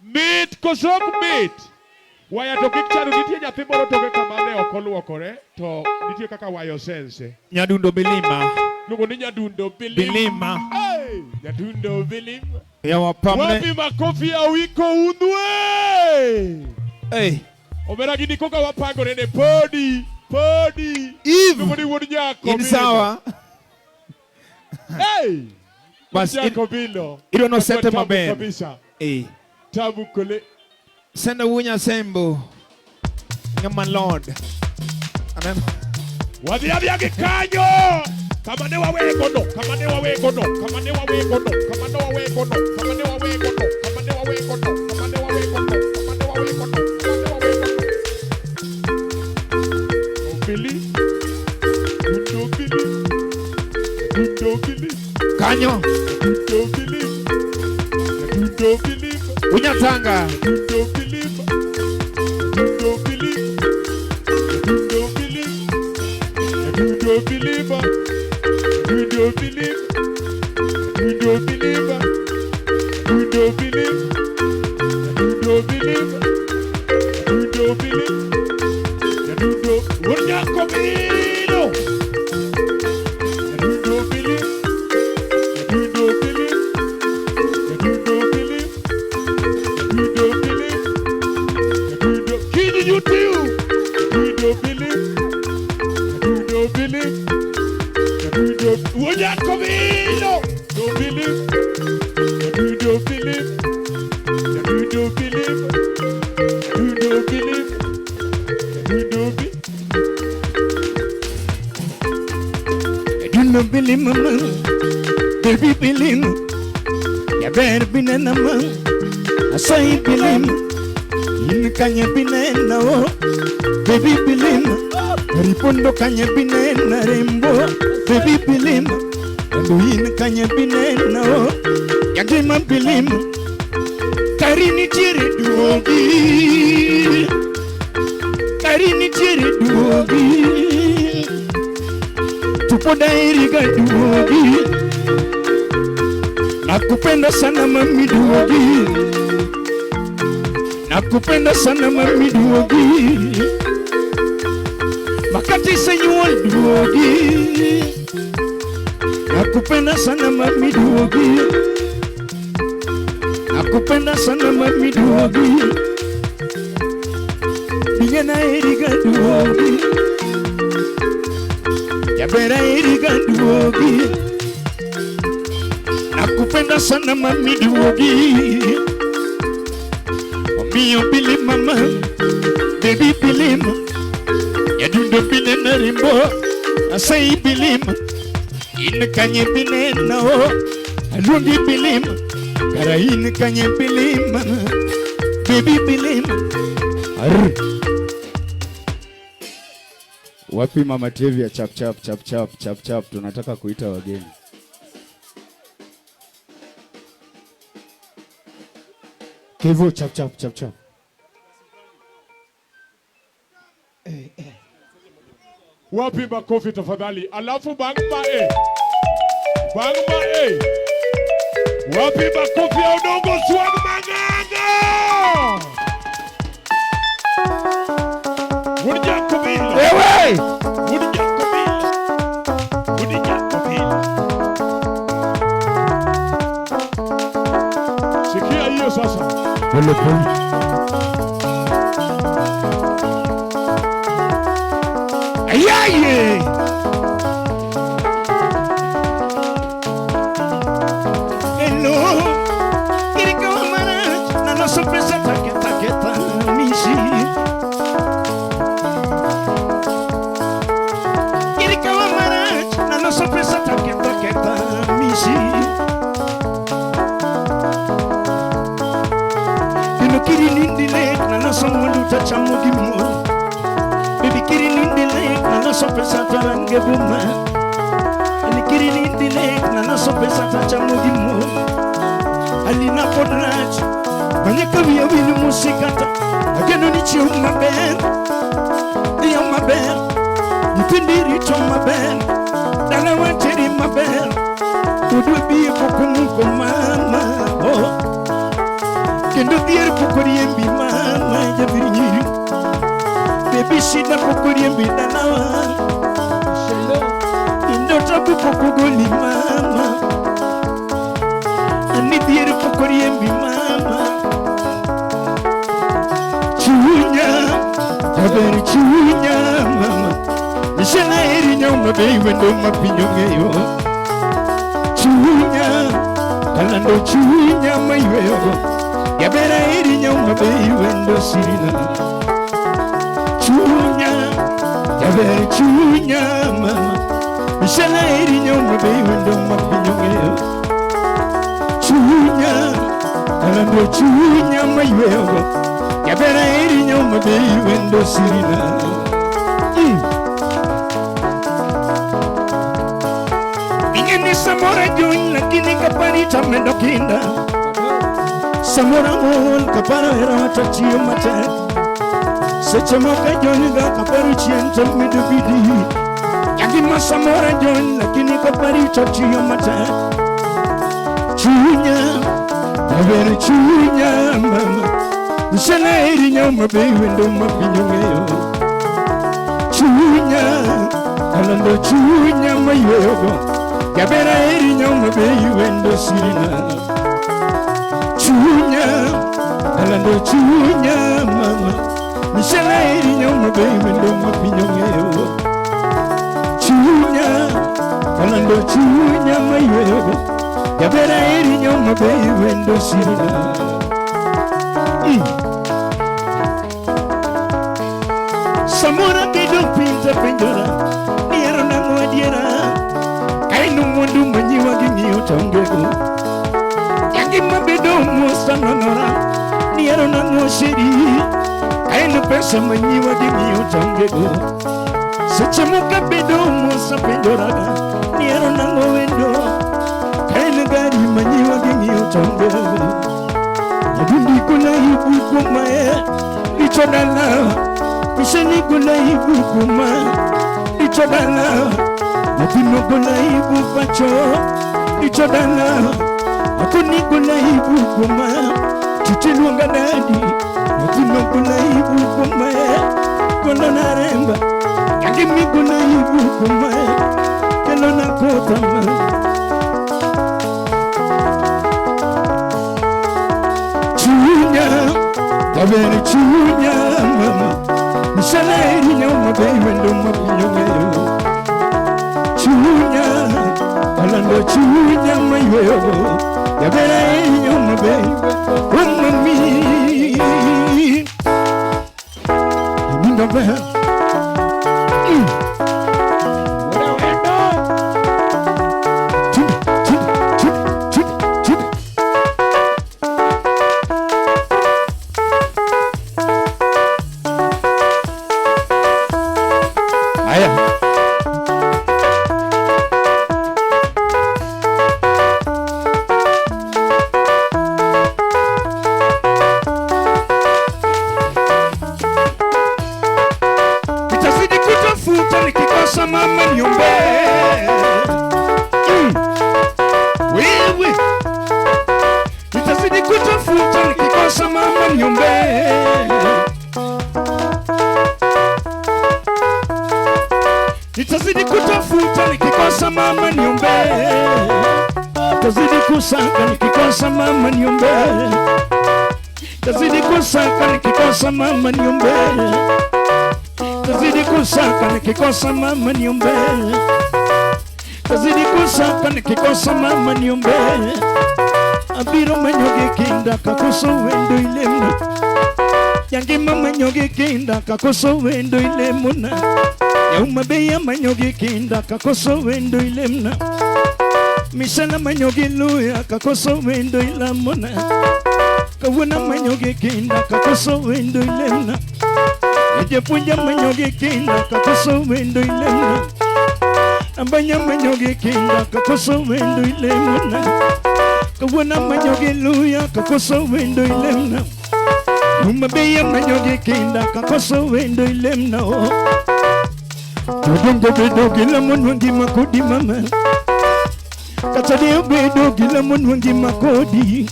Meet Kosoku meet. Waya to kicharu nitie nyathi moro toke kamane okoluokore to nitie kaka wayo sense. Nyadundo bilima. Lugo ni Nyadundo bilima. Bilima. Hey, Nyadundo bilima. Ya wapamne. Wapi makofi ya wiko undwe. Hey. Omera gini koka wapango nene podi. Podi. Eve. Lugo ni wodi nyako. Insawa. Hey. Bas Bilo. Ilo no sete maben. Kabisa. Eh. Tabu kole. Senda wunya sembo. Ngama Lord. Amen. Wadi abiage kanyo. Kamane wawe gono. Kamane wawe gono. Kamane wawe gono. Kamane wawe gono. Kamane wawe gono. Kamane wawe gono. Kamane wawe gono. Kamane wawe gono. Kamane wawe gono. Obili. Dundo bili. Dundo bili. Kanyo. Dundo bili. Dundo bili. Unyatanga. Dundo bili. Dundo bili. Dundo bili. Dundo bili. Dundo bili. Dundo bili. Dundo bili. Dundo bili. Dundo bili. Dundo. Wonya komino. Dundo bili. Dundo bili. Dundo bili. Dundo bili. Dundo. Kini you do? Dundo bili. Dundo bili. Dundo. Wonya komino. Dundo bili. Dundo bili. Dundo bili. Dundo bili. Dundo bili. Dundo bilim mama. Baby bilim. Yaber binen ama. Asai bilim. In kanya binen no. Baby bilim. Ripondo kanya binen na rembo. Baby bilim. Luin kanya binen no. Yagima bilim. Karini tiri duogi. Karini tiri duogi. Tupoda iriga duogi. Nakupenda sana mami duogi. Nakupenda sana mami duogi. Makati senyual duogi. Nakupenda sana mami duogi. Nakupenda sana mami duogi. Bigana iriga duogi. Yabera iriga duogi. Nakupenda sana mami duogi. Mio bilim mama. Baby bilim. Yadundo bilim na rimbo. Asai bilim. In kanye bineno Aluongi bilim Kara in kanye bilim Baby bilim Wapi Mama Tevia? Chap chap chap chap chap chap, tunataka kuita wageni. Kevo chap chap chap chap. Wapi makofi tafadhali. Alafu bangma Bangma Wapi makofi ya udongo swag manganga. Wudija kubila. Ewe! Wudija kubila. Wudija kubila. Sikia hiyo sasa. Pole pole. Ayaye! Hello, kirika wa maraj, na no sorpresa taketa misi. Kirika wa maraj, na no sorpresa taketa misi. Kino kiri nindile, na no someone utachamu gimo. Baby kiri nindile, na no sorpresa tarange buma. Kiri nindile, na no sorpresa tachamu gimo. Alina podnach, banyeka via winu musikata. Ageno ni chiu maben, diyo maben. Nipindiri to maben, dala wanteri maben. Udu biye kukumuko mama, oh. Kendo biye kukuri embi mama, jabiri nyiri. Baby shida kukuri embi dalawa. Indo tabu kukuguli mama. Anidhier pokori embi mama. Chunya, taberi chunya mama. Nishela eri nyoma bei wendo mapinyo ngeyo. Chunya, kalando chunya maiweyo. Yabera eri nyoma bei wendo sirina. Chunya, yabera chunya mama. Nishela eri nyoma bei wendo mapinyo ngeyo. Chunya, kalando chunya maiweyo. Yabera eri nyoma bei wendo sirina. Ingeni samora join lakini kapari tamendo kinda. Samora ngol kapara hera tachio mata. Sechamoka join ga kapari chienta midu bidi. Yakima samora join lakini kapari tachio mata. Chunya, tabere chunya mama. Nishana eri nyoma bei wendo mapinyo ngeyo. Chunya, kalando chunya maiweyo. Yabera eri nyoma bei wendo sirina. Chunya, kalando chunya mama. Nishana eri nyoma bei wendo mapinyo ngeyo. Chunya, kalando chunya maiweyo. Yabera eri nyoma bei wendo sirina. Samora kedo pinta penjora niero nango adiera kainu mundu manyiwa ginyo tongego yangi mabedo musta nonora niero nango shiri kainu pesa manyiwa ginyo tongego sechamuka bedo musta penjora niero nango wendo kainu gari manyiwa ginyo tongego yadundi kuna hibu kumae ichodana Mishani gula ibu kuma Ichodana Napino gula ibu pacho Ichodana Akuni gula ibu kuma Chichiluanga dadi Napino gula ibu kuma Kono na remba Yakimi gula ibu kuma Kelo na kotama Chunya Taberi chunya mama Nishana eri nyoma bei wendo mapinyo ngeyo. Chunya, kalando chunya maiweyo. Yabera eri nyoma bei wendo mami. Yaminda beha. Aya. Nitazidi kutafuta nikikosa mama niombe. Wewe. Nitazidi kutafuta nikikosa mama niombe. Nitazidi kutafuta nikikosa mama niombe. Nitazidi kusaka nikikosa mama niombe. Nitazidi kusaka nikikosa mama niombe. Nitazidi kusaka nikikosa mama niombe. Nitazidi kusaka nikikosa mama niombe. Abiro manyoge kinda kakoso wendo ilemna. Yangi mama nyoge kinda kakoso wendo ilemuna. Yauma beya manyoge kinda kakoso wendo ilemna. Misala manyoge luya kakoso wendo ilamuna. Kawuna manyoge kinda kakoso wendo ilemna. Ejepunja manyoge kinda kakoso wendo ilemna. Ambanya manyoge kinda kakoso wendo ilemuna. Kawuna manyoge luya kakoso wendo ilemna. Yauma beya manyoge kinda kakoso wendo ilemna. Tudungo bedo gila munwangi makodi mama. Katade bedo gila munwangi makodi.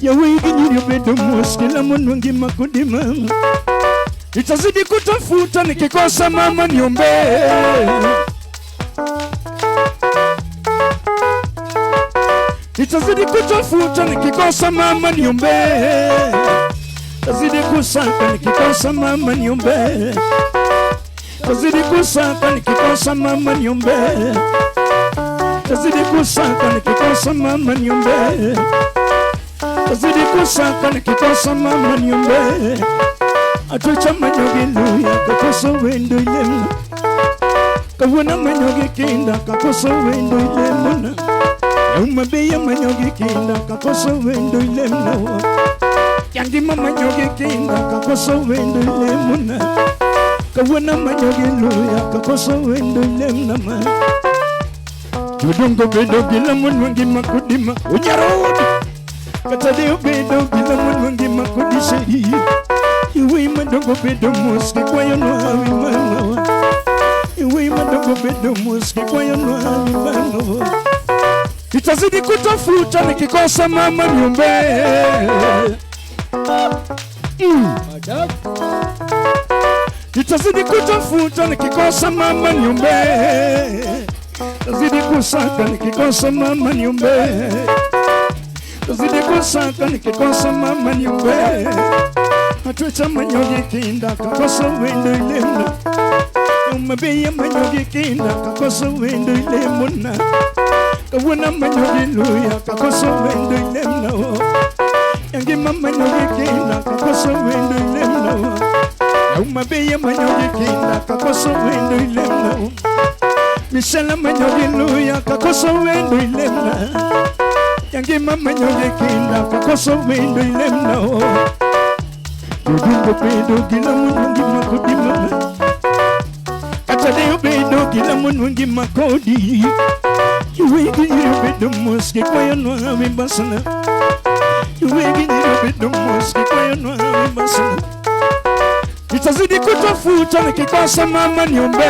Ya wigi nyiri bedo mos gila munwangi makodi mama. Nitazidi kutafuta nikikosa mama niombe. Nitazidi kutafuta nikikosa mama niombe. Nitazidi kusaka nikikosa mama niombe. Nitazidi kusaka nikikosa mama niombe. Nitazidi kusaka nikikosa mama niombe. Nitazidi kusaka nikikosa mama niombe. Atucha manyoge luya kakoso wendo ilemna. Kawuna manyoge kinda kakoso wendo ilemna. Yauma beya manyoge kinda kakoso wendo ilemna. Yangi mama nyoge kinda kakoso wendo ilemna. Kawuna manyoge luya kakoso wendo ilemna ma. Tudungo bedo gila munwangi makudima unyarodi. Katade bedo gila munwangi makudishe. Iwe madongo bedo muski kwa yonoawi mama. Iwe madongo bedo muski kwa yonoawi mama. Nitazidi kutafuta nikikosa mama niombe. Nitazidi kutafuta nikikosa mama niombe. Nitazidi kusaka nikikosa mama niombe. Nitazidi kusaka nikikosa mama niombe. Atucha manyoge kinda kakoso wendo ilemna. Yauma beya manyoge kinda kakoso wendo ilemuna. Kawuna manyoge luya kakoso wendo ilemna. Yangi mama nyoge kinda kakoso wendo ilemna. Yauma beya manyoge kinda kakoso wendo ilemna. Misala manyoge luya kakoso wendo ilemna. Yangi mama nyoge kinda kakoso wendo ilemna. Tudungo bedo gila munwangi makodi mama. Katade bedo gila munwangi makodi. Yuwegi nyiri bedo moski kwa yonoawi basana. Yuwegi nyiri bedo moski kwa yonoawi basana. Nitazidi kutafuta nikikosa mama niombe.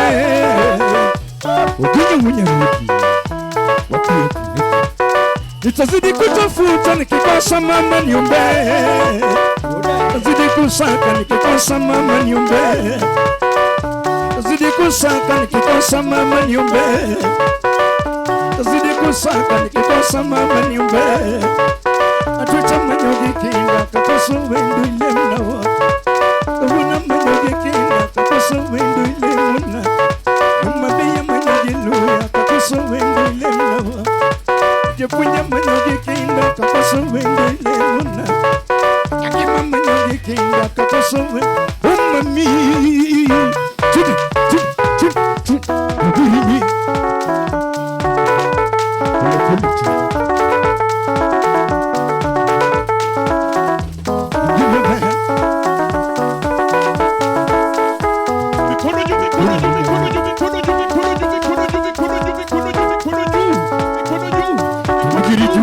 Uginye unyarudi wakiye kuneka. Nitazidi kutafuta nikikosa mama niombe. Nitazidi kusaka nikikosa mama niombe. Nitazidi kusaka nikikosa mama niombe. Nitazidi kusaka nikikosa mama niombe. Atucha manyoge kinda kakoso wendo ilemna. Kawuna manyoge kinda kakoso wendo ilemna. Yauma beya manyoge luya kakoso wendo ilemna. Jepunya manyoge kinda kakoso wendo ilemna. Yangi mama nyoge kinda kakoso wendo. Mami chudi chudi chudi chudi.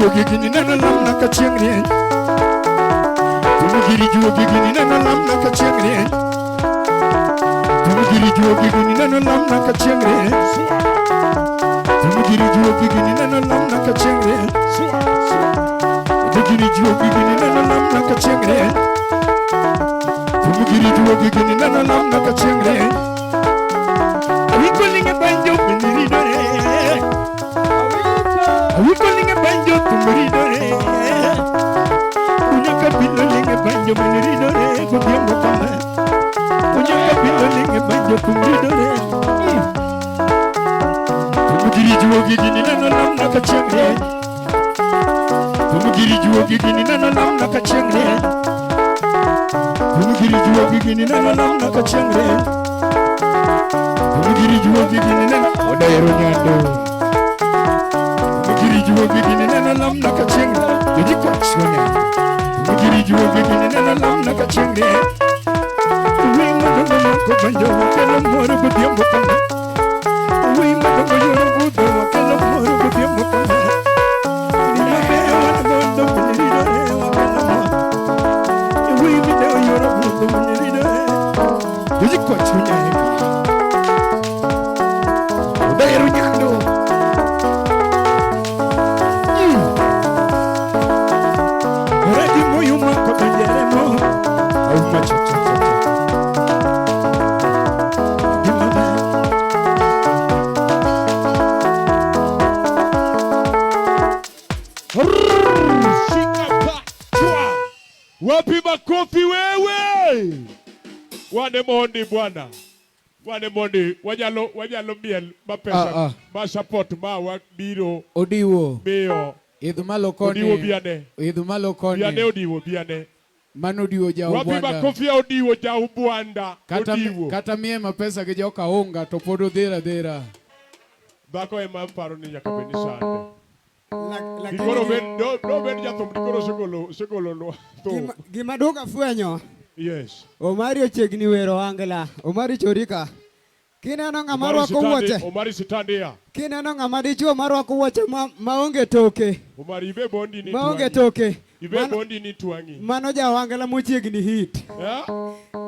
juogi gini neno lamna ka chieng' rieny. Tumugiri juogi gini neno lamna ka chieng' rieny. Tumugiri juogi gini neno lamna ka chieng' rieny. Tumugiri juogi gini neno lamna ka chieng' rieny. Tumugiri juogi gini neno lamna ka chieng' rieny. Tumugiri juogi gini neno lamna ka chieng' rieny. Awikolinge banjo miniridore. Awikolinge banjo tumiridore. Unyaka bilolinge banjo miniridore. Godhiambo kama. Unyaka bilolinge banjo tumiridore. Tumugiri juogi gini neno lamna ka chieng' rieny. Tumugiri juogi gini neno lamna ka chieng' rieny. Tumugiri juogi gini neno lamna ka chieng' rieny. Tumugiri juogi gini neno odero nyando. Tumugiri juogi gini neno lamna ka chieng' rieny. Joji kochone. Tumugiri juogi gini neno lamna ka chieng' rieny. Uwi madongo moko banjo kelo moro godhiambo kama. Uwi madongo yoro budho kelo moro godhiambo kama. Nimake wan gondo miniridore wakelo moro. Uwi video yoro budho miniridore. Joji kochone. Odero nyando. Oredi moyo mako banjere mo. Au machocho. Wapi makofi wewe? Wane mondi bwana. Wane mondi wanyalo miel mapesa ma support ma wabiro Odiwo. Miyo. Idhumalo kone. Odiwo biane. Idhumalo kone. Biane odiwo biane. Mano odiwo ja Wapi ubwanda. makofi odiwo ja ubwanda. Odiwo. Kata miye mapesa gi joka unga to pod odhera dhera. Dhako ema paro ni nyaka beni sande. Dikoro ben do ben jathum dikoro segolo no. Gima duka fwenyo. Yes. Omari ochiegni wero angla. Omari chorika. Kineno ng'ama rwako wuoche. Omari sitandia. Kineno ng'ama dichuo marwako wuoche maonge toke. Omari ibe bondi ni maonge toke. Ibe bondi ni twangi. Mano ja wangala mochiegni hit.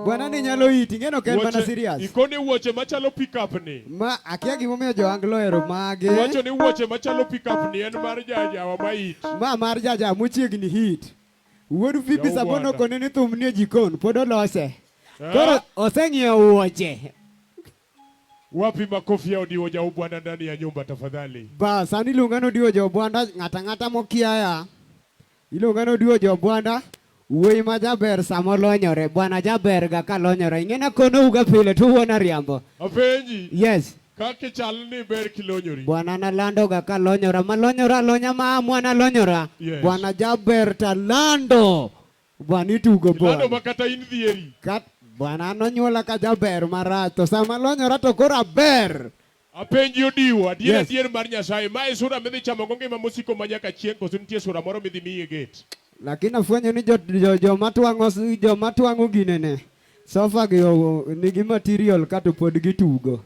Bwana ni nyalo hit. Ingeno ken mana serious. Ikone wuoche machalo pick up ni. Ma akia gimomiyo jo anglo ero mage. Wacho ni wuoche machalo pick up ni en mar jajawa ma hit. Ma mar jaja mochiegni hit. Wuodu Phoebe Sabono kone ni thum ni jikon pod olose. Koro oseng'iewo wuoche. Wapi makofi ya odiwo ja ubwanda ndani ya nyumba tafadhali? Bas, sani iluongano odiwo jo ubwanda ng'ata mokiaya. Iluongano odiwo jo ubwanda. Wuoyi ma jaber samo lonyore. Bwana jaber ga ka lonyore. Ing'ena kono uga pile tu wuona riambo. Apenji? Yes. Kaki chal ni ber kilonyori? Bwana nalando ga ka lonyora. Malonyora lonya ma mwana lonyora. Yes. Bwana jaber talando. Bwana itugo bwana. Lando makata in dhieri. Bwana nonyuola ka jaber marach. To sama lonyora to kora ber. Apenji odiwo. Adier mar Nyasaye. Mae sura midhi chamo gonge ma mosiko manyaka chieng' koso nitie sura moro midhi miye gate. Lakini afwenyo ni joma twang'o ginene. Sofa gi nigi material kato pod gitugo.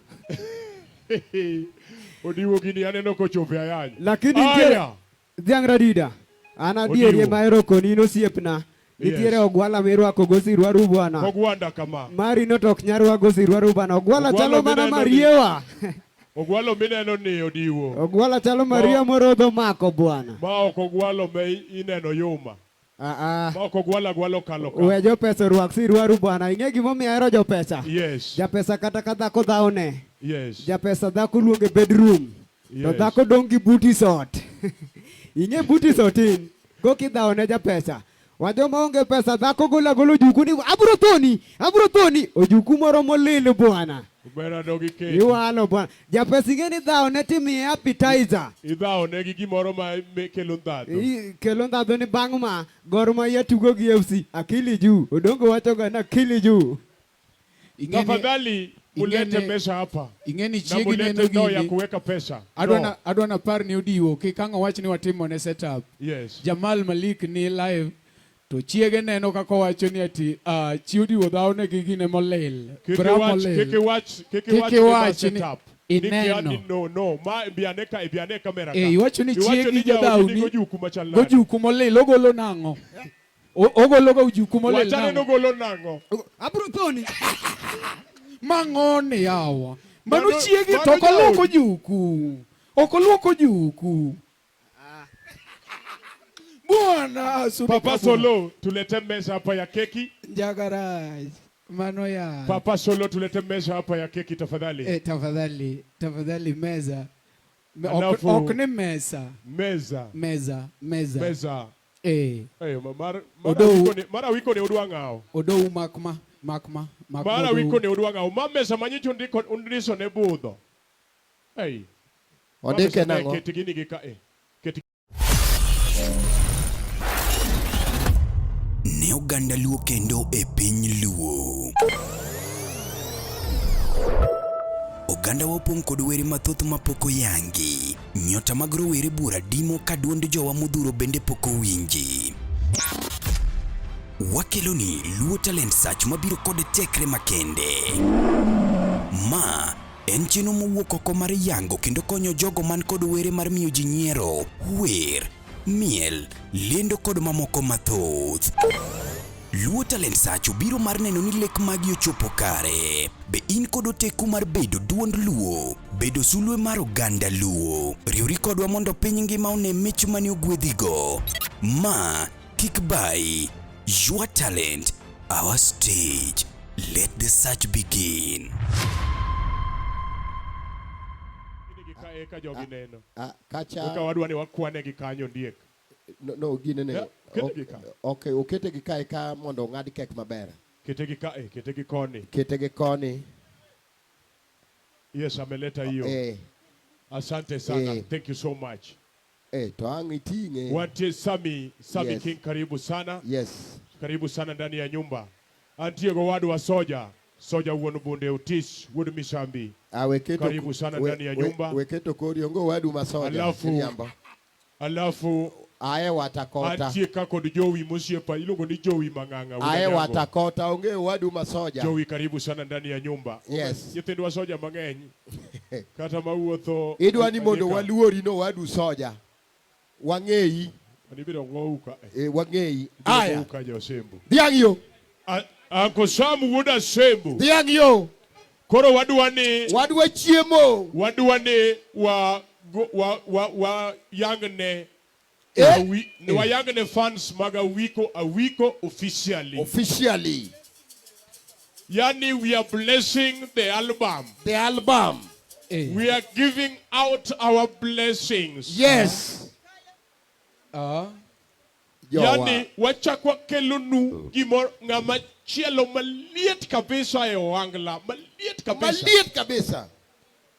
Odiwo gini aneno kochope ayany. Lakini nitiere dhiang' radida. An adieri ema ero koni nosiepna. Nitiere ogwala mirwako go sirwaru bwana. Ogwanda kama. Mari no tok nyarwago sirwaru bwana. Ogwala chalo mana mariewa. Ogwalo mineno ni odiwo. Ogwala chalo maria morodho mako bwana. Ma ok ogwalo me ineno yuma. Ma ok ogwalo kalo ka. We jo pesa rwak sirwaru bwana. Ing'e gimomiyo ahero jo pesa? Yes. Ja pesa kata ka dhako dhawone. Yes. Ja pesa dhako luonge bedroom. Yes. To dhako dong' gi booty sot. Ing'e booty sot in. Go kidhawone ja pesa. Wajo maonge pesa dhako golo juku ni abro toni. Ojuku moro molil bwana. Ubera dogi ke. Iwalo bwana. Ja pesa ing'e ni dhawone timiye appetizer. Idhawone gi gimoro ma kelo ndhadho. Kelo ndhadho ni bang' ma Gor Mahia tugo gi FC. Akili juu. Odongo wacho ga na akili juu. Tafadhali mulete pesa hapa. Ingeni chiegi neno gini. Ya kuweka pesa. Adwana par ni odiwo kikanga wach ni watimo ne setup. Yes. Jamal Malik ni live. To chiege neno kako wacho ni ati chi odiwo dhawne gi gine molil. Keke wach ni Ineno. No, ma biane kamera. Iwacho ni chiegi jadawni. Gojuku molil ogolo nang'o? Ogolo gojuku molil nang'o? Wachane nogolo nang'o? Abro thoni. Mang'one yawa. Mano chiegi to okoluoko juku. Okoluoko juku. Bwana Papa Solo, tulete meza hapa ya keki. Jagaraj. Mano ya. Papa Solo, tulete meza hapa ya keki tafadhali. Tafadhali meza. Alafu, Okne meza. Meza. Mara wiko ni udwang'ao. Odou makma. Mara wiko ni udwang'ao. Mesa manyicho ndiso ne budho. Odeke nang'o? Keti gini gikae. Ne oganda Luo kendo e piny Luo. Oganda wapong' kod were mathoth mapok oyangi. Nyota mag rowere bura dimo ka duond jowa modhuro bende pok owinji. Wakeloni Luo Talent Search mabiro kod tekre makende. Ma en chenro mowuok oko mar yango kendo konyo jogo man kod were mar miyo ji nyiero, wer, miel, lendo kod mamoko mathoth. Luo Talent Search obiro mar neno ni lek magi ochopo kare. Be in kod oteku mar bedo duond Luo, bedo sulwe mar oganda Luo. Riwri kodwa mondo piny ngima one mich mani ogwedhigo. Ma kik bai. Your talent, our stage. Let the search begin. Kacha. Waka wadwa ni wakwane gi kanyo ndiek. No, ginene. Okay, okete gi kae ka mondo ng'ad kek maber. Kete gi kae, kete gi koni. Kete gi koni. Yes, ameleta hiyo. Asante sana. Thank you so much. To ang itinge. Wantie Sami yes. King karibu sana. Yes. Karibu sana ndani ya nyumba. Antiego wadu wa soja uonu bunde utis wudu mishambi. Karibu sana ndani ya nyumba. Weketo kori ongo wadu masoja. Alafu aye watakota. Antie kako di Joey musiepa ilungo ni Joey manganga. Aye watakota onge wadu masoja. Joey karibu sana ndani ya nyumba. Yes. Yithindu wa soja mangenyi. Kata mauotho. Idwa ni mondo waluori no wadu soja. Wang'eyi. Anibiro ng'ouka. Wang'eyi. Aya. Ng'ouka Josembu. Dhiang' yo. Anko Samu wuda Sembu. Dhiang' yo. Koro wadwani. Wadwa chiemo. Wadwani wa yangne. Wa yangne fans maga awiko officially. Officially. Yani we are blessing the album. The album. We are giving out our blessings. Yes. Yani wachakwa kelonu gimor ngama chielo maliet kabisa e wangla. Maliet kabisa. Maliet kabisa.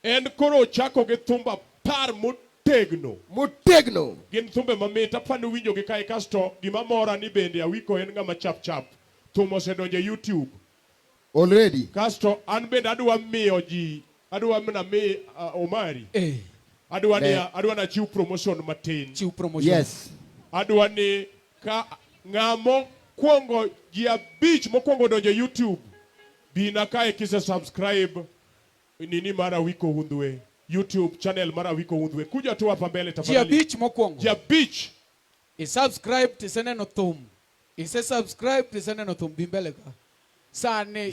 En koro chako ge thumba par motegno. Motegno. Gin thumbe mamita panu winjo ge kai kasto gima mora ni bende awiko en ngama chap. Thumo se donje YouTube. Already. Kasto an bende adwa miyo ji. Adwa mna mi Omari. Adwa na chiw promotion matin. Chiw promotion. Yes. Adwa ni ka ng'amo kuongo ji abich mokuongo donjo YouTube. Bina kae kise subscribe nini mara wiko hundwe. YouTube channel mara wiko hundwe. Kuja tu hapa mbele tafadhali. Ji abich mokuongo. Ji abich. I-subscribe tisene no thum. I-subscribe tisene no thum bimbele ka. Sani.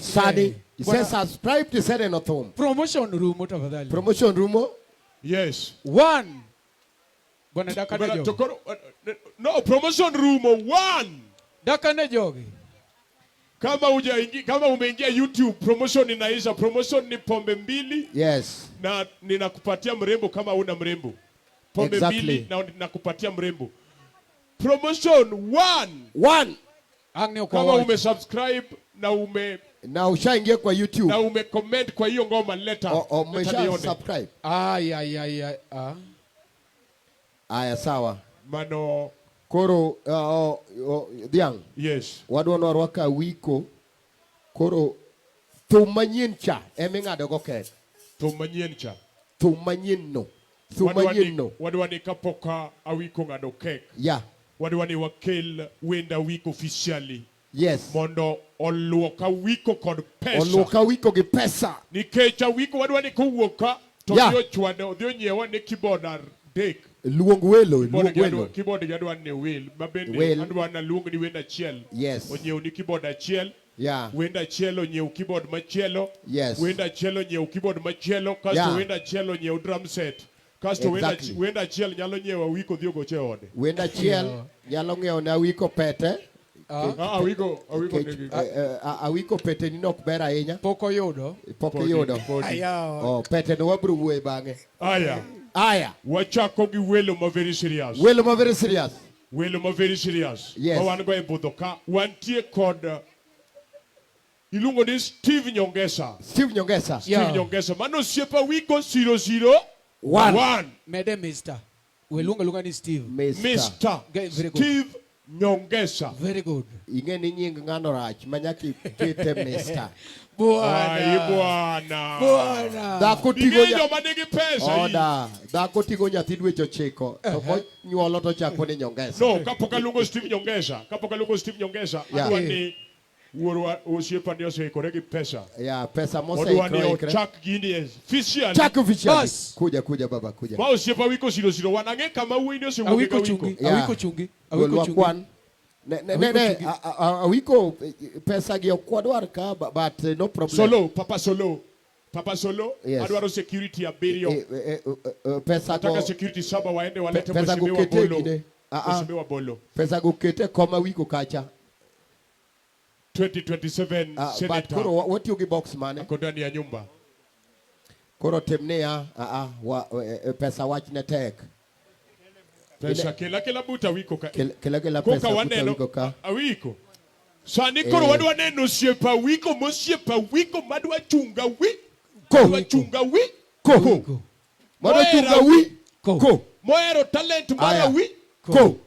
Ise subscribe tisene no thum. Promotion room tafadhali. Promotion room. Yes. One. Bwana dakane jogi. No, promotion room 1. Dakane jogi. Kama umeingia YouTube, promotion inaisha. Promotion ni pombe 2. Yes. Na ninakupatia mrembo kama una mrembo. Pombe 2 na ninakupatia mrembo. Promotion 1. Kama umesubscribe na ushaingia kwa YouTube. Na umecomment kwa hiyo ngoma leta. Umesha subscribe. Aya sawa. Mano koro Dhiang'. Yes. Wadwa warwaka wiko. Koro thum manyien cha eming'ado go kek. Thum manyien cha. Thum manyien no. Thum manyien no. Wadwa ni kapoka awiko ng'ado kek. Yeah. Wadwa ni wakel wenda wiko officially. Yes. Mondo oluoka wiko kod pesa. Oluoka wiko gi pesa. Nikech wiko wadwa ni kowuoka To dio chwado dio nyiewa ne keyboard adek. Luong welo, luong welo. Keyboard jadwa ne will. Mabende Will. adwa na luong ni wenda chiel. Yes. Onyiew ni keyboard achiel. Yeah. Wenda chielo nyiew keyboard machielo. Yes. Wenda chielo nyiew keyboard machielo. Kasto Yeah. wenda chielo nyiew drum set. Kasto Exactly. wenda chiel nyalo nyiewa wiko dhiogo che ode. Wenda chiel nyalo ng'iewo na wiko pete. Awiko pete ni nok ber ahinya. Pok oyudo. Pok oyudo. Oh, pete no wabro wuoye bang'e. Aya. Wachako gi welo ma very serious. Welo ma very serious. Welo ma very serious. Yes. Wan go e budho ka. Wantie kod iluongo ni Steve Nyongesa. Steve Nyongesa. Steve Nyongesa. Mano osiepa wiko 001. Mede Mr. Weluonga lunga ni Steve. Mr. Very good. Steve Nyongesa. Very good. Ing'e ni nying ng'ano rach manyaka ikete Mr. Bwana. Dhako tigo Ing'e joma nigi pesa. Oda. Dhako tigo nyathi dweche 9 to konyuolo to chako ni Nyongesa. No, kapok aluongo Steve Nyongesa. Adwa ni wuorwa osiepa ni oseikore gi pesa. Yeah, pesa Odwa ni ochak gini officially. Chak officially. Kuja baba kuja. Ma osiepa wiko 001. Ang'e kama wuoyi ni osewuok Awiko chungi. Golwa kwan. Ne, awiko pesa gi okwadwar ka but no problem. Papa Solo. Yes. Adwaro security abiriyo. Pesa go. Nataka security saba waende walete pesa go kete gine. Mheshimiwa Bolo. Pesa go kete koma wiko kacha. 2027 senator. But koro what you give box man? Ako ndani ya nyumba. Koro temnea pesa wachne tek. Pesa kila buta wiko ka. Kila pesa buta wiko ka. Awiko. Sani koro wadwa neno osiepa wiko madwa chunga Madwa chunga Ko. Madwa chunga Ko. Moero talent mara Ko.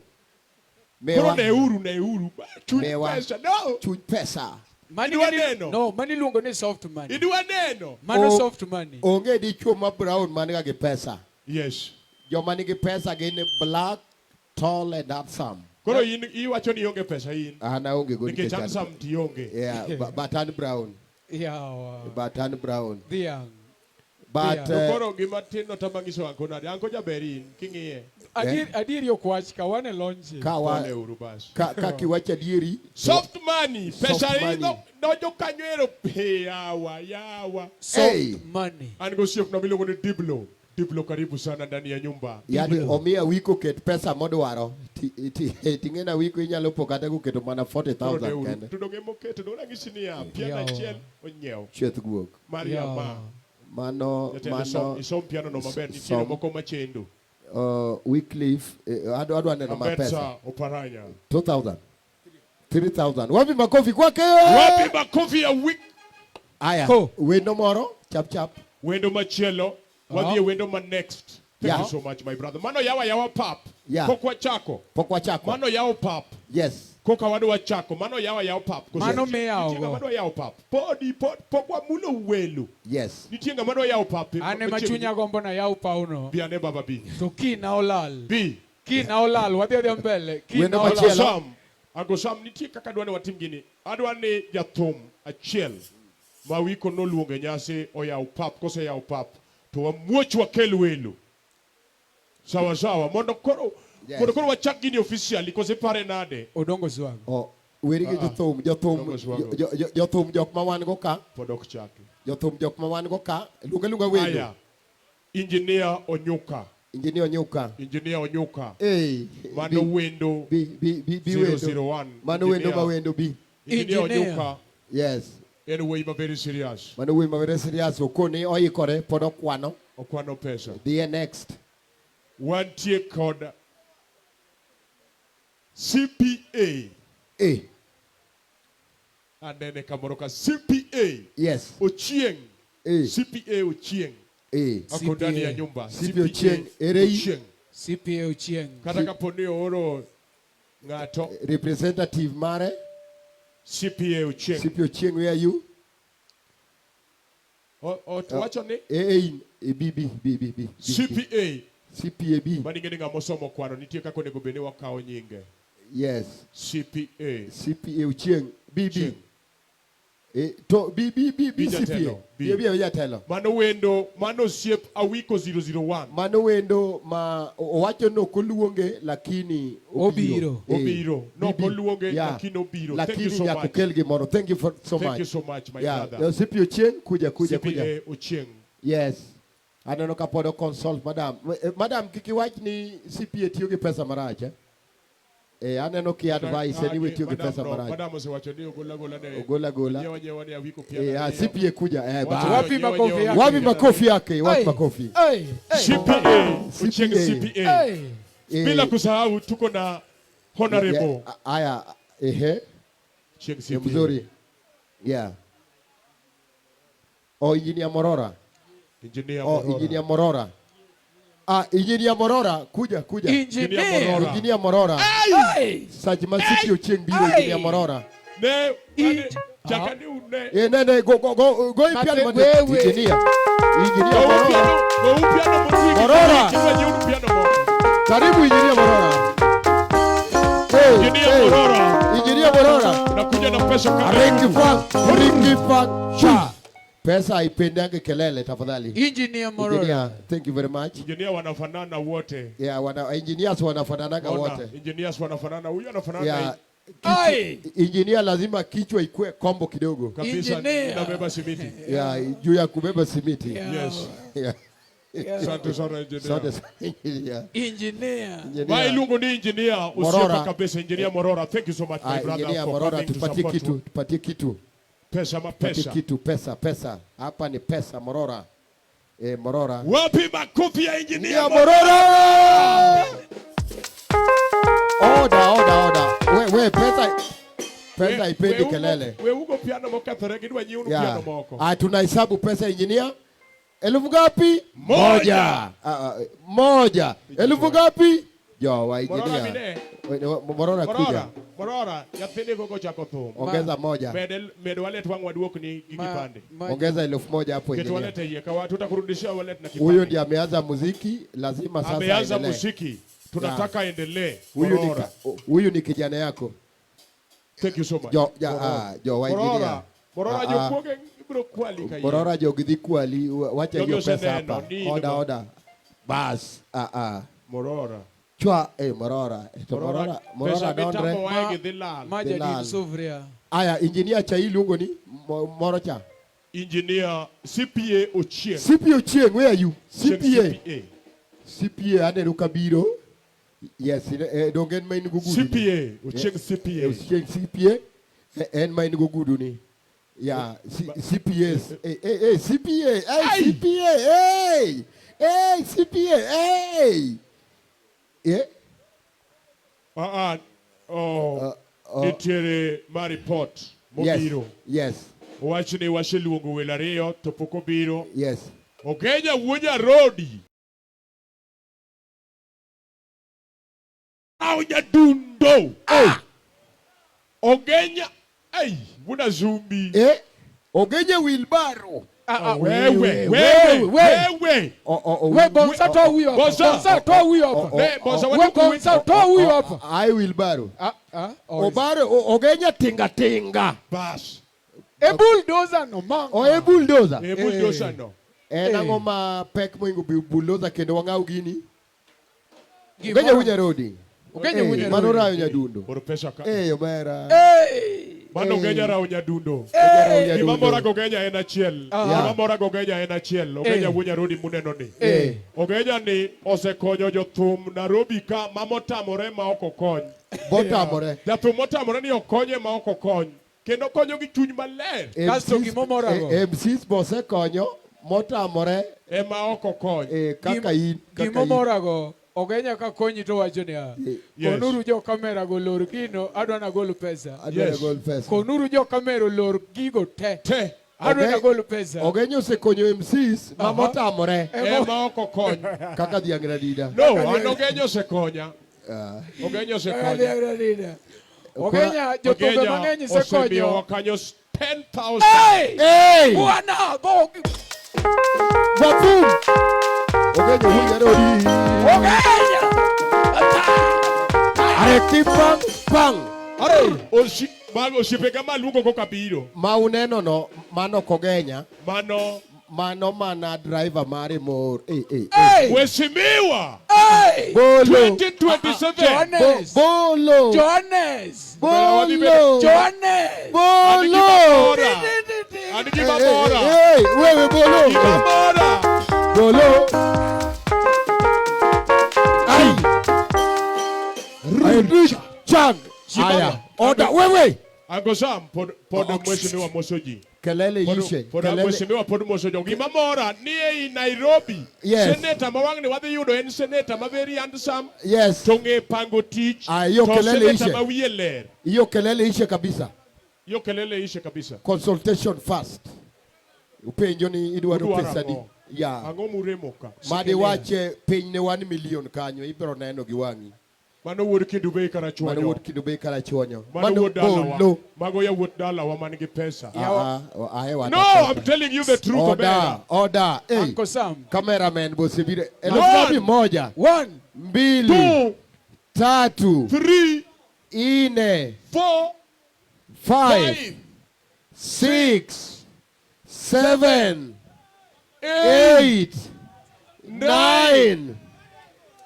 Koro ne uru. Chuny pesa. No. Chuny pesa. Mani luongo ni soft money. Idwa neno. Mano soft money. Onge dichuo ma brown man gi pesa. Yes. Joma nigi pesa gin black, tall and handsome. Koro iwacho ni onge pesa in. Naonge go nikech handsome ti onge. Yeah, but I'm brown. But I'm brown. But koro gima tin no tamangiso anko nade. Anko jaberin king'iye. Adieri okwach ka wane lonje. Ka kiwacha dieri. Soft money. Pesa ino dojo kanywero yawa. Soft money. Ango siep na miluongo ni Diblo karibu sana ndani ya nyumba. Yani omia wiko ket pesa modwaro. Ting'ena wiko inyalo pokate kuketo mana 40,000 kende. Tudonge moketo no rangisi ni ya piano chiel onyiew. Cheth guok. Mariama. Mano isom piano no maber nitiere moko machendo. Wycliffe adwa neno ma pesa. Oparanya. 2,000. 3,000. Wapi makofi kwake? Wapi makofi ya week? Aya. Wendo moro chap. Wendo machielo. Wadhi wendo ma next. Thank you so much my brother. Mano yawa pap. Pokwa chako. Mano yawa pap. Yes. Koka wadwa chako. Mano yawa pap. Mano me yawa. Mano yawa pap. Pokwa mulo welo. Yes. Nitienga mano yawa pap. Ane machunya gombo na yawa pa uno. Biane baba bi. To ki na olal. Bi. Ki na olal. Wadhi mbele. Ki na olal. Ago sam nitie kaka dwane watim gini. Adwa ni jathum achiel. Ma wiko no luonge nyasi oyaw pap. Kose yaw pap. To wamuoch wakel welo. Sawa. Mondo koro wachak gini officially kose pare nade. Odongo zwango. Weri gi jothum jok ma wan go ka. Podok chaki. Jothum jok ma wan go ka. Lunga welo. Aya. Engineer Onyuka. Mano wendo. Bi 001. Mano wendo ma wendo bi. Engineer Onyuka. Yes. Anyway, ma very serious. Mano we ma very serious. Okoni oikore pod okwano. Okwano pesa. The next. Wantie kod CPA. Anene kamoro ka CPA. Yes. Ochieng. CPA Ochieng. Ako ndani ya nyumba. CPA Ochieng. CPA Ochieng. Kata kaponi oro ngato. Representative mare. CPA Ochieng. CPA Ochieng, where are you? What's your name? B. CPA. CPA. Maningeni nga mosomo kwano nitie kako nego bene wakao nyinge. Yes. CPA. CPA Ochieng. BB. To bi jatelo, CPA. Bi jatelo. Mano siep Awiko 001. Mano wendo ma owacho no koluonge lakini Obiro. No koluonge lakini obiro. Thank you so much. Lakini moro. Thank you so much. Thank you so much, my brother. CPA Ochieng, kuja. CPA Ochieng. Yes. Aneno kapodo consult madam. Madam kikiwach ni CPA tiyo gi pesa marach aneno ki advice anyway tiyo gi pesa marach. Madam osewacho ni ogola ne. Ogola. Nyewa ni Awiko pia. CPA kuja. Wapi makofi yake? Wapi makofi yake? Wapi makofi? CPA. Ochieng CPA. Bila kusahau tuko na honorable. Aya Ochieng CPA. Mzuri. Yeah. Engineer Morora. Engineer Morora. Engineer Morora, kuja. Engineer Morora. Sajima CPA Ochieng biro Engineer Morora. Ne. Go piano Engineer Morora. Karibu Engineer Morora. Engineer Morora. Nakuja na pesa kama. Ringi Fa. Pesa haipendange kelele tafadhali. Engineer Morora. Thank you very much. Engineer wanafanana wote. Yeah, engineers wanafanana wote. Engineers wanafanana, huyu anafanana. Engineer lazima kichwa ikue kombo kidogo. Kabisa inabeba simiti. Juu ya kubeba simiti. Yes. Asante sana engineer. Engineer. Wailungu ni engineer usipa kabisa Engineer Morora. Thank you so much my brother. Engineer Morora tupatie kitu. Pesa. Hapa ni pesa Morora. Morora. Wapi makofi ya Engineer Morora? Oda. We pesa ipendi kelele. We ugo piano moka thoregi dwa nyiunu piano moko. Tunahesabu pesa Engineer. Elfu ngapi? Moja. Elfu ngapi? Jo, Engineer. Morora kuja. Morora, yathini gogo chako thum. Ongeza moja. Medo wallet wangu waduok ni gikipande. Ongeza 1,000 hapo Engineer. Ketu wallet hiye, kawa tutakurudishia wallet na kipande. Huyo ndiye ameanza muziki, lazima sasa aendelee. Ameanza muziki, tunataka endelee. Huyu ni kijana yako. Thank you so much. Jo, Engineer. Morora jokuoge ibro kwali kaye. Morora jogidhi kwali, wacha hiyo pesa hapa. Oda. Bas, Morora. Chwa, Morora. Morora dondre. Maja di suvria. Aya, Engineer cha ilungo ni Morocha. Engineer CPA Ochieng. CPA Ochieng, where are you? CPA ane rukabiro. Yes, dongen main gugudu. CPA Ochieng CPA. En main gugudu ni. Yeah, CPS. CPA. Nitiere maripot mobiro. Yes. Wachni washeluongo welo ariyo to pok obiro. Yes. Okenya wuoja rodi. Nyadundo. Ogenya. Buna zumbi. Ogenya wilbaro. Wewe. Bonza toa huyo hapa. Ai wilbaro. Ogenya tinga. Bas. Bulldozer no manga. Bulldozer no. Nango ma pek moingo bulldozer kendo wang'aw gini. Ogenya wunya rodi. Manora Nyadundo. Omera. Mano Ogenya rao Nyadundo. Imamora Ogenya en achiel. Imamora Ogenya en achiel. Ogenya wunya rodi muneno ni. Ogenya ni osekonyo jothum Nairobi ka mamotamore ma ok okony. Botamore. Jathum motamore ni okonye ma ok okony. Kendo konyo gi chuny maler. Kasto gimomora go. MCs bose konyo motamore ema ok okony. Kaka in. Gimomora go. Ogenya ka konyi to wacho niya. Konuru jo kamera go lor gino adwa na gol pesa. Konuru jo kamera lor gigo te. Adwa na gol pesa. Ogenya osekonyo MCs mamotamore. Ema ok okony. Kaka dhiang' radida. No, an Ogenya osekonya. Ogenya osekonya. Ogenya jothumbe mang'eny osekonyo. Osemiyo kanyo 10,000. Bwana go. Batum. Ogenya wunya rodi. Ogenya. Areki pang. Oshi Mago osipega maluongo koka biro. Ma uneno no mano kogenya. Mano mana driver mare mor. Mheshimiwa. Bolo. 2027. Bolo. Johannes. Bolo. Johannes. Bolo. Anigima bora. Wewe bolo. Bolo. Chang. Aya. Order. Wewe. Angosam pod mheshimiwa Mosoji. Kelele ishe. Mheshimiwa pod Mosoji. Gima mora ni e Nairobi. Yes. Senator mawang ni wadhi yudo en senator ma very handsome. Yes. Tonge pango tich. Iyo kelele ishe. Senator ma wiye ler. Iyo kelele ishe kabisa. Iyo kelele ishe kabisa. Consultation first. Upenjo ni idwaro pesa ni. Ya. Ang'o muremo ka. Madi wache piny ne 1 million kanyo ibiro neno gi wang'i. Mano wuod Kidubei karachuonyo. Mano wuod Kidubei karachuonyo. Mano wuod dalawa. Mago ya wuod dalawa man gi pesa. No, I'm telling you the truth. Order. Hey. Uncle Sam. Cameraman bosibire. Elfu moja. 1, 2, 3, 4, 5, 6, 7, 8, 9,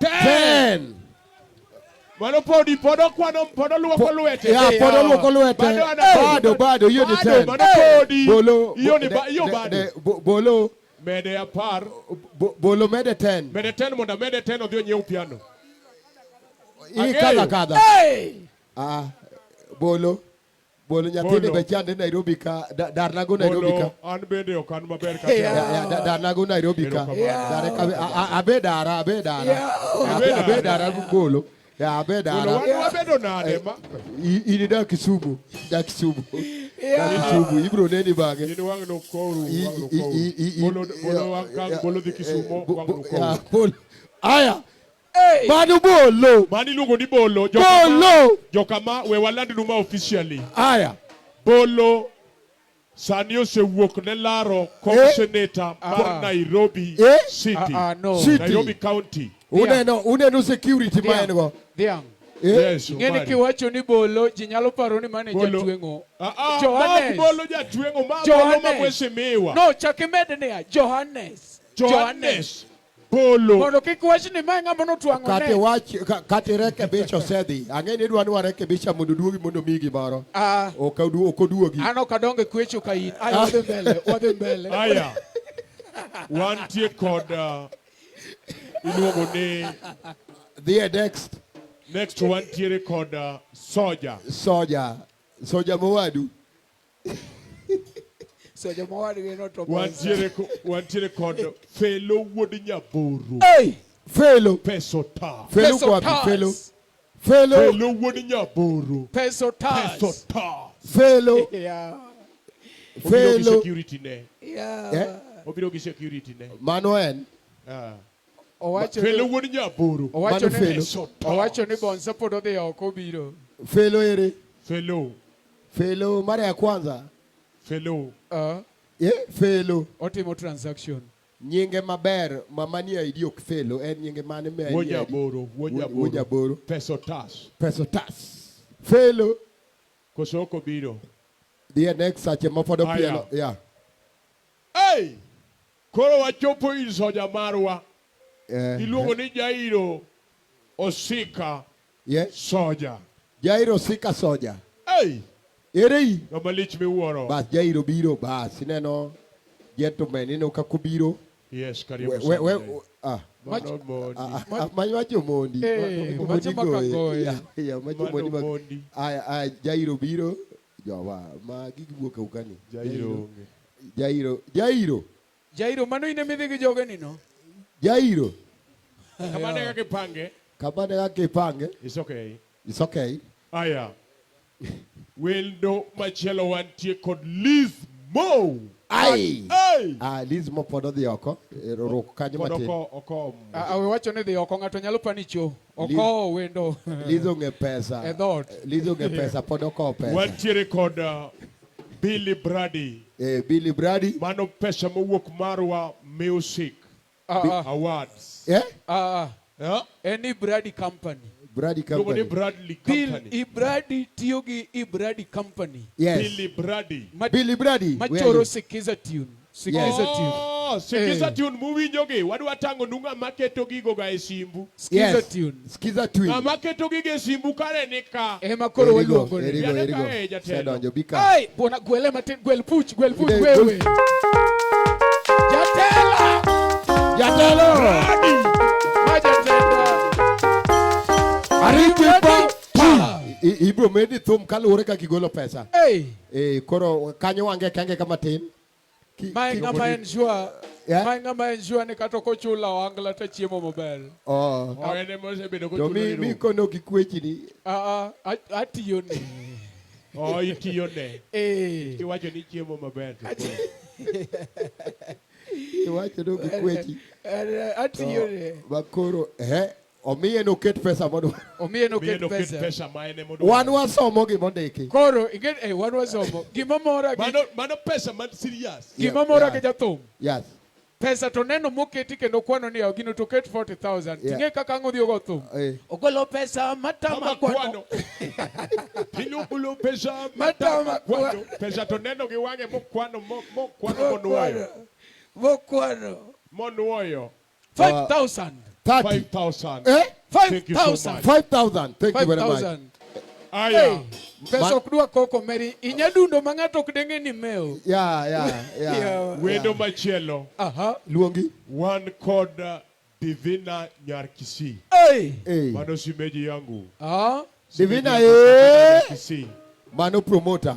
10. Mano podi podo luoko lwete. Ya podo luoko lwete. Bado hiyo ni 10. Mano podi. Bolo. Hiyo bado. Bolo. Mede apar. Bolo mede 10. Mede 10 monda mede 10 odhio nyiew piano. Hii kadha. Bolo nyathini be chande Nairobi ka darnago Nairobi ka. An bende okan maber ka. Darnago Nairobi ka. Abedara bolo. Ya abedara. Wabedo nade ma. Ini da Kisumu. Ibro neni bage. Ini wang no koru. Bolo di Kisumu wang no koru. Bolo. Aya. Manu bolo. Mani lugo ni bolo. Bolo. Jokama we walandi numa officially. Aya. Bolo. Sanio se wuok ne laro kom senator mar Nairobi City. Nairobi County. Uneno security man go. Dhiang. Yes. Ngene kiwacho ni bolo ji nyalo paro ni mane jatwengo. Johannes. Bolo jatwengo ma bolo ma mheshimiwa. No, chakimede ne Johannes. Bolo. Mondo kikwach ni ma ng'ama notwango ne. Kati reke bicho sedhi. Ang'e ni dwani wareke bicha mondo duogi mondo migi moro. Okoduogi. Ano kadonge kwecho ka in. Aya wadhi mbele. Aya. Wantie kod iluongo ni the next wantiere kod soja mowadu. Soja mowadu gino to wantiere kod Felo wuod Nyaboro. Felo Pesota. Felo kwapi Felo wuod Nyaboro. Pesota. Felo. Felo security ne. Obiro gi security ne. Mano en. Felo wuod Nyaboro. Owacho ni bonsa pod odhi oko biro. Felo ere. Felo mara ya kwanza. Felo. Felo. Otimo transaction. Nyinge maber mamani ID ok Felo en nyinge mane me wuod Nyaboro. Pesotas. Felo. Kosoko biro. The next sache mapodo pielo. Yeah. Hey! Koro wachopo ir soja marwa. Iluongo ni Jairo Osika Soja. Jairo Osika Soja. Hey! Erei. Nomalich miwuoro. Bas Jairo biro bas. Ineno gentleman ino kakubiro. Yes, karibu. Macho mondi. Macho makagoy. Mondi. Jairo biro. Jowa ma gigiwuok ukani. Jairo mano ine midhi gi joge ni no. Jairo. Kamane kake pange. It's okay. Aya. Wendo machielo wantie kod Liz Mo. Liz Mo pod odhi oko. Roko kanyo matin. We wacho ni dhi oko ng'ato nyalo panicho. Oko wendo. Liz onge pesa. Liz onge pesa pod oko pesa. Wantiere kod Billy Brady. Billy Brady. Mano pesa mowuok marwa Music Awards. Any Brady company. Brady Luongo ni Company. Bradley Bill Company. Ibradi tiyo gi Ibradi Company. Yes. Billy Brady. Billy Brady. where are Machoro you? Sikiza Tune. Sikiza Tune. Oh, Sikiza Tune muwinjogi. Wadwa tango nunga maketo gigo ga e simbu. Skiza Tune. Skiza Tune. Na maketo gigo e simbu kare ni ka. Ema koro waluongo ni. Erigo. Sedonjo bika. Ai, bona gwele matin, gwel puch wewe. Jatelo. Majatenda. Aripo. Ibro medi thum kaluwore ka gigolo pesa. Hey. Koro kanyo wange kange kama tin. Mae ng'ama ensure. Mae ng'ama ensure ni kata kochula wangla ta chiemo maber. Oh. Ene mose bedo ko To mi kono gi kwechi ni. Atiyo ni. Oh, itiyo ne. Iwacho ni chiemo maber. Iwacho no gi kwechi. Atiyo ne. Bakoro omiye no ket pesa mondo. Omiye no ket pesa. Ma ene mondo. Wan wasomo gimondiki. Koro ing'e wan wasomo. Gimamora gi. Mano pesa man serious. Gimamora gi jathum. Yes. Pesa to neno moketi kendo kwano ni gino to ket 40,000. Ting'e kaka ng'odhi ogo thum. Ogolo pesa matama kwano. Pinubulo pesa matama kwano. Pesa to neno gi wang'e mokwano monuoyo. Monuoyo. 5,000. 5,000. 5,000. 5,000. Thank you very much. Aya. Pesa ok dwa koko meri. Inyadundo ma ng'ato ok deng'e ni meo. Yeah. Wendo machielo. Luongi. Wan kod Divina Nyarkisi. Hey. Mano simeji yangu. Divina Nyarkisi. Mano promoter.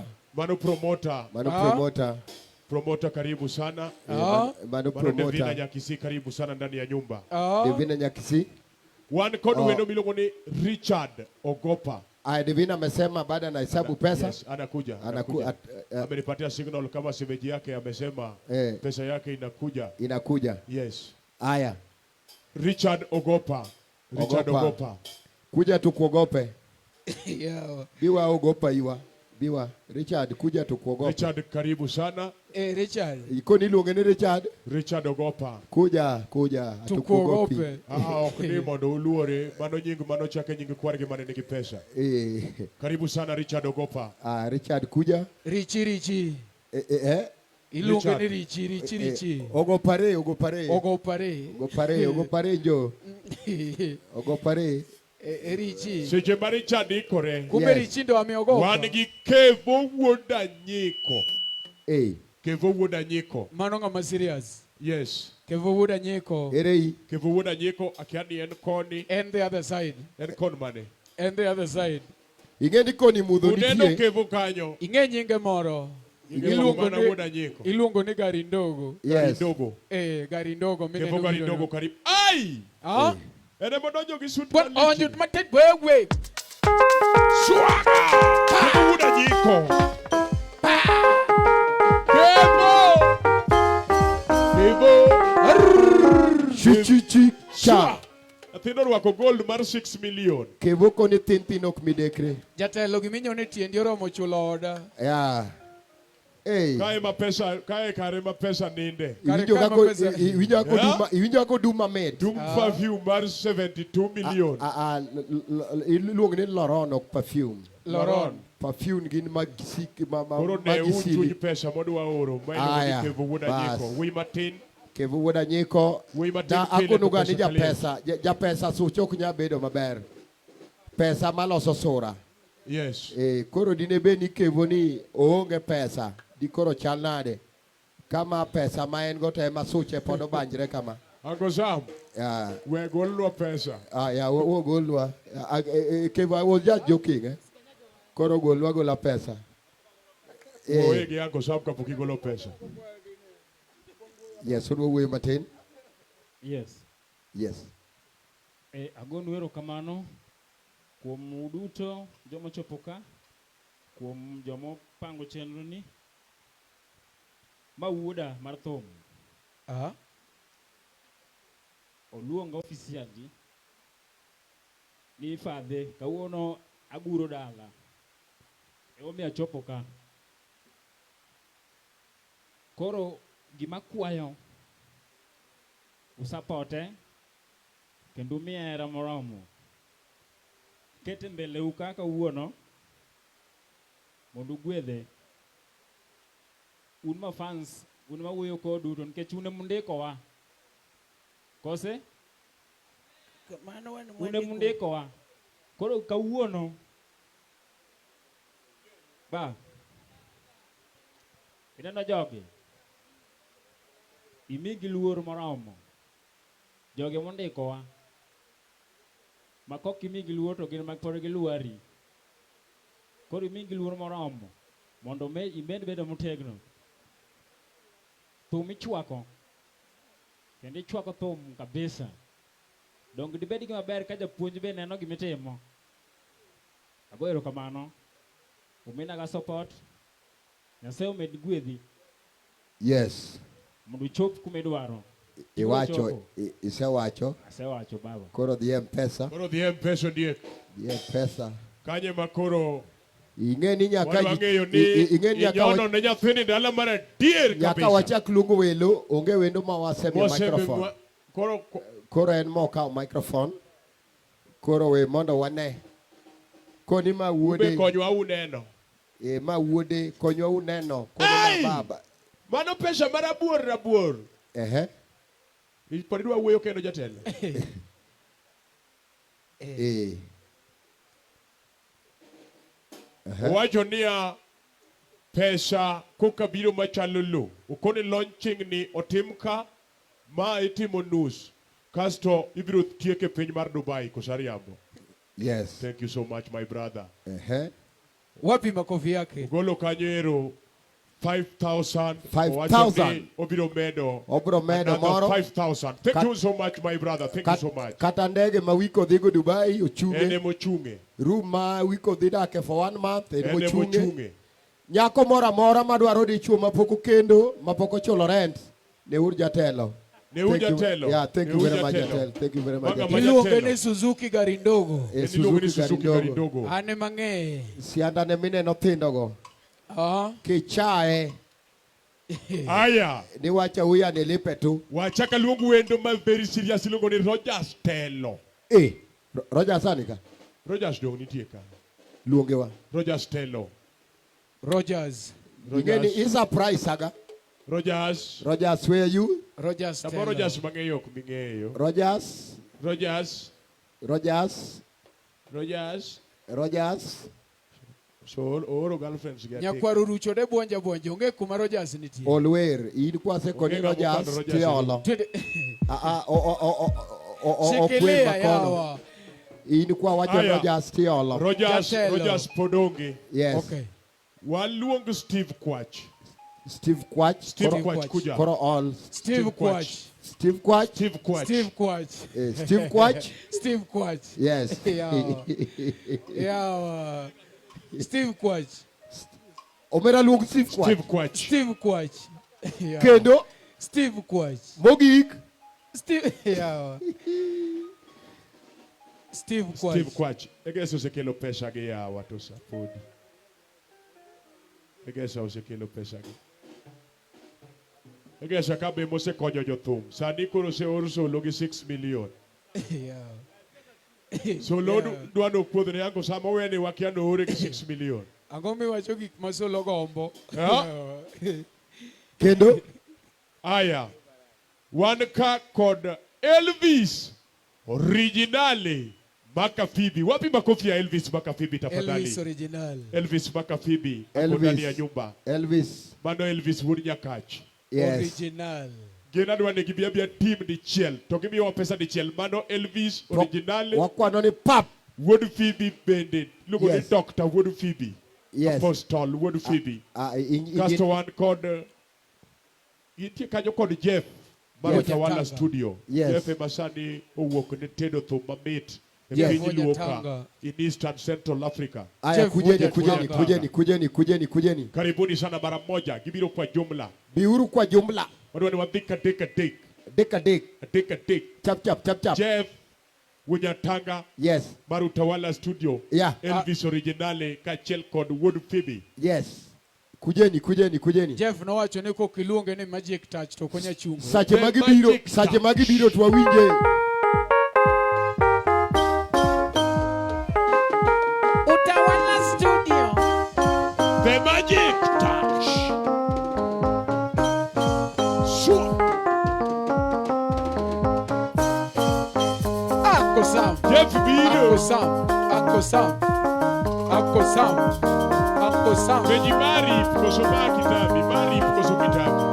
Promoter karibu sana. Mano Divina Nyarkisi karibu sana ndani ya nyumba. Divina Nyarkisi. Wan kod wendo milongo ni Richard Ogopa. Divina amesema baada anahesabu pesa. Yes, anakuja. Amenipatia signal kama semeji yake amesema pesa yake inakuja. Yes. Aya. Richard Ogopa. Kuja tukuogope. Biwa ogopa iwa. Biwa Richard kuja tukuogope. Richard karibu sana. Richard. Iko niluonge ni Richard. Richard Ogopa. Kuja tukuogope. Ok ni mondo uluore mano chake nyingi kwargi mane nigi pesa. Karibu sana Richard Ogopa. Richard kuja. Richi. Iluonge ni Richi. Ogopare. Jo. Ogopare. Richi. Seche ma Richard ikore. Kumbe Richi ndo ameogopa. Wan gi Kevo Wuoda Nyiko. Kevo Wuoda Nyiko. Mano ng'ama serious. Yes. Kevo Wuoda Nyiko. Kevo Wuoda Nyiko akiani en koni. And the other side. En kon mane. And the other side. Ing'e ni koni mudho nitie. Uneno Kevo kanyo. Ing'e nyinge moro. Iluongo ni gari ndogo. Yes. Gari ndogo. Kevo gari ndogo karibu. Ai! Ene modonjo gi sut malich. Onyo matek wewe. Swaga! Kevo Wuoda Nyiko. Cha. Athindo rwako gold mar 6 million. Kevo koni thin ok midekre. Jatelo giminyo ni tiendi oromo chulo oda. Yeah. Kae kare ma pesa ninde. Iwinjo ako duma med. Dum perfume mar 72 million. Iluongo ni Loron ok perfume. Loron. Perfume gin Koro ne uchuny pesa modwa oro. Maino Kevo Wuoda Nyiko. Wi matin. Kevo Wuoda Nyiko. Da akonuga ni japesa sucho ok nya bedo maber. Pesa maloso sura. Yes. Koro dine be ni Kevo ni oonge pesa. Di koro chal nade. Kama pesa ma en go to ema suche pod obanjre kama. Uncle Sam. We golwa pesa. Wo golwa. Kevo, I was just joking. Koro gola pesa. Oegi Uncle Sam kapok igolo pesa. Yes, we matin. Yes. Agonu erokamano kuom uduto joma chopo ka, kuom joma pango chenro ni. Ma wuoda mar thum. Oluonga officially ni fadhe kawuono aguro dala. Omiyo achopo ka. Koro gima kwayo usapote kendo miya hera moromo. kete mbele u kaka uono mondo gwedhe un ma fans un ma wuoyo kodu to nikech un mundikowa kose Mano wan un mundikowa koro kawuono ba ineno jogi imigi luor moromo jogi mondikowa ma kok imigi luor to gin pod giluari koro imigi luor moromo mondo imed bedo motegno thum ichwako kendo ichwako thum kabisa dong dibed gima ber ka japuonj be neno gimitimo ago erokamano uminaga support Nyasaye omed gwedhi Yes. mondo ichop kumidwaro Iwacho, isewacho. Asewacho baba. Koro dhi M-Pesa. Koro dhi M-Pesa ndiek. Dhi M-Pesa. Kanye makoro ing'eni nyaka ing'eni nyaka ne nyathini dala mar adier kabisa. Nyaka wachak luongo welo, onge wendo ma wasemio microphone. Koro en mokawo microphone. Koro we mondo wane. Koni ma wuode. Ube konywa uneno. Ma wuode konywa uneno. Koni ma baba. Mano pesa mar rabuor. Pod idwa wuoyo kendo jatelo. Owacho niya pesa kokabiro machalo lo. Okoni launching ni otim ka ma itimo nus. Kasto ibiro tieke piny mar Dubai kosariambo. Yes. Thank you so much my brother. Wapi makofi yake? Golo kanyero 5,000. 5,000. Obiro medo. Moro. 5,000. Thank you so much my brother. Thank you so much. Kata ndege ma wiko dhigo Dubai ochunge. Ene mochunge. Room ma wiko dhi dake for 1 month ene mochunge. Nyako mora mora madwaro dichuo mapoko kendo mapoko chulo rent ne ur jatelo. Yeah, thank you very much jatelo. Thank you very much. Iluonge ni Suzuki gari ndogo. Suzuki gari ndogo. Ane mang'e. Sianda ne mine nothindogo. Kichae. Aya. Ni wacha huya nilipe tu. Wachaka luongo wendo ma very serious luongo ni Rogers Telo. Rogers anika. Rogers dong nitie ka. Luonge wa. Rogers Telo. Rogers. Ingeni is a price saga. Rogers. Rogers, where are you? Rogers Telo. Rogers mang'eyo kuming'eyo. Rogers. Rogers. Rogers. Rogers. Rogers. So oro girlfriends get. Nyakwaro rucho de bonja onge kuma Rogers nitie. Olwer in kwase koni Rogers tiolo. Shekelea yawa. In kwa wacha Rogers tiolo. Rogers Podongi. Yes. Okay. Waluong Steve Kwach. Steve Kwach kuja. Koro all. Steve Kwach. Steve Kwach. Steve Kwach. Steve Kwach. Steve Kwach. Steve Kwach. Yes. Yawa. Steve Kwach. Omera luong Steve Kwach. Steve Kwach. Steve Kwach. Kendo. Steve Kwach. Mogik. Steve. Yawa. Steve Kwach. Steve Kwach. Egeso sekelo pesa gi yawa to sapodi. Egeso osekelo pesa gi. Egeso kabe mose konyo jothum. Sani koro se orso logi 6 million. So lodu dwano puodho ne yango sama weni wakia no ore gi 6 million. Ango mi wacho gik masolo gombo. Kendo. Aya. Wan ka kod Elvis originale Makafibi. Wapi makofi ya Elvis Makafibi tafadhali? Elvis original. Elvis Makafibi. Ndani ya nyumba. Elvis. Mano Elvis Wood Nyakach. Yes. Original. Gena dwane gibia team di chiel. To gibi wa pesa di chiel. Mano Elvis originale. Wakwano ni pap. Wood Phoebe bended. Look at the doctor Wood Phoebe. Yes. Apostle Wood Phoebe. Casto one called Inti kanyo called Jeff. Maro Tawala Studio. Yes. Jeff Masani owuok ne tedo thum mamit. Yes. In Eastern Central Africa. Aya kujeni. Karibuni sana mara moja. Gibiro kwa jumla. Biuru kwa jumla. Wadwani wadhika dik. Chap. Jeff Wunyatanga. Yes. Maru Tawala Studio. Yeah. Elvis originale kachel kod Wood Phoebe. Yes. Kujeni. Jeff no wacho ni kokiluonge ni Magic Touch to konya chungo. Sache magi biro twawinje. Sam. Jeff Bino. Uncle Sam. Uncle Sam. Uncle Sam. Uncle Sam. Veji mari kusoma kitabu, mari kusoma kitabu.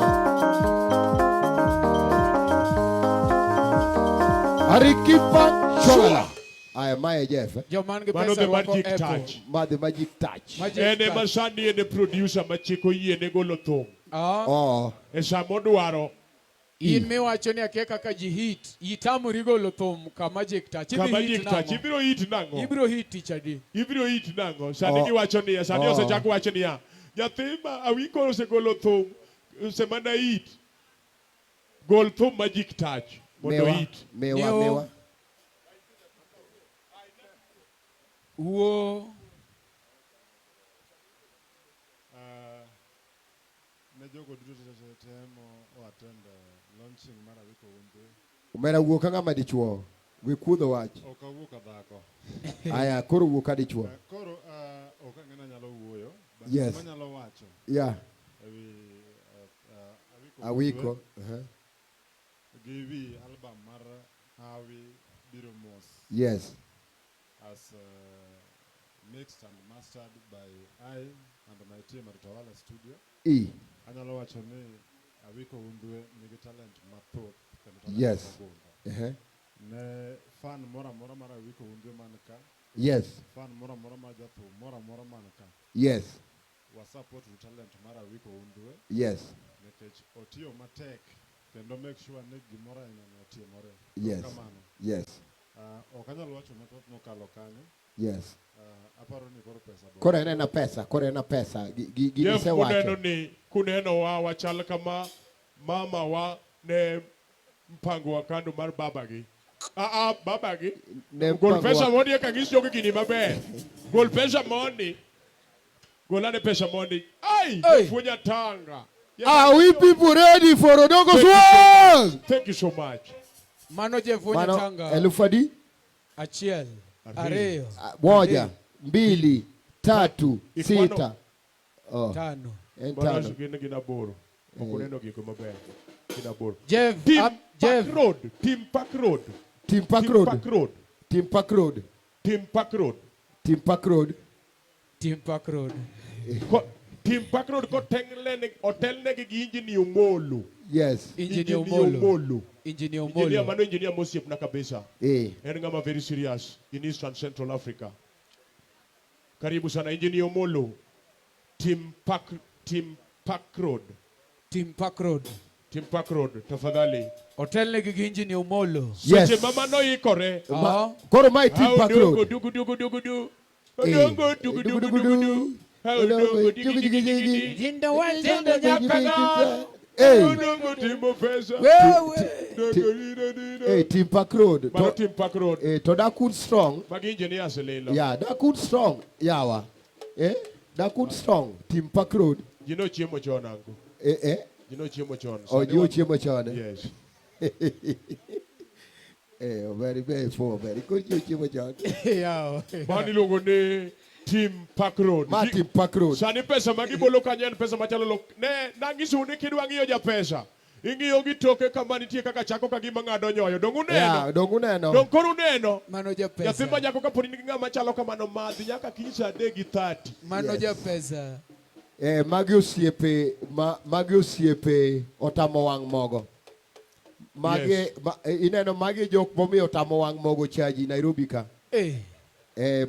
Arikipa Chola. Aya Maya Jeff. Joman ge Man of pesa the wako magic Apple. touch. The magic touch. Ene masani ene producer machiko yie ne golo thum. Oh. Esa modwaro. In miwacho ni ake kaka ji hit. Itamori golo thum ka magic touch. Ka magic touch. Ibiro hit nango. Ibiro hit tichadi. Ibiro hit nango. Sani giwacho niya. Sani osechako wacho niya. Nyathima awiko osegolo thum. Semana hit. Gol thum magic touch. Mondo hit. Mewa. Uo. Ne jogo duto temo o attend launching mara wiko unde. Umena wuok ka ng'ama dichuo. We kudho wach. Ok awuok ka dhako. Aya koro wuok ka dichuo. Koro ok ang'ena nyalo wuoyo. Yes. Manyalo wacho. Yeah. Awiko. Give album mar Hawi Biro Mos. Yes. As mixed and mastered by I and my team at Tawala Studio. Anyalo wacho ni Awiko Undwe nigi talent mathoth kendo talent Yes. Ne fan mora mara Awiko Undwe manka. Yes. Fan mora mar jathum mora manka. Yes. Wa support the talent mara Awiko Undwe. Yes. Nekech otiyo matek kendo make sure ni gimora ina otimore. Yes. Kamano. Yes. Ok anyalo wacho mathoth mokalo kanyo. Yes. Aparo ni koro pesa. Koro en pesa. Gise wacho. Kuneno wa wachal kama mama wa ne mpango wa kando mar babagi. Babagi. Gol pesa moni ya kagisi jogi gini maber. Gol pesa moni. Golane pesa moni. Ay! Funya tanga. Are we people ready for Odongo's world? Thank you so much. Mano je funya tanga. Elufadi? Achiel. Areo. Moja. 2, 3, 6. Tano. Bwana gina boro. Okuneno giko maber. Gina boro. Jeff. Team Park Road. Team Park Road ko hotel ne gi engineer Omolo. Yes. Engineer Omolo. Engineer mano engineer Mosiep na kabisa. En ngama very serious in Eastern Central Africa. Karibu sana engineer Omolo. Team Park Road. Tafadhali. Hotel ne gi engineer Omolo. Yes. Seche mama no ikore. Koro mai Team Park Road. Dugu. Jinda wa jinda nyakana. Team Park Road. Team Park Road. To Dakun strong. Magi engineers lelo. Yeah, Dakun strong. Yawa. Dakun strong. Team Park Road. You know chiemo chon angu. You know chiemo chon. Oh, you chiemo chon. Yes. Very good. You chiemo chon. Yeah. Mani logo ne Team Park Road. Team Park Road. Sani pesa magi bolo kanyen pesa machalo lo. Ne nangisu ne kidwa ngiyo ja pesa. Ingiyo gitoke kama nitie kaka chako kagima ngado nyoyo. Dongu neno. Yeah, dongu neno. Donkoru neno. Mano ja pesa. Yathima jako kaponi ninga machalo kama no madhi nyaka kinyisa 30. Mano ja pesa. Magi osiepe otamo wang' mogo. Ineno magi jok momiyo otamo wang' mogo chaji Nairobi ka.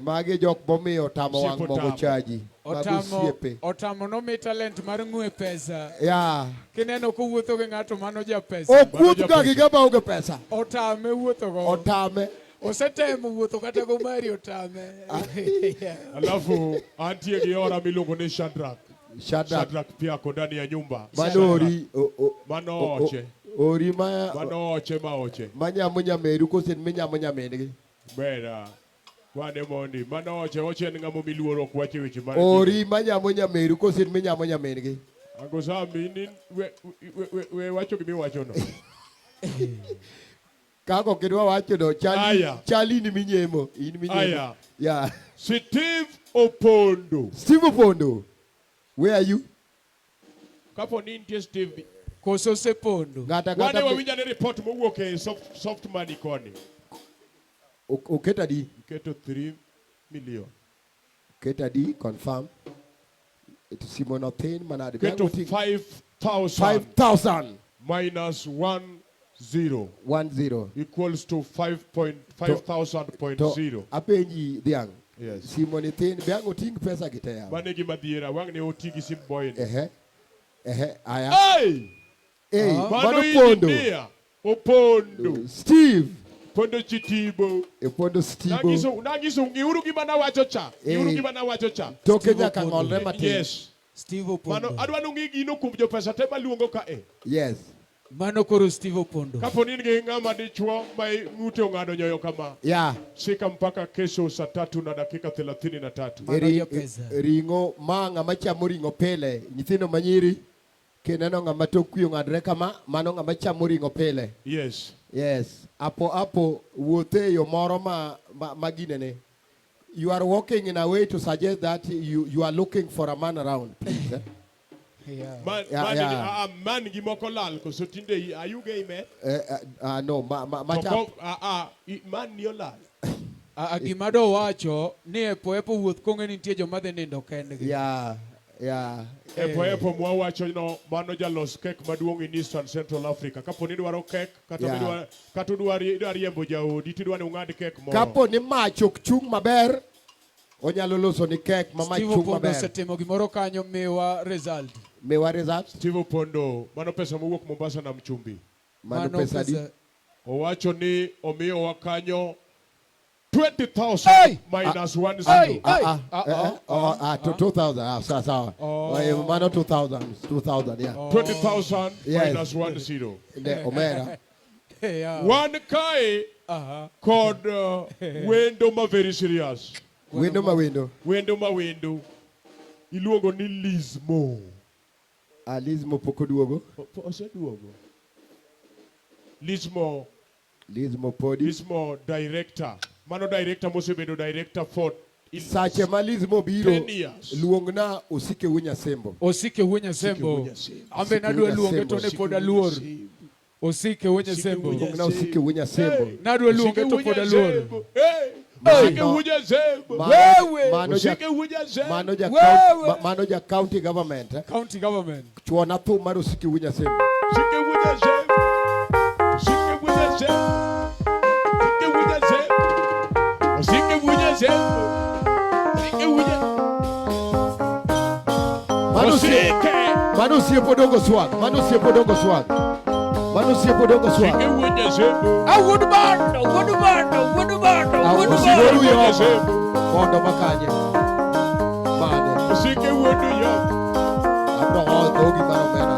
Magi jok momiyo otamo wang' mogo chaji. Otamo no mi talent mar ng'we pesa. Yeah. Kineno kowuotho gi ng'ato mano ja pesa. Okuth ga gi gama onge pesa. Otame wuotho go. Otame. Osetemo wuotho kata go mari otame. Alafu antie gi ora miluongo ni Shadrack pia ko ndani ya nyumba. Manoche. Ori ma Manoche. Manyamo nyameru kosen minyamo nyamendgi. Bera. Wane mondi. Manoche oche ngamo miluoro kwache weche mari. Ori manyamo nyameru kosen minyamo nyamendgi. Ango sami we wacho gimi wacho no. Kako kidwa wacho no chali ni minyemo. Aya. Yeah. Steve Opondo. Where are you? Kapo ni nitie Steve. Koso Sepondo. Wane wawinja ne report mowuok e soft money koni. Uketa di. Uketo 3 million. Uketa di confirm. It Simon Othin manade. Uketo 5,000. 5,000 minus 10 equals to 5,000.0. Apenji diang. Yes. Simon Othin biang oting pesa kita. Banegi madiera wang ne otigi sim boy. Aya. Hey! Hey, Mano Pondo. Opondo. Steve. Pondo Chitibo. Pondo Steve. Nagiso ngiuru gimana wachocha. Ngiuru gimana wachocha. Toke nyaka ngolre matin. Yes. Steve Opondo. Mano adwa nungi gino kumjo pesa tema luongo ka e. Yes. Mano koro Steve Opondo. Kapo ni ngi ngama dichuo mai ngute ongado nyoyo kama. Yeah. Shika mpaka kesho saa 3 na dakika 33. Ringo manga machamo ringo pele. Nyithindo manyiri. Keneno ngama tokuyo ngadre kama mano ngama chamo ringo pele. Yes. Yes. Apo wuothe yo moro maginene. You are walking in a way to suggest that you are looking for a man around, please. Man gimoko lal ko sotinde are you gay man? No, man ni olal. Gimado wacho ni epo wuoth konge nitie joma dhi nindo kendgi. Yeah. Epo mwawacho no mano jalos kek maduong' in Eastern Central Africa. Kapo ni dwaro kek kata dwaro riembo jaodi tidwani ung'ad kek moro. Kapo ni mach ok chung maber onyalo loso ni kek ma mach chung maber. Steve setimo gimoro kanyo miwa result. Steve Opondo mano pesa mowuok Mombasa na Mchumbi. Mano pesa di. Owacho ni omiyo wakanyo 20,000 minus 10. 2,000. Sawa. Mano 2,000. Yeah. 20,000 minus 10. Omera. One kai called Wendo ma very serious. Wendo ma. Iluongo ni Lizmo. Lizmo poko duogo. Oseduogo. Lizmo podi. Lizmo director. Mano director mosebedo director for Sache ma Lizmo biro luongna Osike Wunya Sembo. Ambe nadwa luonge to ne pod aluor. Osike Wunya Sembo. Luongna Osike Wunya Sembo. Nadwa luonge to pod aluor. Osike Wunya Sembo. Manoja county government. County government. Chuona tu maro Osike Wunya Sembo. Osike Wunya Sembo. Manu siye podongo swag. Mondo makanye. Mane. Osike wudu yo. Abdo ogi maromena.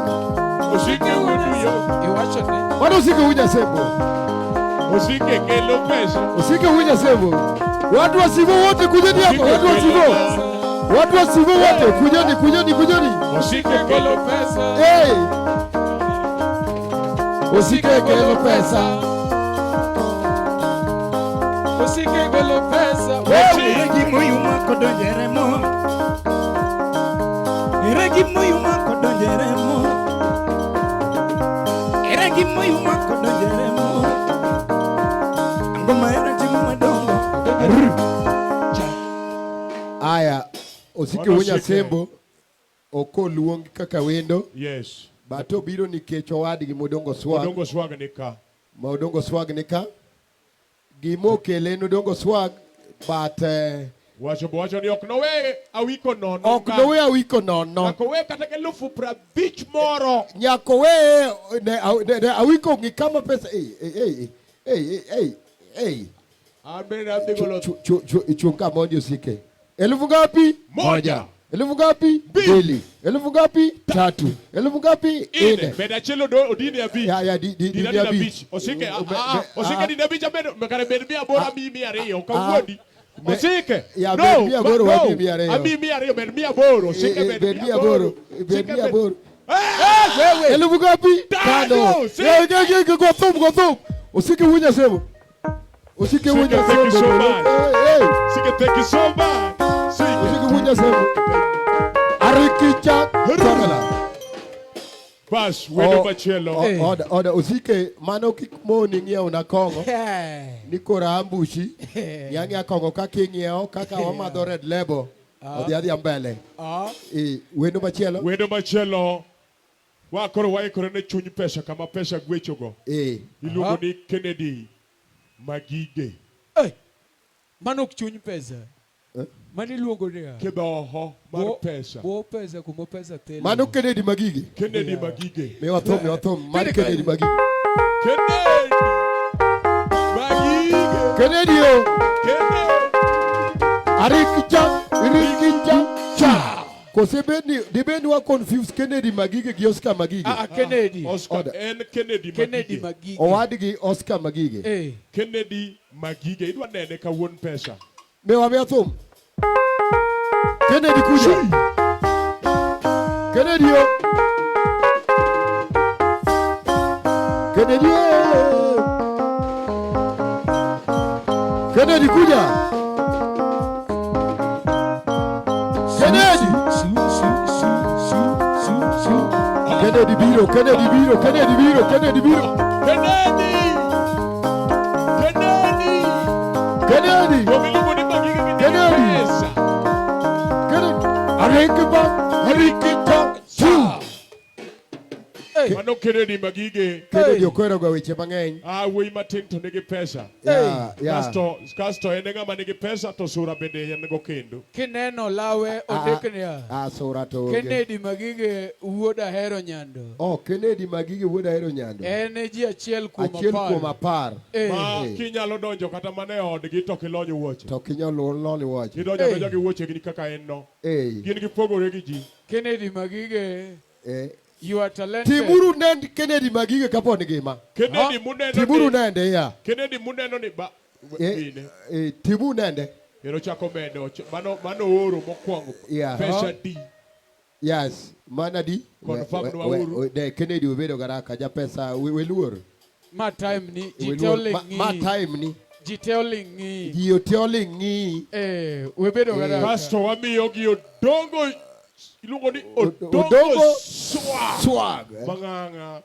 Osike wudu yo. Iwacho ne. Manu Osike Wunya Sembo. Osike kelo pesa. Osike Wunya Sembo. Watu wa Sivo wote kujeni hapo. Watu wa Sivo wote kujeni. Osike kelo pesa. Hey. Osike kelo pesa. Iregi moyu mako donjeremo. Ngoma era timu madongo. Aya, Osike Wunya Sembo oko luongi kaka wendo. Yes. Bato biro nikech owadgi modongo swag. Modongo swag nika. Gimo kele nodongo swag but wacho ni ok nowe awiko nono. Nyako we kata ke 50,000 moro. Nyako we ne awiko ngi kama pesa. Abena digolo. Chunga moja Osike. 1,000 ngapi? Moja. 1,000 ngapi? 2. 1,000 ngapi? 3. 1,000 ngapi? 4. Beda chelo odini abi. Ya dini abi. Osike dini abi jabedo mekare bedbia bora mimi ariyo kawodi. Osike. Ya bedbia boro wa mimi ariyo. Abi mimi ariyo bedbia boro. Osike bedbia boro. Wewe 1,000 ngapi? 5. Go thum. Osike Wunya Sembo. Osike Wunya Sembo. Osike thank you so much. Osike Wunya Sembo. Arikicha Tongala. Bas, wendo machielo. Oda usike mano kikmoni ng'iewo na kong'o. Ni kora ambushi. Yang ya kong'o kaka ing'iewo kaka wamadho Red Label. Odhi mbele. Wendo machielo. Wendo machielo. Wakoro waikore ne chuny pesa kama pesa gwechogo. Iluongo ni Kennedy Magige. Mano chuny pesa. Mani luongo ni Kidoho mar pesa. Bo pesa kumo pesa tele. Mano Kennedy Magige. Kennedy Magige. Me wathom. Mano Kennedy Magige. Kennedy Magige. Kennedy yo. Arikicha. Cha. Kose bendi wa confuse Kennedy Magige gi Oscar Magige. Kennedy. Oscar en Kennedy Magige. Owadgi Oscar Magige. Kennedy Magige. Idwa nene ka wuon pesa. Me wathom. Kennedy kuja. Kennedy yo. Kennedy kuja. Kennedy biro. Mano Kennedy Magige. Kennedy okwero go weche mang'eny. Wuoyi matin to nigi pesa. Kasto en ng'ama nigi pesa to sura bende en go kendo. Kineno lawe odeknia. Sura to. Kennedy Magige wuod ahero nyando. Kennedy Magige wuod ahero nyando. En ji achiel kuom apar. Ma kinyalo donjo kata mane odgi to kilonyo wuoche. To kinyalo lonyo wuoche. Idonjo gi wuoche gini kaka en no. Gin gipogore gi ji. Kennedy Magige. You are talented. Timuru nend Kennedy Magige kapod ngima. Kennedy muneno. Timuru nende ya. Kennedy muneno ni ba. Timu nende. Ero chako medo. Mano oro mokwongo. Pesa D. Yes. Mana D. Confirm no oro. De Kennedy ubedo garaka ja pesa weluor. Ma time ni jiteoling ni. Ma time ni. Jiteoling ni. Jiteoling ni. Webedo garaka. Kasto wamiyo gi odongo. Iluongo ni odongo swag. Mang'anga.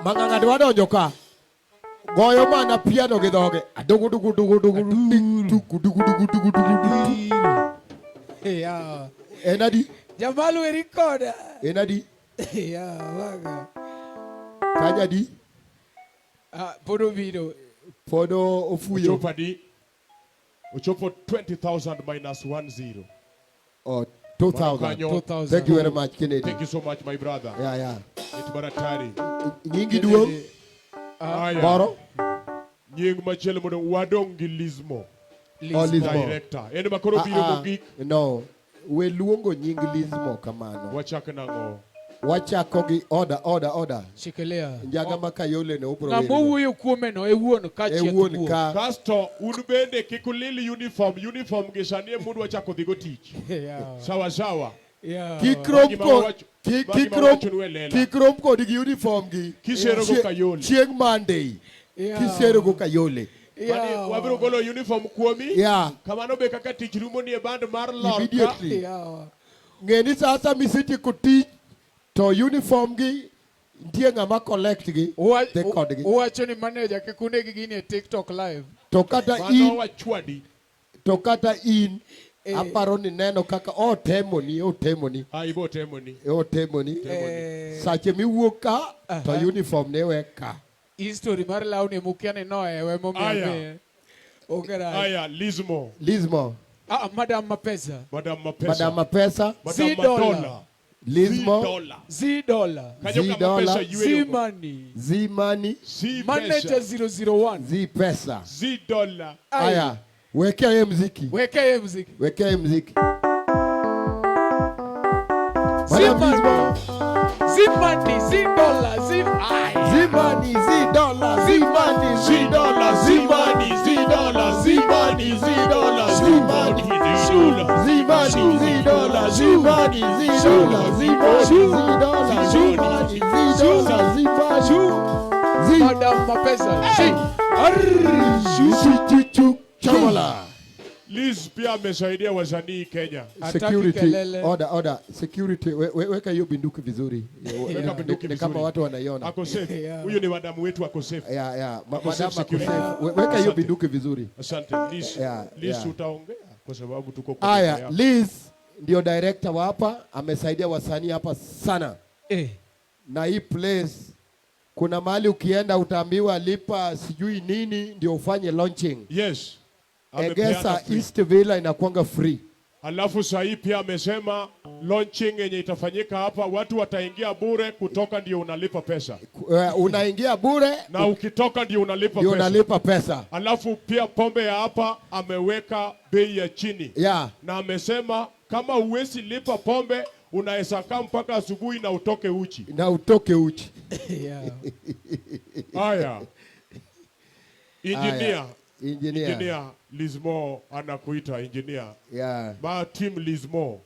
Mang'anga dwa donjo ka. Goyo mana piano gi dhoge. Dugu. Enadi. Jamalu erikoda. Enadi. Waga. Kanyadi. Podo video. Podo ofuyo. Ochopo 20,000 minus 10. 2,000. Thank you very much, Kennedy. Thank you so much, my brother. Yeah. It's baratari. Nyingi duong. Boro. Nying machielo modo wadongi Lizmo. Director. Ene makoro biro mogik. No. We luongo nying Lizmo kamano. Wachak nango. Wachako gi order. Shikilia. Njaga makayole ne ubro. Na mowuoyo kuome no ewuon ka chiek. Kasto un bende kikulili uniform gi sani mundu wachako dhigo tich. Sawa. Kikrom kod gi uniform gi. Kisero go kayole. Chieng Monday. Kisero go kayole. Wabiro golo uniform kuomi. Kamano be kaka tich rumo ni e band mar Lorca. Ngeni sasa misiti kutich to uniform gi ntie ng'ama collect gi de kod gi. Uwacho ni manager kikune gi gini e TikTok live. To kata in aparo ni neno kaka otemoni. Ibo temoni. Sache miwuok ka to uniform ne weka. History mar launi mukiane no ewe momiye. Aya, Lizmo. Madam Mapesa. $10. Lizmo. $10. Z-Money. Manager 001. Z-Pesa. $10. Aya. Wekea mziki. Z-Money. Madam Mapesa. Liz pia amesaidia wasanii Kenya. Security, order. Security, weka hiyo binduki vizuri. Weka binduki vizuri. Kama watu wanaiona. Ako safe. Huyu ni madamu wetu ako safe. Madamu ako safe. Weka hiyo binduki vizuri. Asante. Liz utaongea kwa sababu tuko kwa. Aya, Liz ndio director wa hapa, amesaidia wasanii hapa sana. Na hii place kuna mahali ukienda utaambiwa lipa sijui nini ndio ufanye launching. Yes. Egesa East Villa inakuanga free. Alafu sahii pia amesema launching yenye itafanyika hapa watu wataingia bure, kutoka ndio unalipa pesa. Unaingia bure na ukitoka ndio unalipa pesa. Alafu pia pombe ya hapa ameweka bei ya chini. Na amesema kama uwezi lipa pombe unaweza kaa mpaka asubuhi na utoke uchi. Haya. Engineer Lizmo anakuita engineer. Team Lizmo.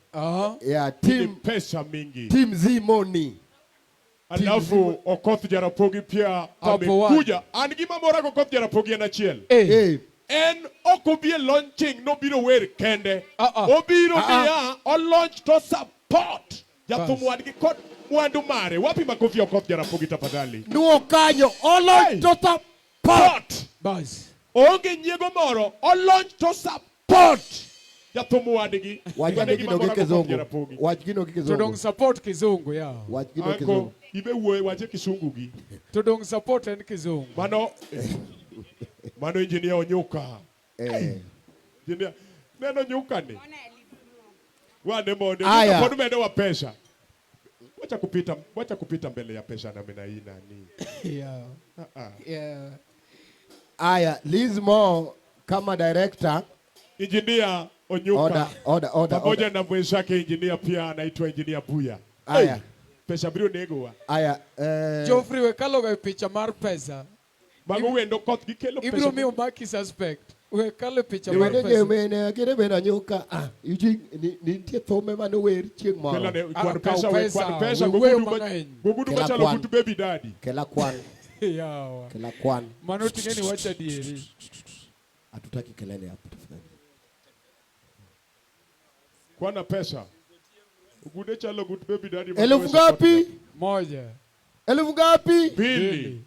Team pesa mingi. Team Zimoni. Alafu Okoth Jarapogi pia amekuja. Angima mora Okoth Jarapogi na chiel. En okobie launching no biro wer kende. Obiro dia on launch to support. Jathumu adgi kod mwandu mare. Wapi makofi Okoth Jarapogi tafadhali? Nuo kanyo on launch to support. Bas. Onge nyego moro on launch to support. Jathumu adgi. Wajgino kizungu. Tudong support kizungu ya. Wajgino kizungu. Ibe uwe wache kisungu gi. Tudong support en kizungu. Mano engineer Onyuka. Engineer neno Onyuka ni. Wane monde. Kodu mende wa pesa. Wacha kupita mbele ya pesa na mena hii nani. Aya, Liz Mo kama director. Engineer Onyuka. Order. Pamoja na mwenzake engineer pia anaitwa engineer Buya. Aya. Pesa brio nego. Aya. Geoffrey wekalo ga picha mar pesa. Mago wendo koth gikelo pesa. Ibro miyo maki suspect. Wekalo picha mar pesa. Mene gire bena Onyuka. Eugene nitie thome mano wer chieng moro. Kwan pesa gugudu machalo kutu baby daddy. Kela kwan. Yawa. Kela kwan. Mano tingeni wacha dieri. Hatutaki kelele hapo tafadhali. Kwana pesa. Gugude chalo kutu baby daddy. Elfu ngapi? Moja. Elfu ngapi? Pili.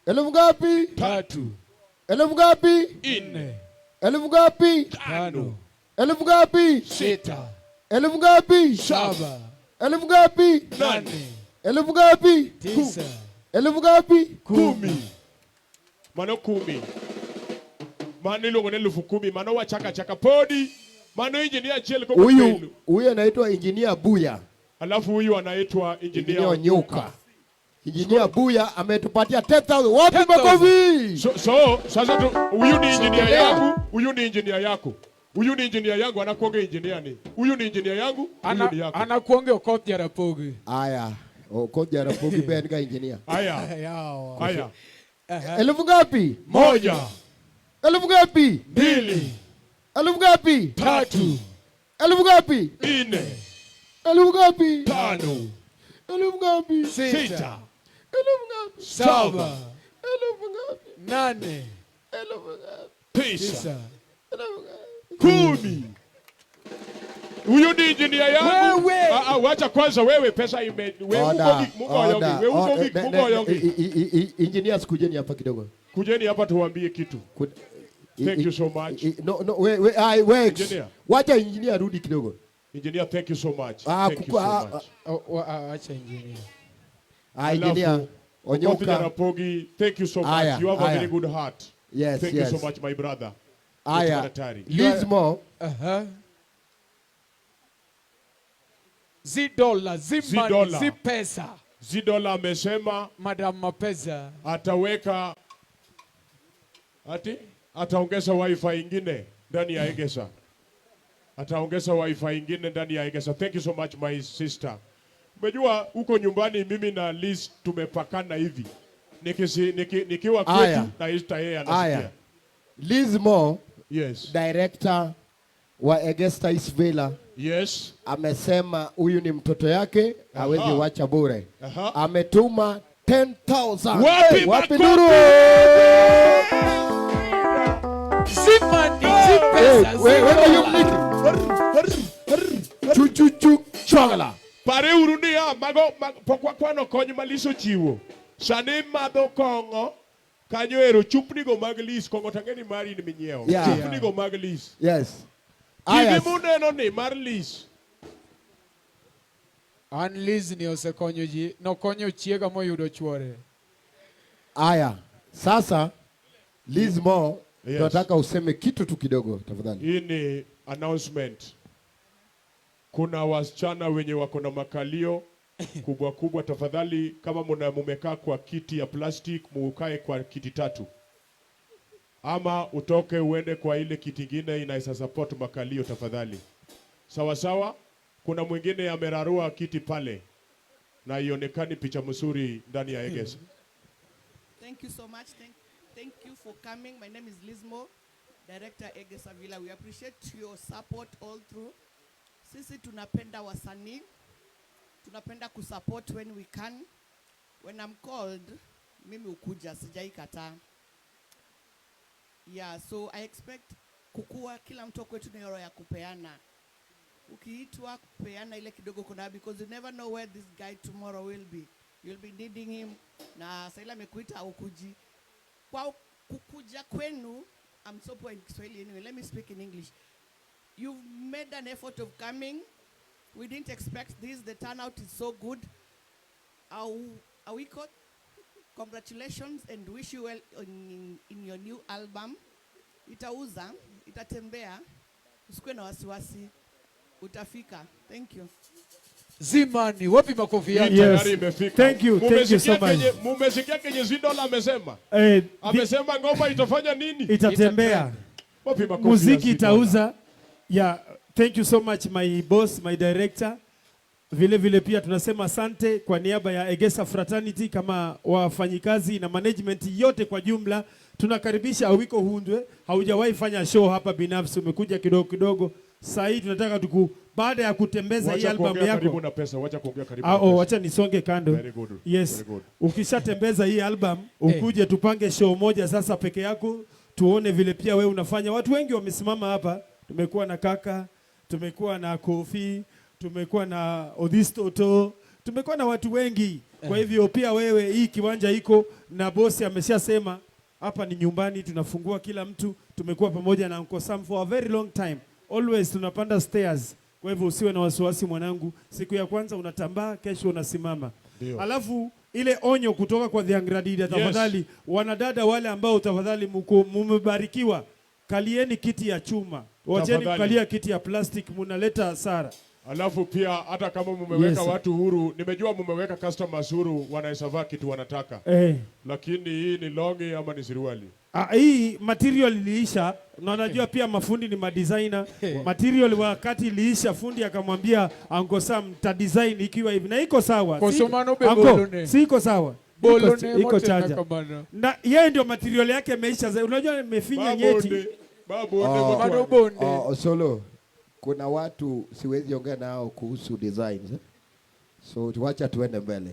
Elfu ngapi? Tatu. Elfu ngapi? Nne. Elfu ngapi? Tano. Elfu ngapi? Sita. Elfu ngapi? Saba. Elfu ngapi? Nane. Elfu ngapi? Tisa. Elfu ngapi? Kumi. Mano 10. Mano ilongo ne elfu 10. Mano wachaka podi. Mano engineer chiel ko. Huyu anaitwa engineer Buya. Alafu huyu anaitwa engineer Onyuka. Engineer Buya ametupatia 10,000. Wapi makofi? Sasa huyu ni engineer yangu, huyu ni engineer yako. Huyu ni engineer yangu, anakuonge engineer ni. Huyu ni engineer yangu, huyu ni yako. Anakuonge Okoth Jarapogi. Aya. Okoth Jarapogi ben ga engineer. Aya. Elfu ngapi? Moja. Elfu ngapi? Mbili. Elfu ngapi? Tatu. Elfu ngapi? Nne. Elfu ngapi? Tano. Elfu ngapi? Sita. Elfu ngapi? Saba. Elfu ngapi? Nane. Elfu ngapi? Tisa. Elfu ngapi? 10. Huyu ni engineer yangu. Wacha kwanza wewe pesa ime. Engineers kujeni hapa kidogo. Kujeni hapa tuwaambie kitu. Thank you so much. No, wait. Wacha engineer rudi kidogo. Engineer, thank you so much. Thank you so much. Acha engineer. Engineer Onyuka Jarapogi, thank you so much. You have a very good heart. Yes, thank you so much, my brother. Liz Mo. $, zimani, zipesa. $, amesema Madam Mapesa ataweka ataongeza wifi ingine ndani ya Egesa. Ataongeza wifi ingine ndani ya Egesa. Thank you so much my sister. Umejua huko nyumbani mimi na Liz tumepakana hivi. Nikiwa kwetu na Esther yeye anasikia. Liz Mo, yes, director wa Egesta East Villa. Yes. Amesema huyu ni mtoto yake, hawezi wacha bure. Ametuma 10,000. Wapi nuru? Zimani. Chwagala. Pare uru niya, pokwa kwano kony maliso chiwo. Sani madho kongo, kanyo ero chupni go mag lis, kongo tangeni mari ni minyeo. Chupni go mag lis. Yes. Kiki muneno ni mar lis. An Liz ni osekonyo ji, nokonyo chiega moyudo chuore. Aya, sasa Liz Mo, tunataka useme kitu tu kidogo tafadhali. Hii ni announcement. Kuna wasichana wenye wako na makalio kubwa kubwa, tafadhali kama mumekaa kwa kiti ya plastic, mukae kwa kiti 3. Ama utoke uende kwa ile kiti ingine inaisa support makalio tafadhali. Sawa sawa? Kuna mwingine amerarua kiti pale na ionekani picha mzuri ndani ya Egesa. Thank you so much. Thank you for coming. My name is Liz Mo, Director Egesa Villa. We appreciate your support all through. Sisi tunapenda wasanii. Tunapenda kusupport when we can. When I'm called, mimi ukuja, sijaikataa. Yeah, so I expect kukua kila mtu kwetu ni roho ya kupeana. Ukiitwa kupeana ile kidogo kuna, because you never know where this guy tomorrow will be. You'll be needing him. Na saila amekuita ukuji. Kwa kukuja kwenu, I'm so poor in Kiswahili anyway. Let me speak in English. You've made an effort of coming. We didn't expect this. The turnout is so good. Awiko, congratulations and wish you well in your new album. Itauza, itatembea. Usikwe na wasiwasi. Utafika. Thank you. Zimani, wapi makofi yake? Yes. Thank you so much. Mumesikia kenye Zidola amesema? Amesema ngoma itafanya nini? Itatembea. Wapi makofi? Muziki itauza. Yeah, thank you so much my boss, my director. Vile pia tunasema asante kwa niaba ya Egesa Fraternity kama wafanyikazi na management yote kwa jumla. Tunakaribisha Awiko Hundwe. Haujawahi fanya show hapa binafsi, umekuja kidogo kidogo. Sasa hii tunataka baada ya kutembeza hii album yako. Karibu na pesa, wacha kuongea karibu na pesa. Wacha nisonge kando. Very good. Yes. Very good. Ukishatembeza hii album, ukuje tupange show moja sasa peke yako, tuone vile pia wewe unafanya. Watu wengi wamesimama hapa. Tumekuwa na Kaka, tumekuwa na Kofi, tumekuwa na Odhistoto, tumekuwa na watu wengi. Kwa hivyo pia wewe, hii kiwanja iko na bosi ameshasema hapa ni nyumbani, tunafungua kila mtu. Tumekuwa pamoja na Uncle Sam for a very long time. Always tunapanda stairs. Kwa hivyo usiwe na wasiwasi mwanangu. Siku ya kwanza unatambaa, kesho unasimama. Dio. Alafu ile onyo kutoka kwa The Angradida, tafadhali wanadada wale ambao tafadhali mumebarikiwa, kalieni kiti ya chuma. Wacheni kukalia kiti ya plastic, munaleta hasara. Alafu pia hata kama mumeweka watu huru, nimejua mumeweka customers huru, wanaweza vaa kitu wanataka. Lakini hii ni longi ama ni suruali? Hii material iliisha, na najua pia mafundi ni madesigner. Material wakati iliisha, fundi akamwambia Uncle Sam ta design ikiwa hivi na iko sawa. Si iko sawa. Iko chaja. Na yeye ndio material yake imeisha. Unajua imefinya nyeti. Solo, kuna watu siwezi ongea nao kuhusu designs. So tuacha tuende mbele.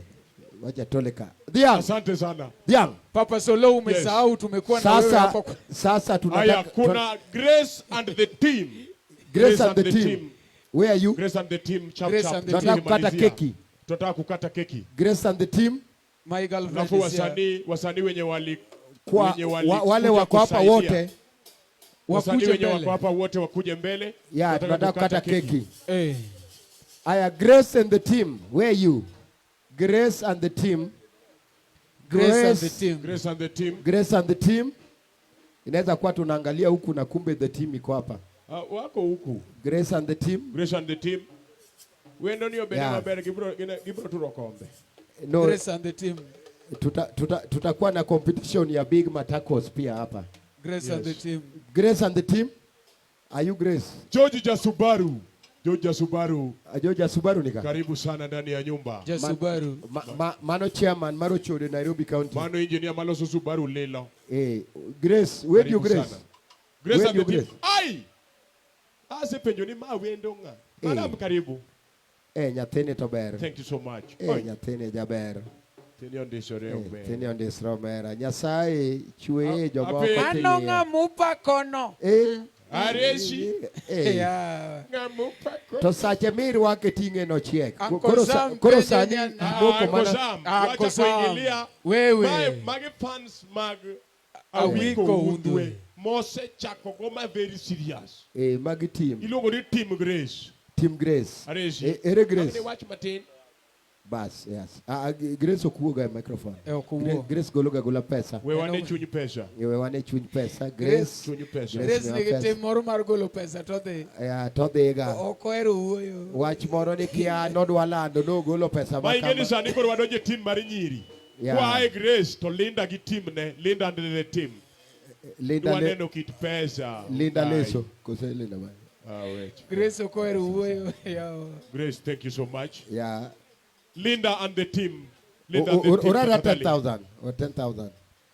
Wacha toleka. Diang. Asante sana. Diang. Papa Solo umesahau tumekuwa na wewe hapa. Sasa tunataka kuna Grace and the team. Grace and the team. Where are you? Grace and the team. Tunataka kukata keki. Tunataka kukata keki. Grace and the team. My girlfriend. Alafu wasanii wenye wale wako hapa wote. Wasanii wenye wako hapa wote wakuje mbele. Yeah, tunataka kukata keki. Aya, Grace and the team. Where are you? Grace and the team. Grace and the team. Grace and the team. Grace and the team. Inaweza kuwa tunaangalia huku na kumbe the team iko hapa. Wako huku. Grace and the team. Grace and the team. Wendo niyo bena bere gibro turokombe. No. Grace and the team. Tutakuwa na competition ya Big Matacos pia hapa. Grace and the team. Grace and the team. Are you Grace? George Jasubaru. George Subaru. George Subaru nika. Karibu sana ndani ya nyumba. Subaru. Mano chairman Maro Chode Nairobi County. Mano engineer Maloso Subaru Lelo. Grace, where do you Grace? Grace and the team. Ai! Ase penyo ni mawendo nga. Madam karibu. Nyathene tober. Thank you so much. Nyathene jaber. Teni onde sore omera. Teni onde sore omera. Nyasaye chweye jomoko tini. Anonga mupa kono. Areshi. Ngamu pako. To sache mirwake tinge no chiek. Koro sani moko mana. Wacha kuingilia. Wewe. Magi fans mag Awiko Undwe. Mose chako goma very serious. Magi team. Iluongo ni Team Grace. Team Grace. Areshi. Ere Grace. Watch matin. Bas, yes. Grace okuoga microphone. Grace gola pesa. We wane chunyi pesa. We wane chunyi pesa. Grace chunyi pesa. Grace nigi tim moro mar golo pesa to dhi. To dhi ga. Okoero wuoyo. Wach moro ni kia nodwa lando no golo pesa makama. Ma ingeni sani koro wadonje team mar nyiri. Kwa Grace to Linda gi team ne. Linda and the team. Linda waneno kit pesa. Linda Leso. Kose Linda ba. Wait. Grace okoero wuoyo. Grace, thank you so much. Yeah. Linda and the team. Ora 10,000 or 10,000.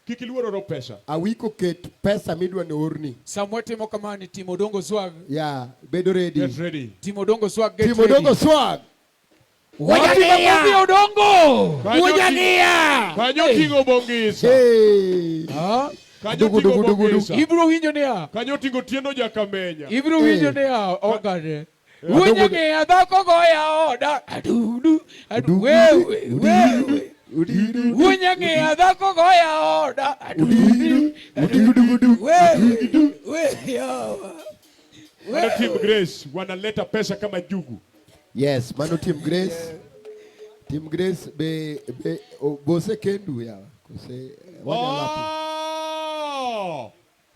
Kikiluoro ro pesa. Awiko ket pesa midwa ni orni. Samwa timo kama ni Timo Dongo Swag. Yeah, bedo ready. Get ready. Timo Dongo Swag get Timo ready. Dongo Swag. Wajagia Odongo. Wajagia. Kanyo tingo bongisa. Kanyo tingo bongisa. Ibro winjo nia. Kanyo tingo tieno jakamenya. Ibro winjo nia. Ogade. Unyage adako goya oda. Adudu. Wewe. Unyage adako goya oda. Adudu. Wewe. Mano Team Grace wanaleta pesa kama jugu. Yes, mano Team Grace. Team Grace be bose kendu ya. Kose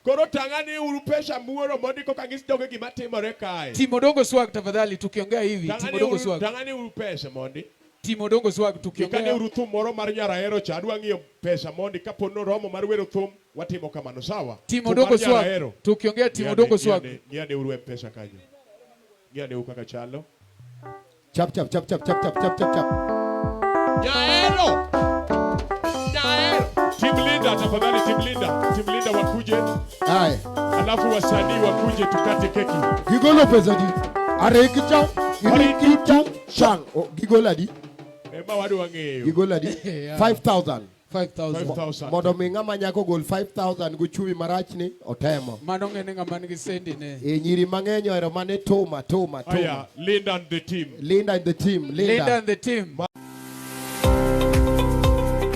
Koro tangani urupesha muoro mondiko kangisi doge gimatimore kae. Timo Dongo Swag tafadhali tukiongea hivi. Timo Dongo Swag. Tangani urupesha mondi. Timo Dongo Swag tukiongea. Kane uruthum moro mar nyarahero cha adwa ng'iyo pesa mondi kapono romo mar wero thum watimo kamano sawa. Timo Dongo Swag tukiongea Timo Dongo Swag. Ng'iane urwe pesa kanyo. Ng'iane ukaka chalo. Chap. Nyahero. Team Linda tafadhali, Team Linda wakuje. Aye. Alafu wasanii wakuje tukate keki. Gigolo pesa di. Arekicha. Chang. Gigola di. Ema wadu wangeyo. Gigola di. 5,000. 5,000. Modo minga manyako gol 5,000 guchui marachni otemo. Mano ngene ngama nigi sendi ne. Nyiri mang'enyo ero mane toma. Aya, Linda and the team. Linda and the team.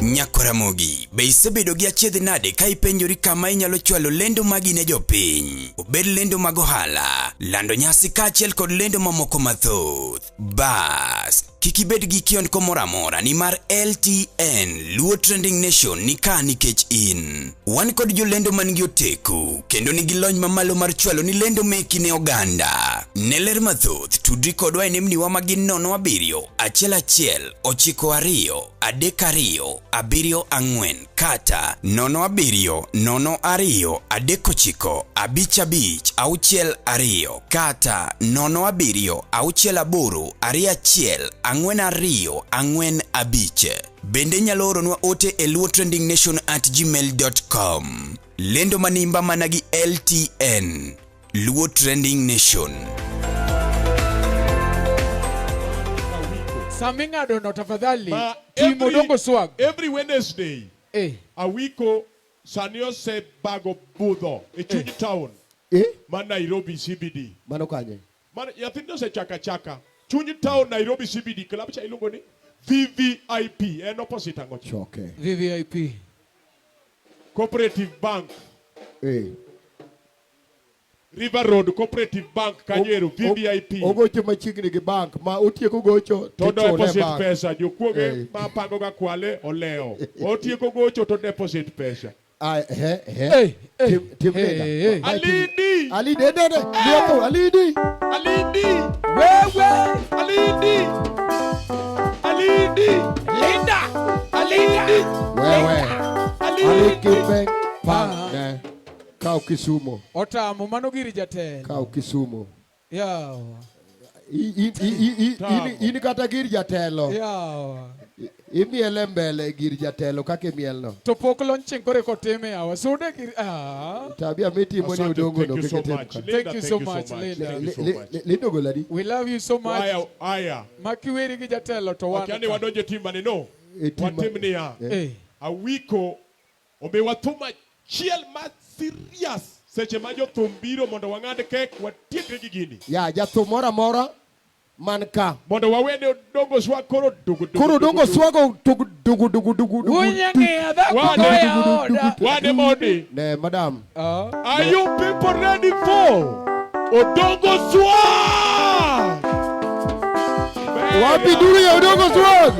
Nyakoramogi, be isebedo gi achiedh nade ka ipenjori kama inyalo chwalo lendo magi ne jopiny. Obed lendo mag ohala, lando nyasi kaachiel kod lendo mamoko mathoth. Bas, kik ibed gi kiondko moro amora nimar LTN, Luo Trending Nation ni ka nikech in. Wan kod jolendo man gi oteku, kendo nigi lony mamalo mar chwalo ni lendo meki ne oganda. Ne ler mathoth, tudri kodwa e nembniwa magin 07 11 92 32 74 kata 07 02 39 55 62 kata 07 68 21 42 45. Bende nyalo oronwa ote e luotrendingnation@gmail.com. Lendo manimba managi LTN, Luo Trending Nation. Samingado no tafadhali. Timo Dongo Swag. Every Wednesday. Awiko sanio se bago budho e chunyi town. Man Nairobi CBD. Mano kanye. Man yathindo se chaka. Chunyi town Nairobi CBD. Club cha ilungo ni VVIP. En opposite ango. Choke. VVIP. Cooperative Bank. River Road Cooperative Bank Kanyeru VVIP. Ogocho machiegni gi bank ma otieko gocho to deposit pesa jokuoge ma pango ga kwale oleo. Otieko gocho to deposit pesa. Team Linda. Alidi. Wewe. Kau Kisumo. Otamo mano giri jatel. Kau Kisumo. Yawa. Ini kata giri jatelo. Yawa. Imiele mbele giri jatelo kake mielno. To pok lonching kore koteme yawa. Sude giri. Tabia meti moni udongo no keke temo. Thank you so much, Linda. Lindo goladi. We love you so much. Aya. Makiweri gi jatelo to wana. Wakani wadonje timani no. Watimni ya. Awiko obe watuma chiel ma seche ma jothum biro mondo wang'ad kek watiekre gi gini. Ya jathum moro amora man ka. Mondo wawene dongo swag koro dugu. Koro dongo swago dugu. Wade modi. Ne madam. Are you people ready for Odongo swag? Wapi duru ya Odongo swag?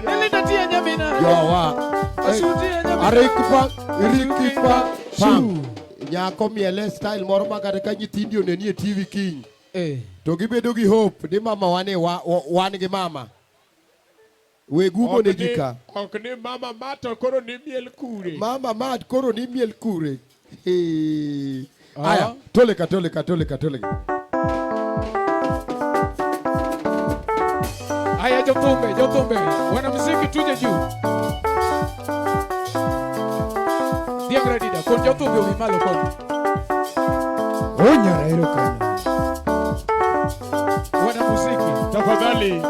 Nilitatia nyamina. Yawa. Arikipa. Nyako miele style moro magare ka nyithindo nenie TV King. To gibedo gi hope ni mama wan gi mama. We gugo ne jika. Ok ni mama mato koro ni miel kure. Mama mat koro ni miel kure. Aya, toleka. Aya jotombe. Wanamuziki tuje juu. Diagra dida, con jotombe umimalo kon. Onyara erokana. Wanamuziki. Tafadhali.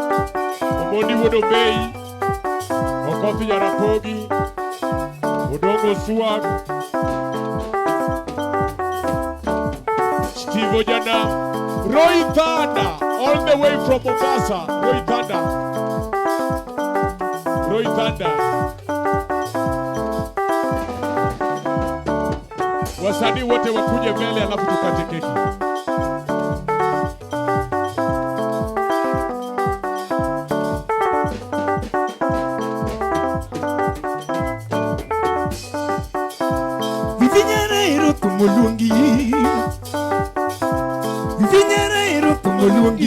Omondi Wodo Bay. Okothi Jarapogi. Odongo swag. Steve Ojana. Roy Thunder. All the way from Mombasa. Roy Thunder. Wasanii wote wakuje mbele alafu tukate keki. Vivinyara tumulungi. Vivinyara tumulungi.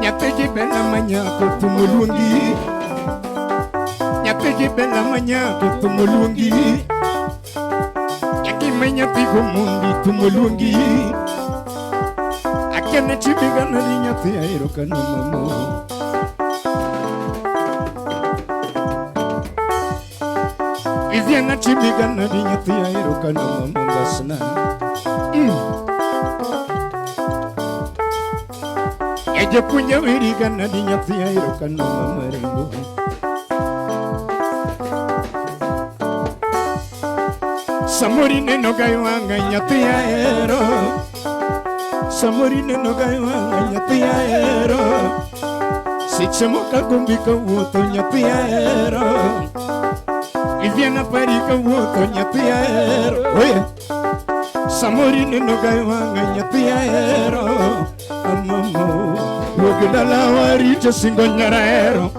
Nyapeji bella manyako tumulungi. Nyapeji bella manyako tumulungi. Yakimenya pigo mundi tumulungi. Akene chibiga na nyati aero kana mamo. Viviana chibiga na nyati aero kana mamo basna. Eje punya wiriga na nyati aero kana mamarengo. Samurine no gaiwanga nyati aero. Samurine no gaiwanga nyati aero. Sichemoka gumbika woto nyati aero. Viviana parika woto nyati aero. Oye. Samurine no gaiwanga nyati aero. Amamo. Duogedala warite singo nyaraero.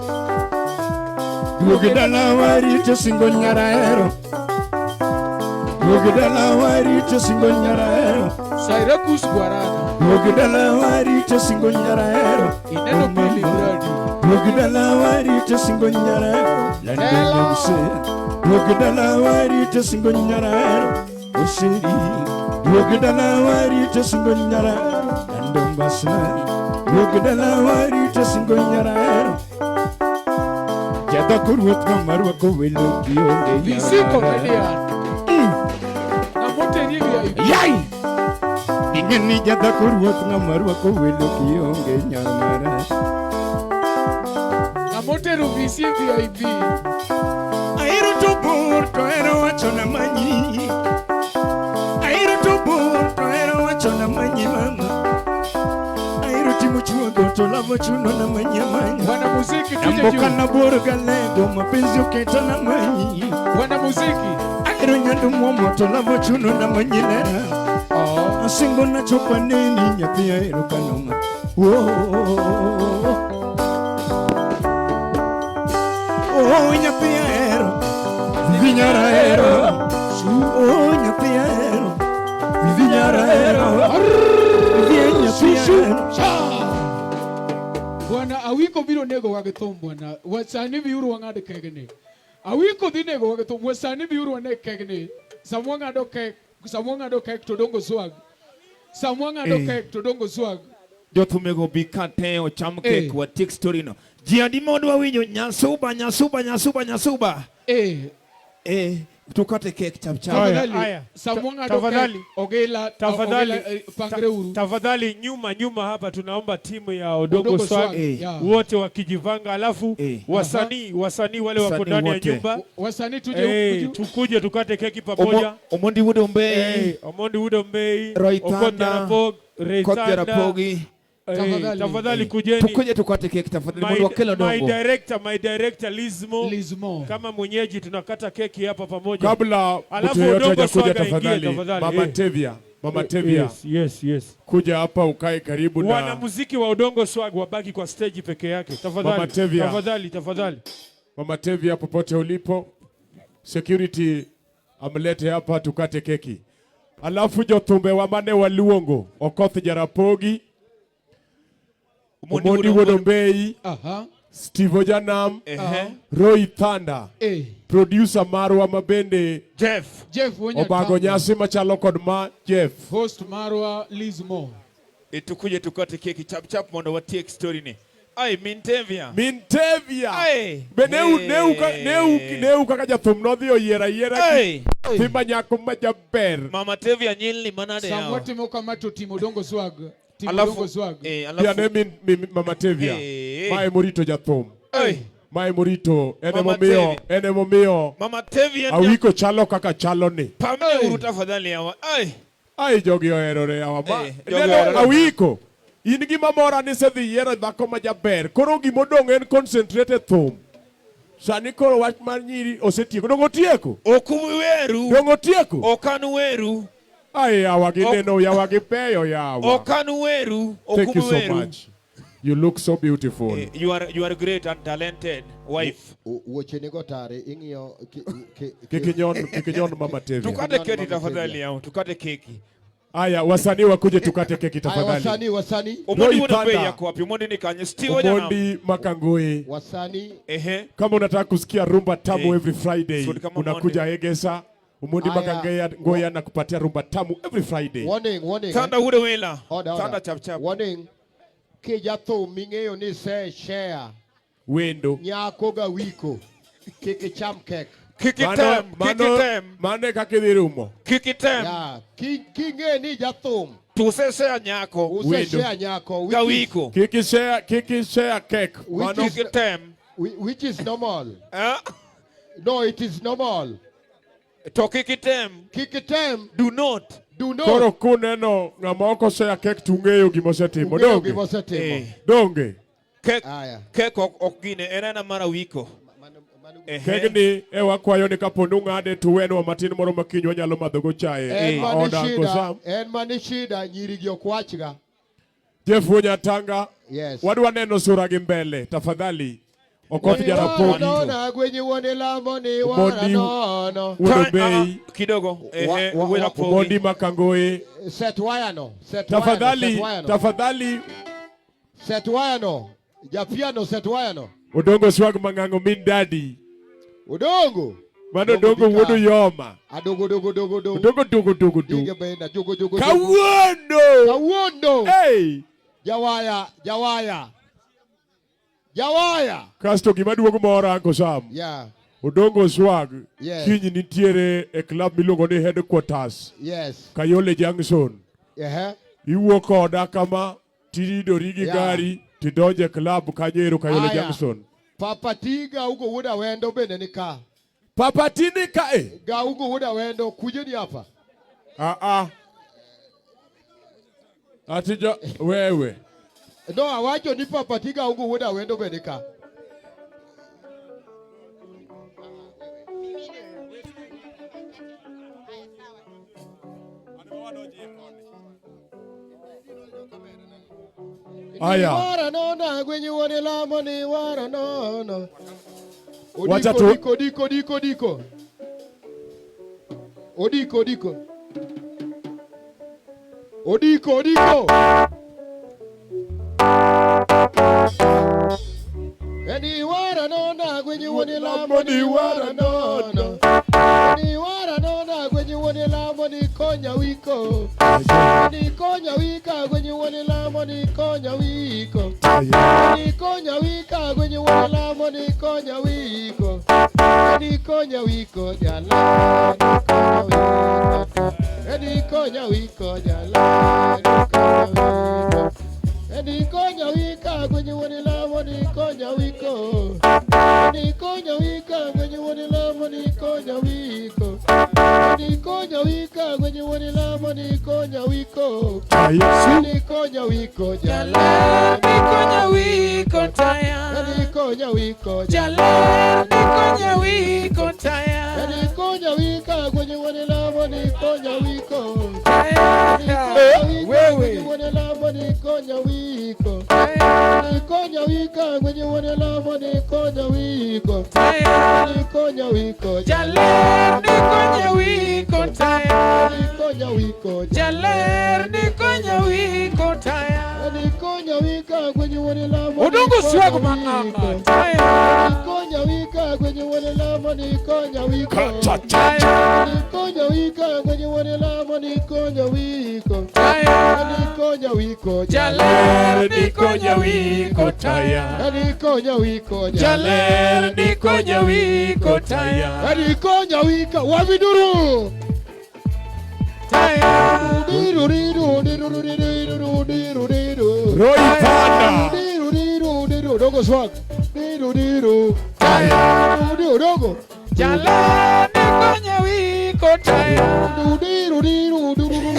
Duogedala warite singo nyaraero. Duogedala warite singo nyaraero. Syracuse Guarana. Duogedala warite singo nyaraero. Ineno pili bradi. Duogedala warite singo nyaraero. Lando mse. Duogedala warite singo nyaraero. Oshiri. Duogedala warite singo nyaraero. Lando mbasna. Duogedala warite singo nyaraero. Jada kurwet kamarwa ko welo kionge. Visiko median. Yai! Ingeni jada kurwat ngamarwa ko welo kionge nyamara. Amotero visi VIP. Airo to bor to ero wacho na manyi. Airo to bor to ero wacho na manyi mama. Airo timu chuo to lavo chuno na manyi manyi. Wana muziki tuje juu. Amboka na bor galego mapenzi uketa na manyi. Wana muziki. Airo nyandu momo to lavo chuno na manyi nera. Asingo na chopa nini nyati aero kanoma. Oh nyati aero. Vivinyara aero. Oh nyati aero. Vivinyara aero. Vivinyara aero. Bwana awiko biro nego wagetom bwana. Wasani biuru wangade kegene. Awiko dinego wagetom wasani biuru wane kegene. Samwanga do keg. Samwanga do keg to dongo swag. Samwanga do keg to dongo swag. Jotumego bikate o cham cake wa tik story no. Jiadi modu wa winyo nyasuba. Tukate keki chap chap. Tafadhali. Samwanga Tafadhali. Ogela pangre uru. Tafadhali nyuma hapa tunaomba timu ya Odongo Swag wote wakijivanga, alafu wasanii wale wako ndani ya nyumba. Wasanii tuje tukuje tukate keki pamoja. Omondi Wudombei. Omondi Wudombei. Roitanda. Roitanda. Tafadhali kujeni. Tukuje tukate keki tafadhali. My director Lizmo. Kama mwenyeji tunakata keki hapa pamoja. Kabla mtu yote hajakuja tafadhali. Mama Tevia. Yes. Kuja hapa ukae karibu na wanamuziki wa Odongo Swag wabaki kwa stage peke yake. Tafadhali. Mama Tevia popote ulipo. Security amlete hapa tukate keki. Alafu jothumbe wa mane wa Luongo, Okoth Jarapogi, Omondi Wudombei, Steve Ojanam, Roy Thunder, producer Marwa Mabende, Jeff Obago Nyasi machalo kod ma Jeff, host Marwa Lizmo. Tukuje tukate keki chap mondo watiek story ni. Ai Mintevia. Neu kaka jathum nodhi oyiera Thimba nyako majaber. Mama Tevia nyilni manade yao. Samwati moka mato timo Odongo Swag. Alafu Piane Mama Tevia. Mae morito jathum. Mae morito ene momio. Mama Tevia awiko chalo kaka chalo ni. Pame uru tafadhali yawa. Ai jogi oherore yawa. Awiko. In gima mora ni se dhi yiero dhako majaber. Koro gimodong' en concentrated thum. Sani koro wach mar nyiri osetieko. Dong' otieko? Dong' otieko? Okanu weru. Ai yawa gineno yawa gipeyo yawa. Okanu weru. Thank you so much. You look so beautiful. You are great and talented wife. Woche nego tare ing'iyo kikinyon Mama Tevia. Tukate keki tafadhali yao. Tukate keki. Aya, wasanii wakuje tukate keki tafadhali. Wasanii. Omondi Wudombei yako wapi? Omondi ni kanye Steve Ojanam. Omondi Makangoi. Wasanii. Kama unataka kusikia rumba tamu every Friday, unakuja Egesa. Omondi Makangoi anakupatia rumba tamu every Friday. Warning. Thunder Wudowela. Thunder chap. Warning. Kijatho ming'eyo ni share. Wendo. Nyako ga wiko. Kiki cham kek. Kikitem. Mane kakidhi rumo. Kikitem. Ya, kinge ni jathum. Tuseshare nyako. Useshare nyako. Gawiko. Kikishare cake. Kikitem. Which is normal. No, it is normal. To kikitem. Do not. Koro kuneno ng'ama ok osea kek tung'eyo gimosetimo. Donge. Kek ok gine enana mara wiko. Kegni wakwayo ni kapo nung'ade tuwenwa matin moro makiny wanyalo madhogo chaye. En mani shida nyiri gi okwachga. Jeff Wonyatanga. Yes. Wadwa neno sura gi mbele tafadhali. Okoth Jarapogi. Omondi Wudombei. Kidogo. Omondi Makangoi. Tafadhali. Setwayano. Japiano setwayano. Odongo Swag mang'ang'o min daddy. Odongo. Mano Odongo wuodo yoma. Dogo. Dogo. Kawuondo. Hey. Jawaya. Kasto gima duogo mora Uncle Sam. Yeah. Odongo Swag. Yes. Kinyi nitiere e club miluongo ni Headquarters. Yes. Kayole Junction. Iwuok koda kama tiridori gi gari tidonje club kanyero Kayole Junction. Papa Tiga ugo wuda wendo bende nika. Papa Tini ka Ga ugo wuda wendo kuje ni hapa. Atija wewe. No, awacho ni Papa Tiga ugo wuda wendo bende nika. Aya. Wara nona gwenye wane lamo ni wara nona. Wacha tu. Odiko. Eni wara nona gwenye wane lamo ni wara nona. Eni wara nona gwenye wane lamo ni konya wiko. Eni Nikonya wika kwenye wani lamo nikonya wiko. Nikonya wika kwenye wani lamo nikonya wiko. Nikonya wiko jala nikonya wiko jala nikonya wika kwenye wani lamo nikonya wiko. Nikonya wika kwenye wani lamo nikonya wiko. Nikonya wika kwenye wani lamo nikonya wiko. Nikonya wiko jala nikonya wiko taya. Nikonya wiko jala nikonya wiko taya. Nikonya wika kwenye wani lamo nikonya wiko. Wewe wani lamo nikonya wiko. Nikonya wika kwenye wani lamo nikonya wiko. Nikonya wiko jala nikonya wiko taya. Nikonya wiko jala nikonya wiko taya. Nikonya wika kwenye wani lamo udongo siwago mangama taya. Nikonya wika kwenye wani lamo nikonya wiko. Nikonya wika kwenye wani lamo nikonya wiko. Nikonya wiko jala nikonya wiko taya. Nikonya wiko jala nikonya wiko taya. Nikonya wika waviduru taya. Diru diru diru diru diru diru Roy Panda. Diru diru diru dogo swag. Diru diru taya. Diru dogo jala nikonya wiko taya. Diru diru diru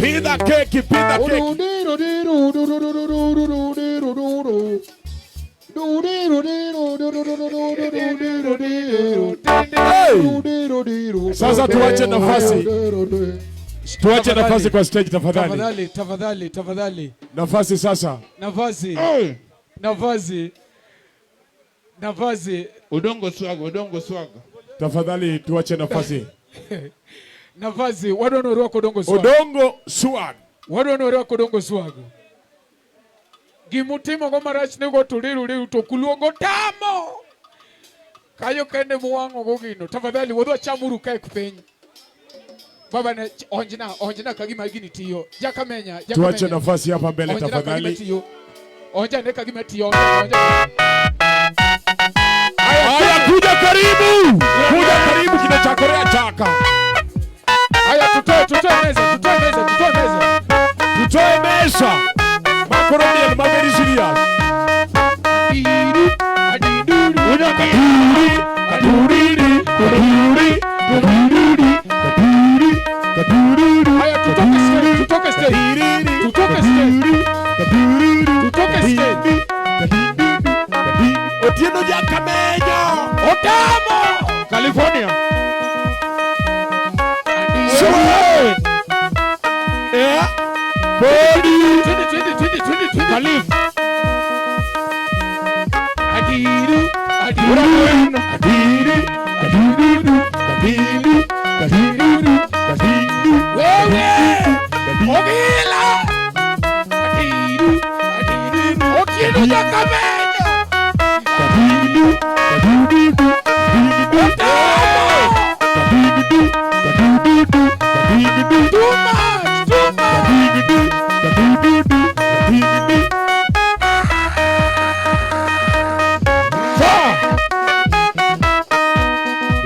Pizza cake, pizza cake. Sasa tuache nafasi. Tuache nafasi kwa stage tafadhali. Tafadhali, tafadhali, tafadhali. Nafasi sasa. Nafasi. Nafasi. Nafasi. Udongo swaga, udongo swaga. Tafadhali tuache nafasi. Nafasi, wadono kwa udongo swaga. Udongo swag. Wadono kwa udongo swaga. Gimutimo kwa marachi nego tuliru tokuluongo tamo. Kayo kende muwango gogino. Tafadhali wadwa chamuru kai kupenyi. Baba na onjina kagima gini tiyo. Jakamenya. Tuache nafasi hapa mbele tafadhali. Onja neka gima tiyo. Haya kuja karibu. Kuja karibu kina cha Korea chaka. Haya tutoe meza. Tutoe meza. Makoroni ma very serious. Haya tutoke stage. Otieno Jakamejo. Otamo. California. Body. Calif. Adiru. Wewe. Ogila. Adiru. Otieno Jakamejo.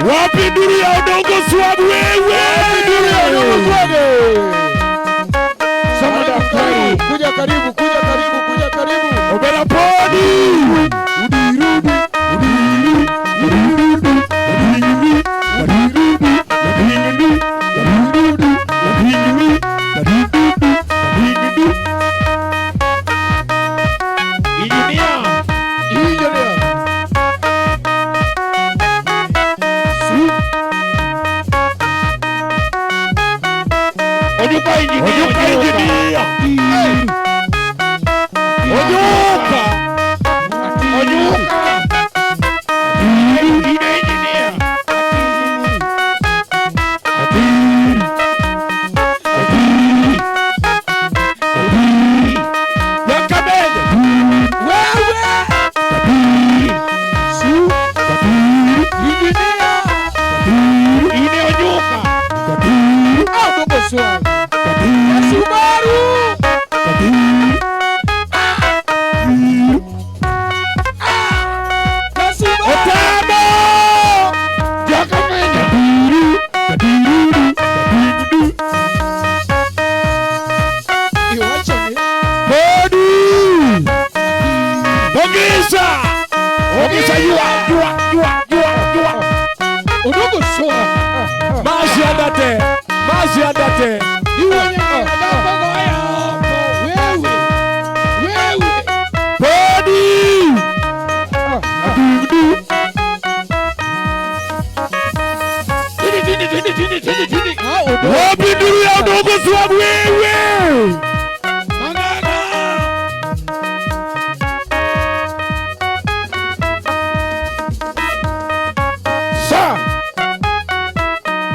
Wapi duru ya udongo swag wewe? Duru ya udongo swag. Samada karibu. Kuja karibu. Obela podi. Onyuka engineer. Onyuka.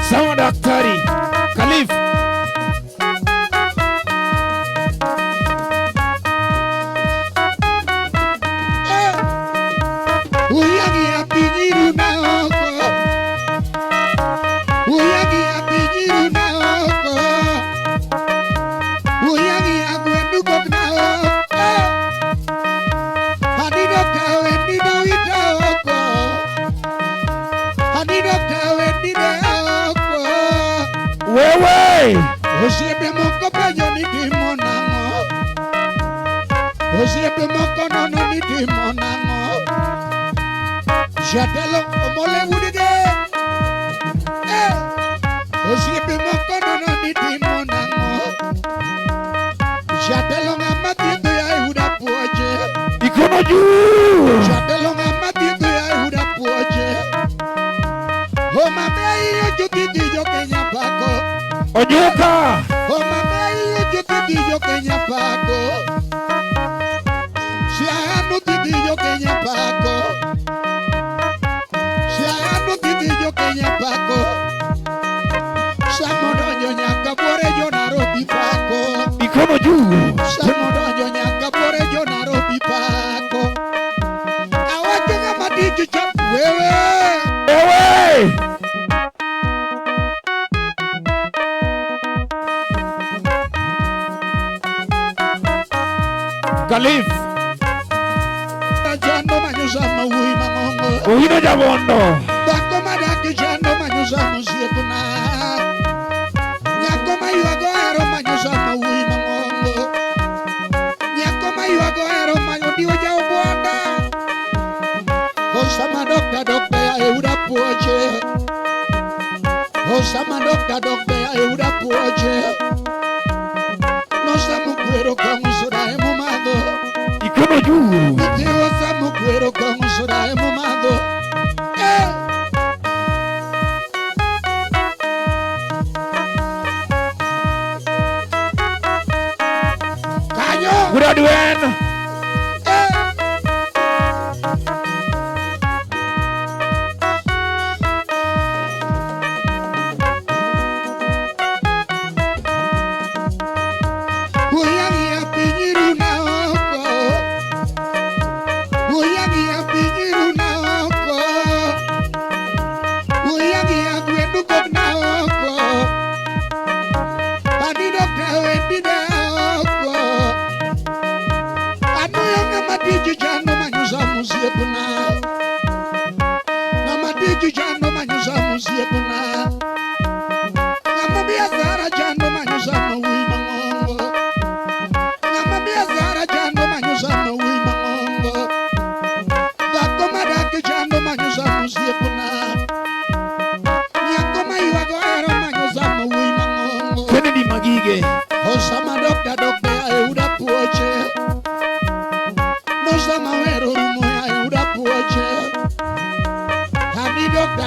Sawa daktari Khalif. Uyagi apigiru na oko. Uyagi apigiru na oko. Uyagi agwenduko na oko. Hadido kawe ndido ita oko. Hadido kawe ndido oko. Wewe. Osiebe moko peyo ni dimo nango. Osiebe moko nono ni dimo nango. Jatelo omole wudige. Osiebe moko nono ni dimo nango. Jatelo ngamati tu ya ihuda puoje. Ikono juu. Jatelo ngamati tu ya ihuda puoje. Homa bei ojutiti yo Kenya pako. Onyuka. Homa bei ojutiti yo Kenya pako. Siano titi yo Kenya pako. Siano titi yo Kenya pako. Samodojo nyaka bore yo Nairobi pako. Ikono juu. Samodojo nyaka bore yo Nairobi pako. Awacho ngama diju chap wewe. Wewe. Khalif. Jando manyusama ui mangongo. Uhino jabondo. Dako madaki jando manyusama siekuna. Nyako mayuago ero manyusama ui mangongo. Nyako mayuago ero manyodiwa jau buanda. Osama dokta ya euda puoche. Osama dokta ya euda puoche. Nosamu kuero kamusura emumado. Ikono juu. Itiwa samu kuero kamusura emumado. Kanyo. Gudadwen. Uyagi apinyiru na oko. Uyagi apinyiru na oko. Uyagi agwenduko na oko. Panido kawe ndide oko. Anuyo ngamadiji jano manyuza musiekuna. Ngamadiji jano manyuza musiekuna. Ngamabia zara jano manyuza mawui mangongo. Ngamabia zara jano manyuza mawui mangongo. Dako madaki jano manyuza musiekuna. Nyako mayuago ero manyuza mawui mangongo. Kennedy Magige. Osama dokta ya euda puoche. Nosama wero rumo ya euda puoche. Hani dokta.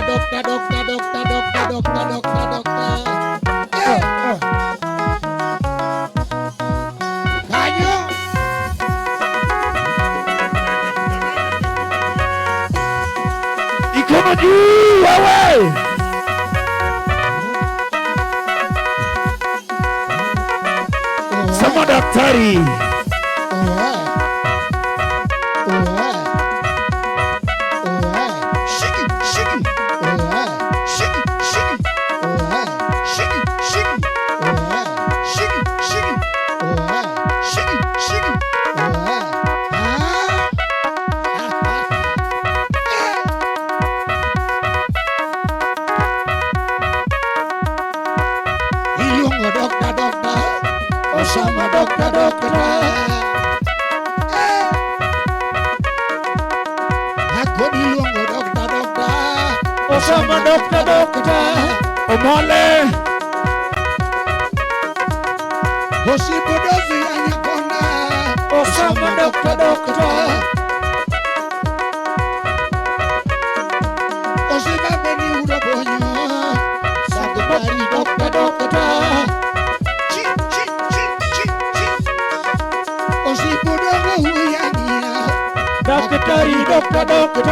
Mari. Ilungo doctor doctor, Osama doctor doctor. Ako ilungo doctor doctor, Osama doctor doctor. Omole. Osipodozi anyakona, Osama doctor doctor. Osibabeni urobonyo, Sakutari doctor doctor. Osipodogo huyania, Doctor doctor doctor.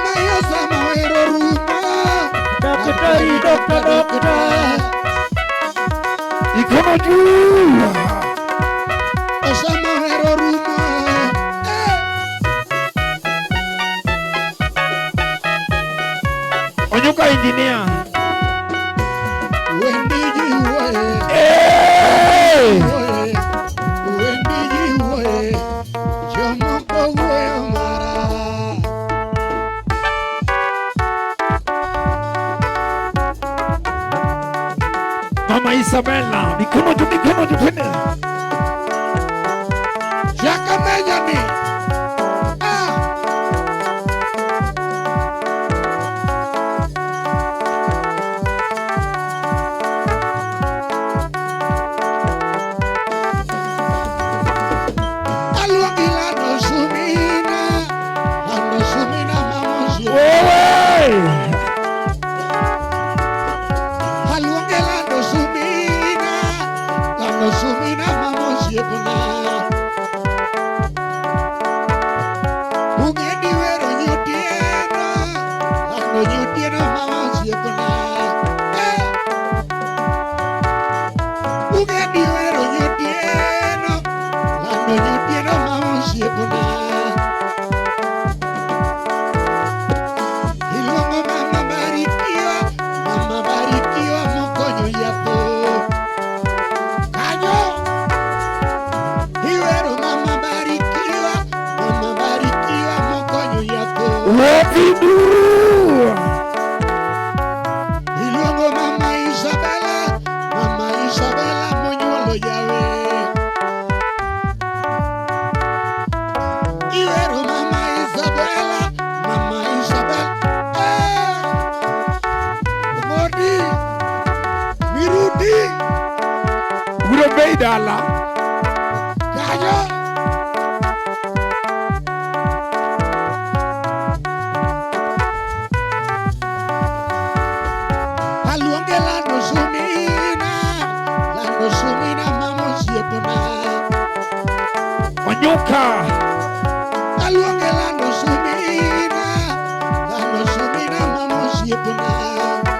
Mayosa mawero ruma, Doctor doctor. Ikono juu. Osama mawero ruma. Onyuka engineer. Wendi jiwe. Wendi jiwe. Jomo kowe mara. Mama Isabella, mikono juu twende. Jakamenya ni. Aluangila no sumina. Ano sumina mamosio. Aluangila no sumina. Ano sumina mamosio puna. Ungedi wero nyutieno. Ano nyutieno mamosio puna. Ungedi wero nyutieno. Ano nyutieno mamosio puna. Iluongo mama barikiwa mokonyo yapo. Kanyo iwero mama barikiwa mokonyo yapo. Iluongo mama Isabella monyuolo yawe. Iwero mama Isabella. Modi, mirudi. Guro beidala. Kanyo. Aluonge lando sumina mama osiepona. Onyuka. Aluonge lando sumina mama osiepona.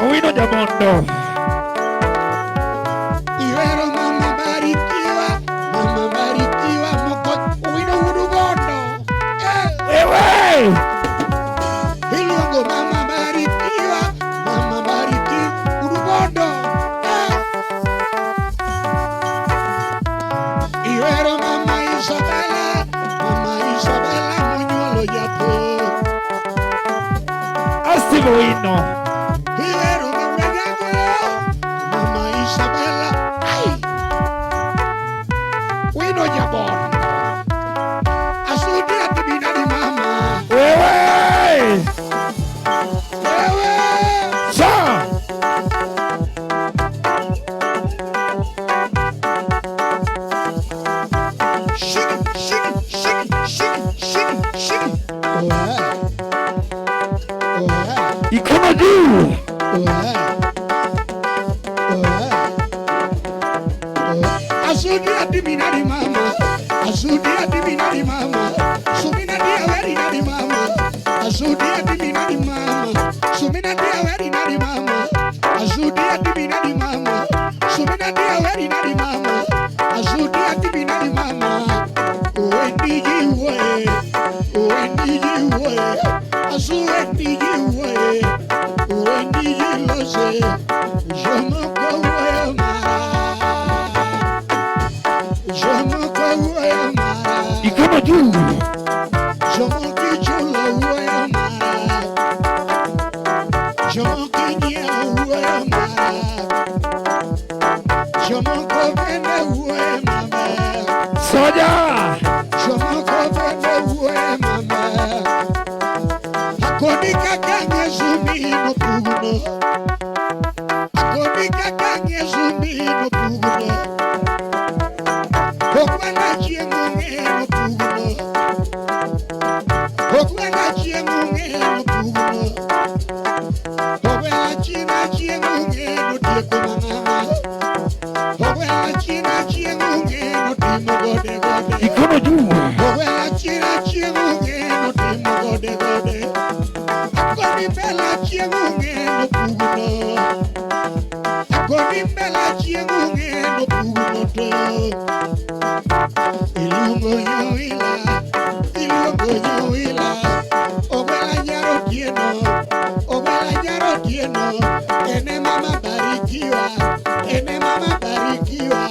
Owino jamondo. Iwero mama barikiwa moko. Owino udu gondo. Ewe. Iluongo mama barikiwa udu gondo. Iwero mama Isabella monyuolo yapo. Asivowino. Iwero mama Isabella. Ai. Wino jabon. Asudi atibina ni mama. Wewe. Sa. Ikono juu. Asudi atibina ni mama. Sumina dia weri na ni mama. Asudi atibina ni mama. Sumina dia weri na ni mama. Asudi atibina ni mama. Sumina dia weri na di mama. Azudia tibi na di mama. Oendiji we. Oendiji we. Azuendiji we. Oendiji lose. Jomoko we mara. Jomoko we mara. Ikono juu. Jomoki chulo we mara. Jomoki nyea we mara. Jomoko vende we mama. Soja. Jomoko vende we mama. Akonika kanye zumi no puguno. Akonika kanye zumi no puguno. Okwenda chiengu nge no puguno. Okwenda chiengu nge no puguno. Okwenda china chiengu nge no tieko mama. Okwenda china chiengu nge no timo gode gode. Ikono juu. Okwenda china chiengu nge no timo gode gode. Akoni bela chiengu nge no puguno. Akoni bela chiengu nge no puguno to. Ilungo yoila, ilungo yoila. Obela nyaro tieno. Ene mama barikiwa,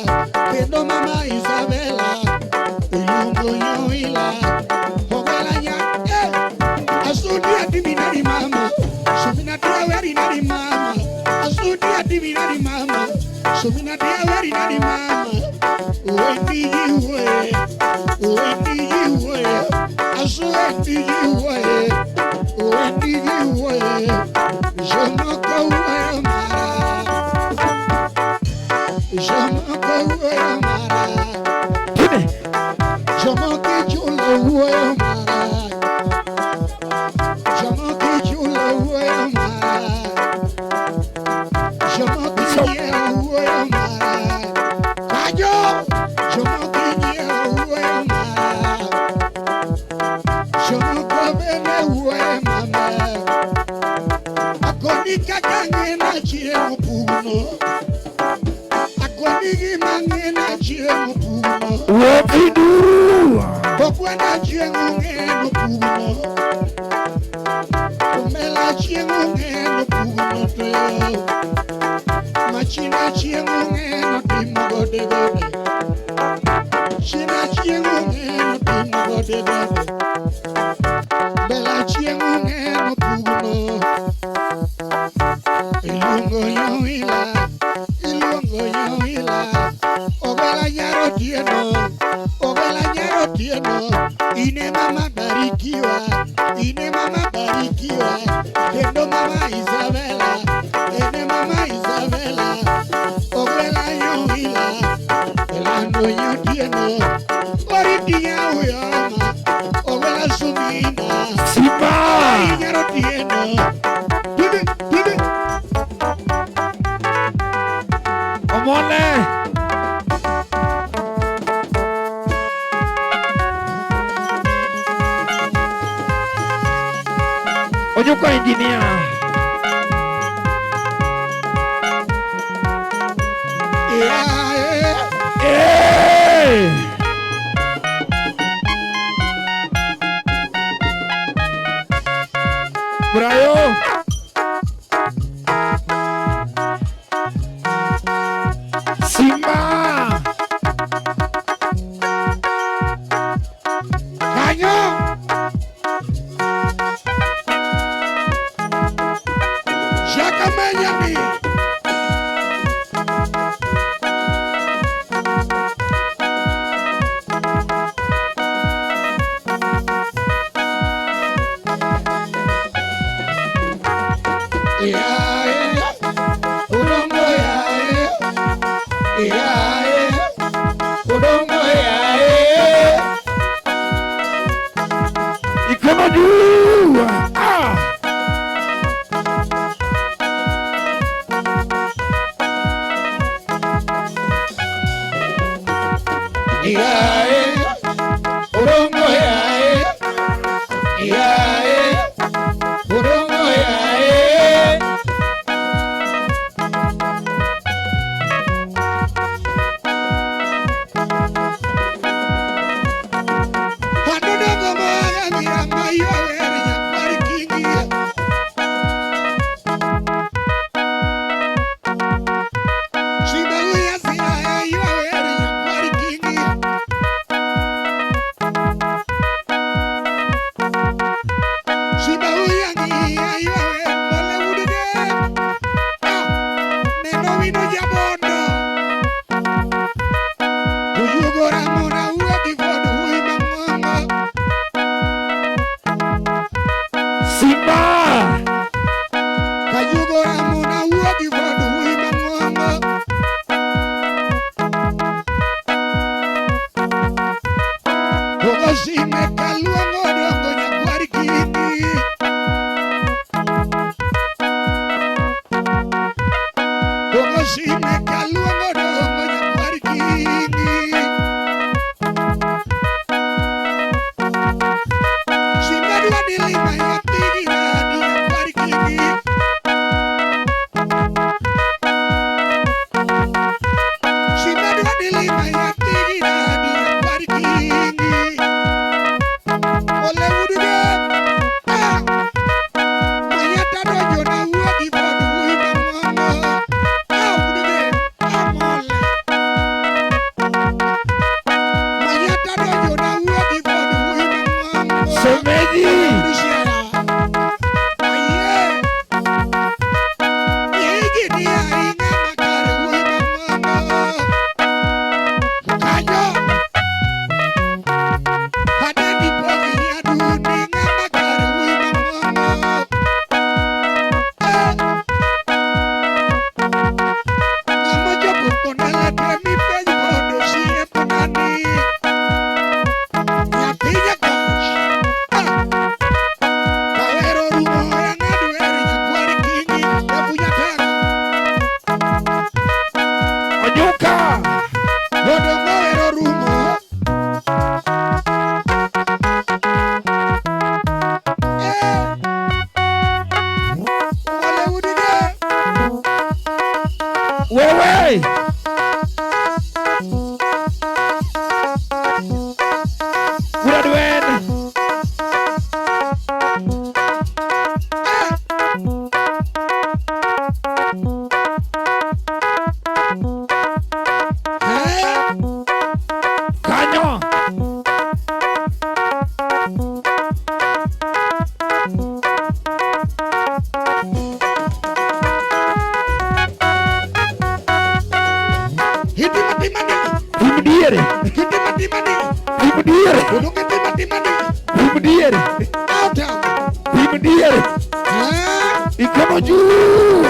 kendo mama Isabella. Ilungo yoila, obela nyaro. Asudia divinari mama, sumina dia weri nari mama. Asudia divinari mama, sumina dia weri nari mama. Wendi yiwe, asuendi yiwe, wendi yiwe, jomoko we mara, jomoko we mara, jomoki chulo we mara, jomoki chulo we mara, jomoki nyea we mara, kajo. Akonika kangena chiemo puno. Akonigi mangena chiemo puno. Wapiduru. Okwenda chiemo ngeno puno. Omela chiemo ngeno puno to. Machina chiemo ngeno timo gode gode. China chiemo ngeno timo gode gode. Bella chiemo ngeno puno. Ilungo yoila, obela nyaro tieno, ine mama barikiwa, kendo mama Isabella, obela yoila, elando yotieno, oritia uyama, obela sumina, Simba, nyaro tieno. Omole. Ojuko engineer. Brayo. Simba. Caño. Shakamanyami. timadi. Timadiere. Donge timadi. Timadiere. Autam. Timadiere. Ikono juu.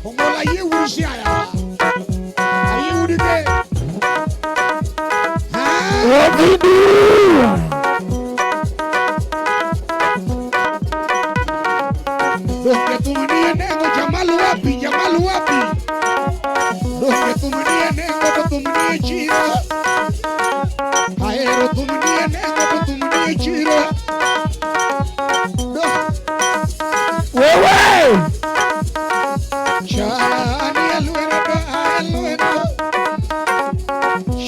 Ongola ye wushi aya. Aye wudike. Donge tumanie nengo jamalu wapi. Donge tumanie nengo tumanie chiro. Aero tumanie nengo tumanie chiro. Wewe. Chani alueno.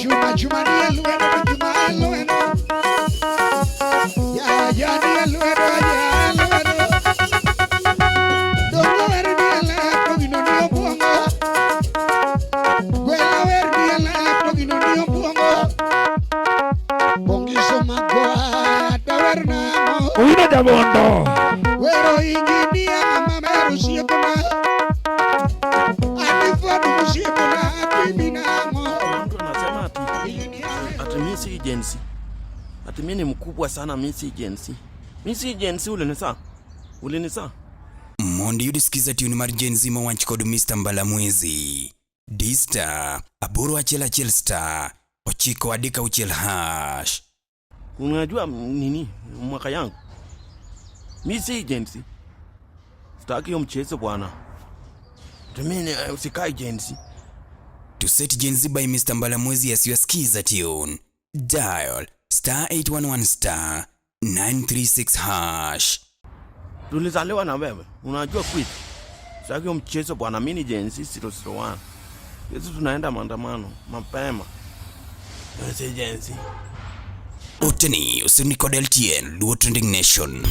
Chuma ni alueno. Ya ni alueno. Dongo ver ni ala pogino ni opongo. Gwela ver ni ala pogino ni opongo. Bongiso magoa tavernamo. Uina jabondo. Wero inginia mama meru siepona. Atifuatu siepona atibinamo. Ati mimi si agency. Ati mimi ni mkubwa sana, mimi si agency. Mimi si agency. Ulinisa. Mondi yudisikiza tune mar Gen Z mawanch kod Mr. Mbalamwezi. D-Star, aboro achiel star, ochiko adika uchiel hash. Unajua nini mwaka yangu? Mimi si agency. Sitaki hiyo mchezo bwana. Tumeni usikai agency. To set Gen Z by Mr. Mbalamwezi as you skiza tune. Dial star 811 star 936 hash. Tulizaliwa na wewe. Unajua quit. Sitaki hiyo mchezo bwana, mimi ni Gen Z 001. Yesu tunaenda maandamano mapema. Wewe Gen Z. Oteni usini kod LTN Luo Trending Nation.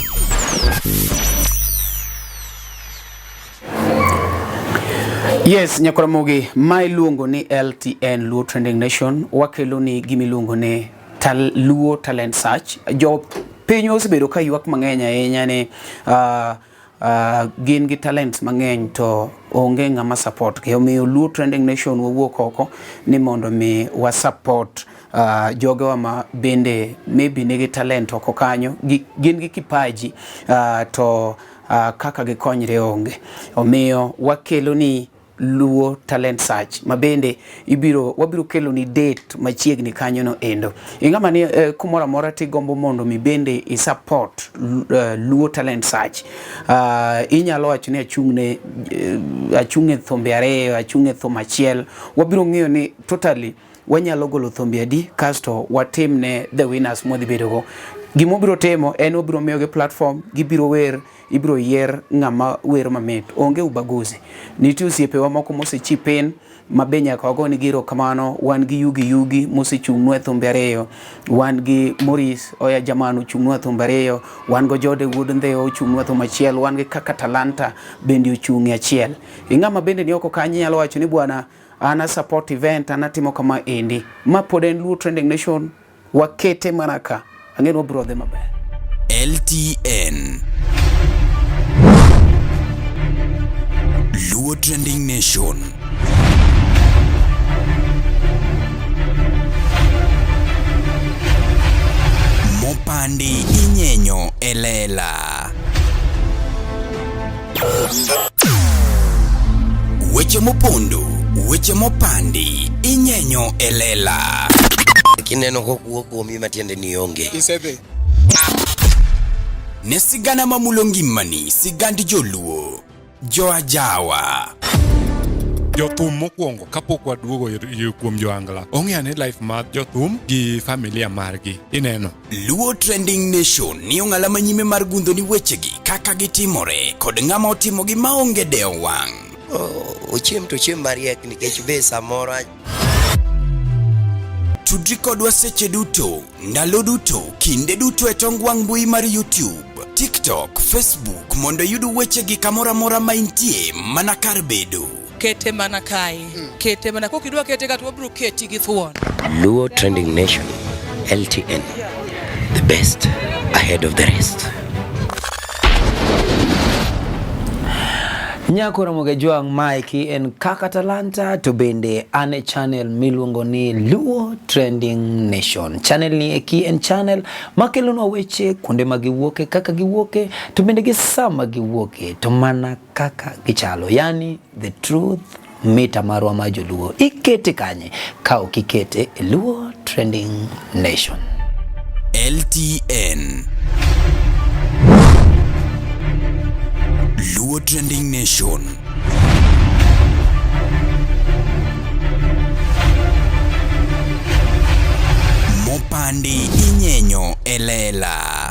Yes, Nyakuramogi, my luongo ni LTN Luo Trending Nation, wakelo ni gimiluongo ni Luo Talent Search. Jo pinyo osebedo ka ywak mang'eny ahinya ni gin gi talents mang'eny to onge ng'ama support ke. Omiyo Luo Trending Nation wawuok oko ni mondo mi wa support jogewa ma bende maybe nigi talent oko kanyo, gin gi kipaji to kaka gikonyre onge. Omiyo wakelo ni Luo Talent Search mabende wabiro kelo ni date machiegni kanyo no endo. Ingama ni kumora mora ti gombo mondo mi bende I support Luo Talent Search. Inyalo wacho ni achungne thombe ariyo, achungne thom achiel. Wabiro ng'iyo ni totally wanyalo golo thombe adi kasto watimne the winners modhi bedo go. Gimo biro temo en obiro miyogi platform, gibiro wer, ibiro yier ng'ama wer mamit. Onge ubaguzi. Nitie osiepewa moko mosechipen mabenya kago ni giro kamano. Wan gi yugi mosechung'nwa thombe ariyo. Wan gi Morris Oya Jamanu chung'nwa thombe ariyo. Wan go Jode Wood Ndheo chung'nwa thombe achiel. Wan gi kaka Talanta bende ochung'e achiel. Ing'ama bende ni oko kanyi nyalo wacho ni bwana ana support event anatimo kama endi. Ma pod en Luo Trending Nation wakete manaka. Angeno brother maber. LTN Luo Trending Nation. Mopandi inyenyo elela. Weche mopondo, weche mopandi inyenyo elela. Kineno kokuok kuomi matiende ni onge. Isebe. Ne sigana mamulo ngimani, sigandi joluo, joajawa. Jothum mokwongo kapok waduogo kuom joangla. Ong'eane life mar jothum gi familia margi. Ineno. Luo Trending Nation ni ong'ala manyime mar gundo ni wechegi kaka gitimore kod ng'ama otimogi maonge deo wang'. Ochiem to chiem mariek nikech be samoro Tudri kodwa seche duto, ndalo duto, kinde duto e tong wang' mbui mar YouTube, TikTok, Facebook mondo yudu wechegi kamora mora maintie mana kar bedo. Kete mana kai. Kete mana kokidwa kete gatwa bro keti gi thuon. Luo Trending Nation, LTN, the best ahead of the rest. Nyako Ramogi Juang Mikey en kaka talanta to bende ane channel miluongo ni Luo Trending Nation. Channel ni eki en channel makelonwa weche kuonde ma giwuoke, kaka giwuoke, to bende gi sama giwuoke, to mana kaka gichalo. Yani the truth mita marwa ma joluo. Ikete kanye ka ok ikete Luo Trending Nation. LTN Luo Trending Nation. Mopandi inyenyo elela.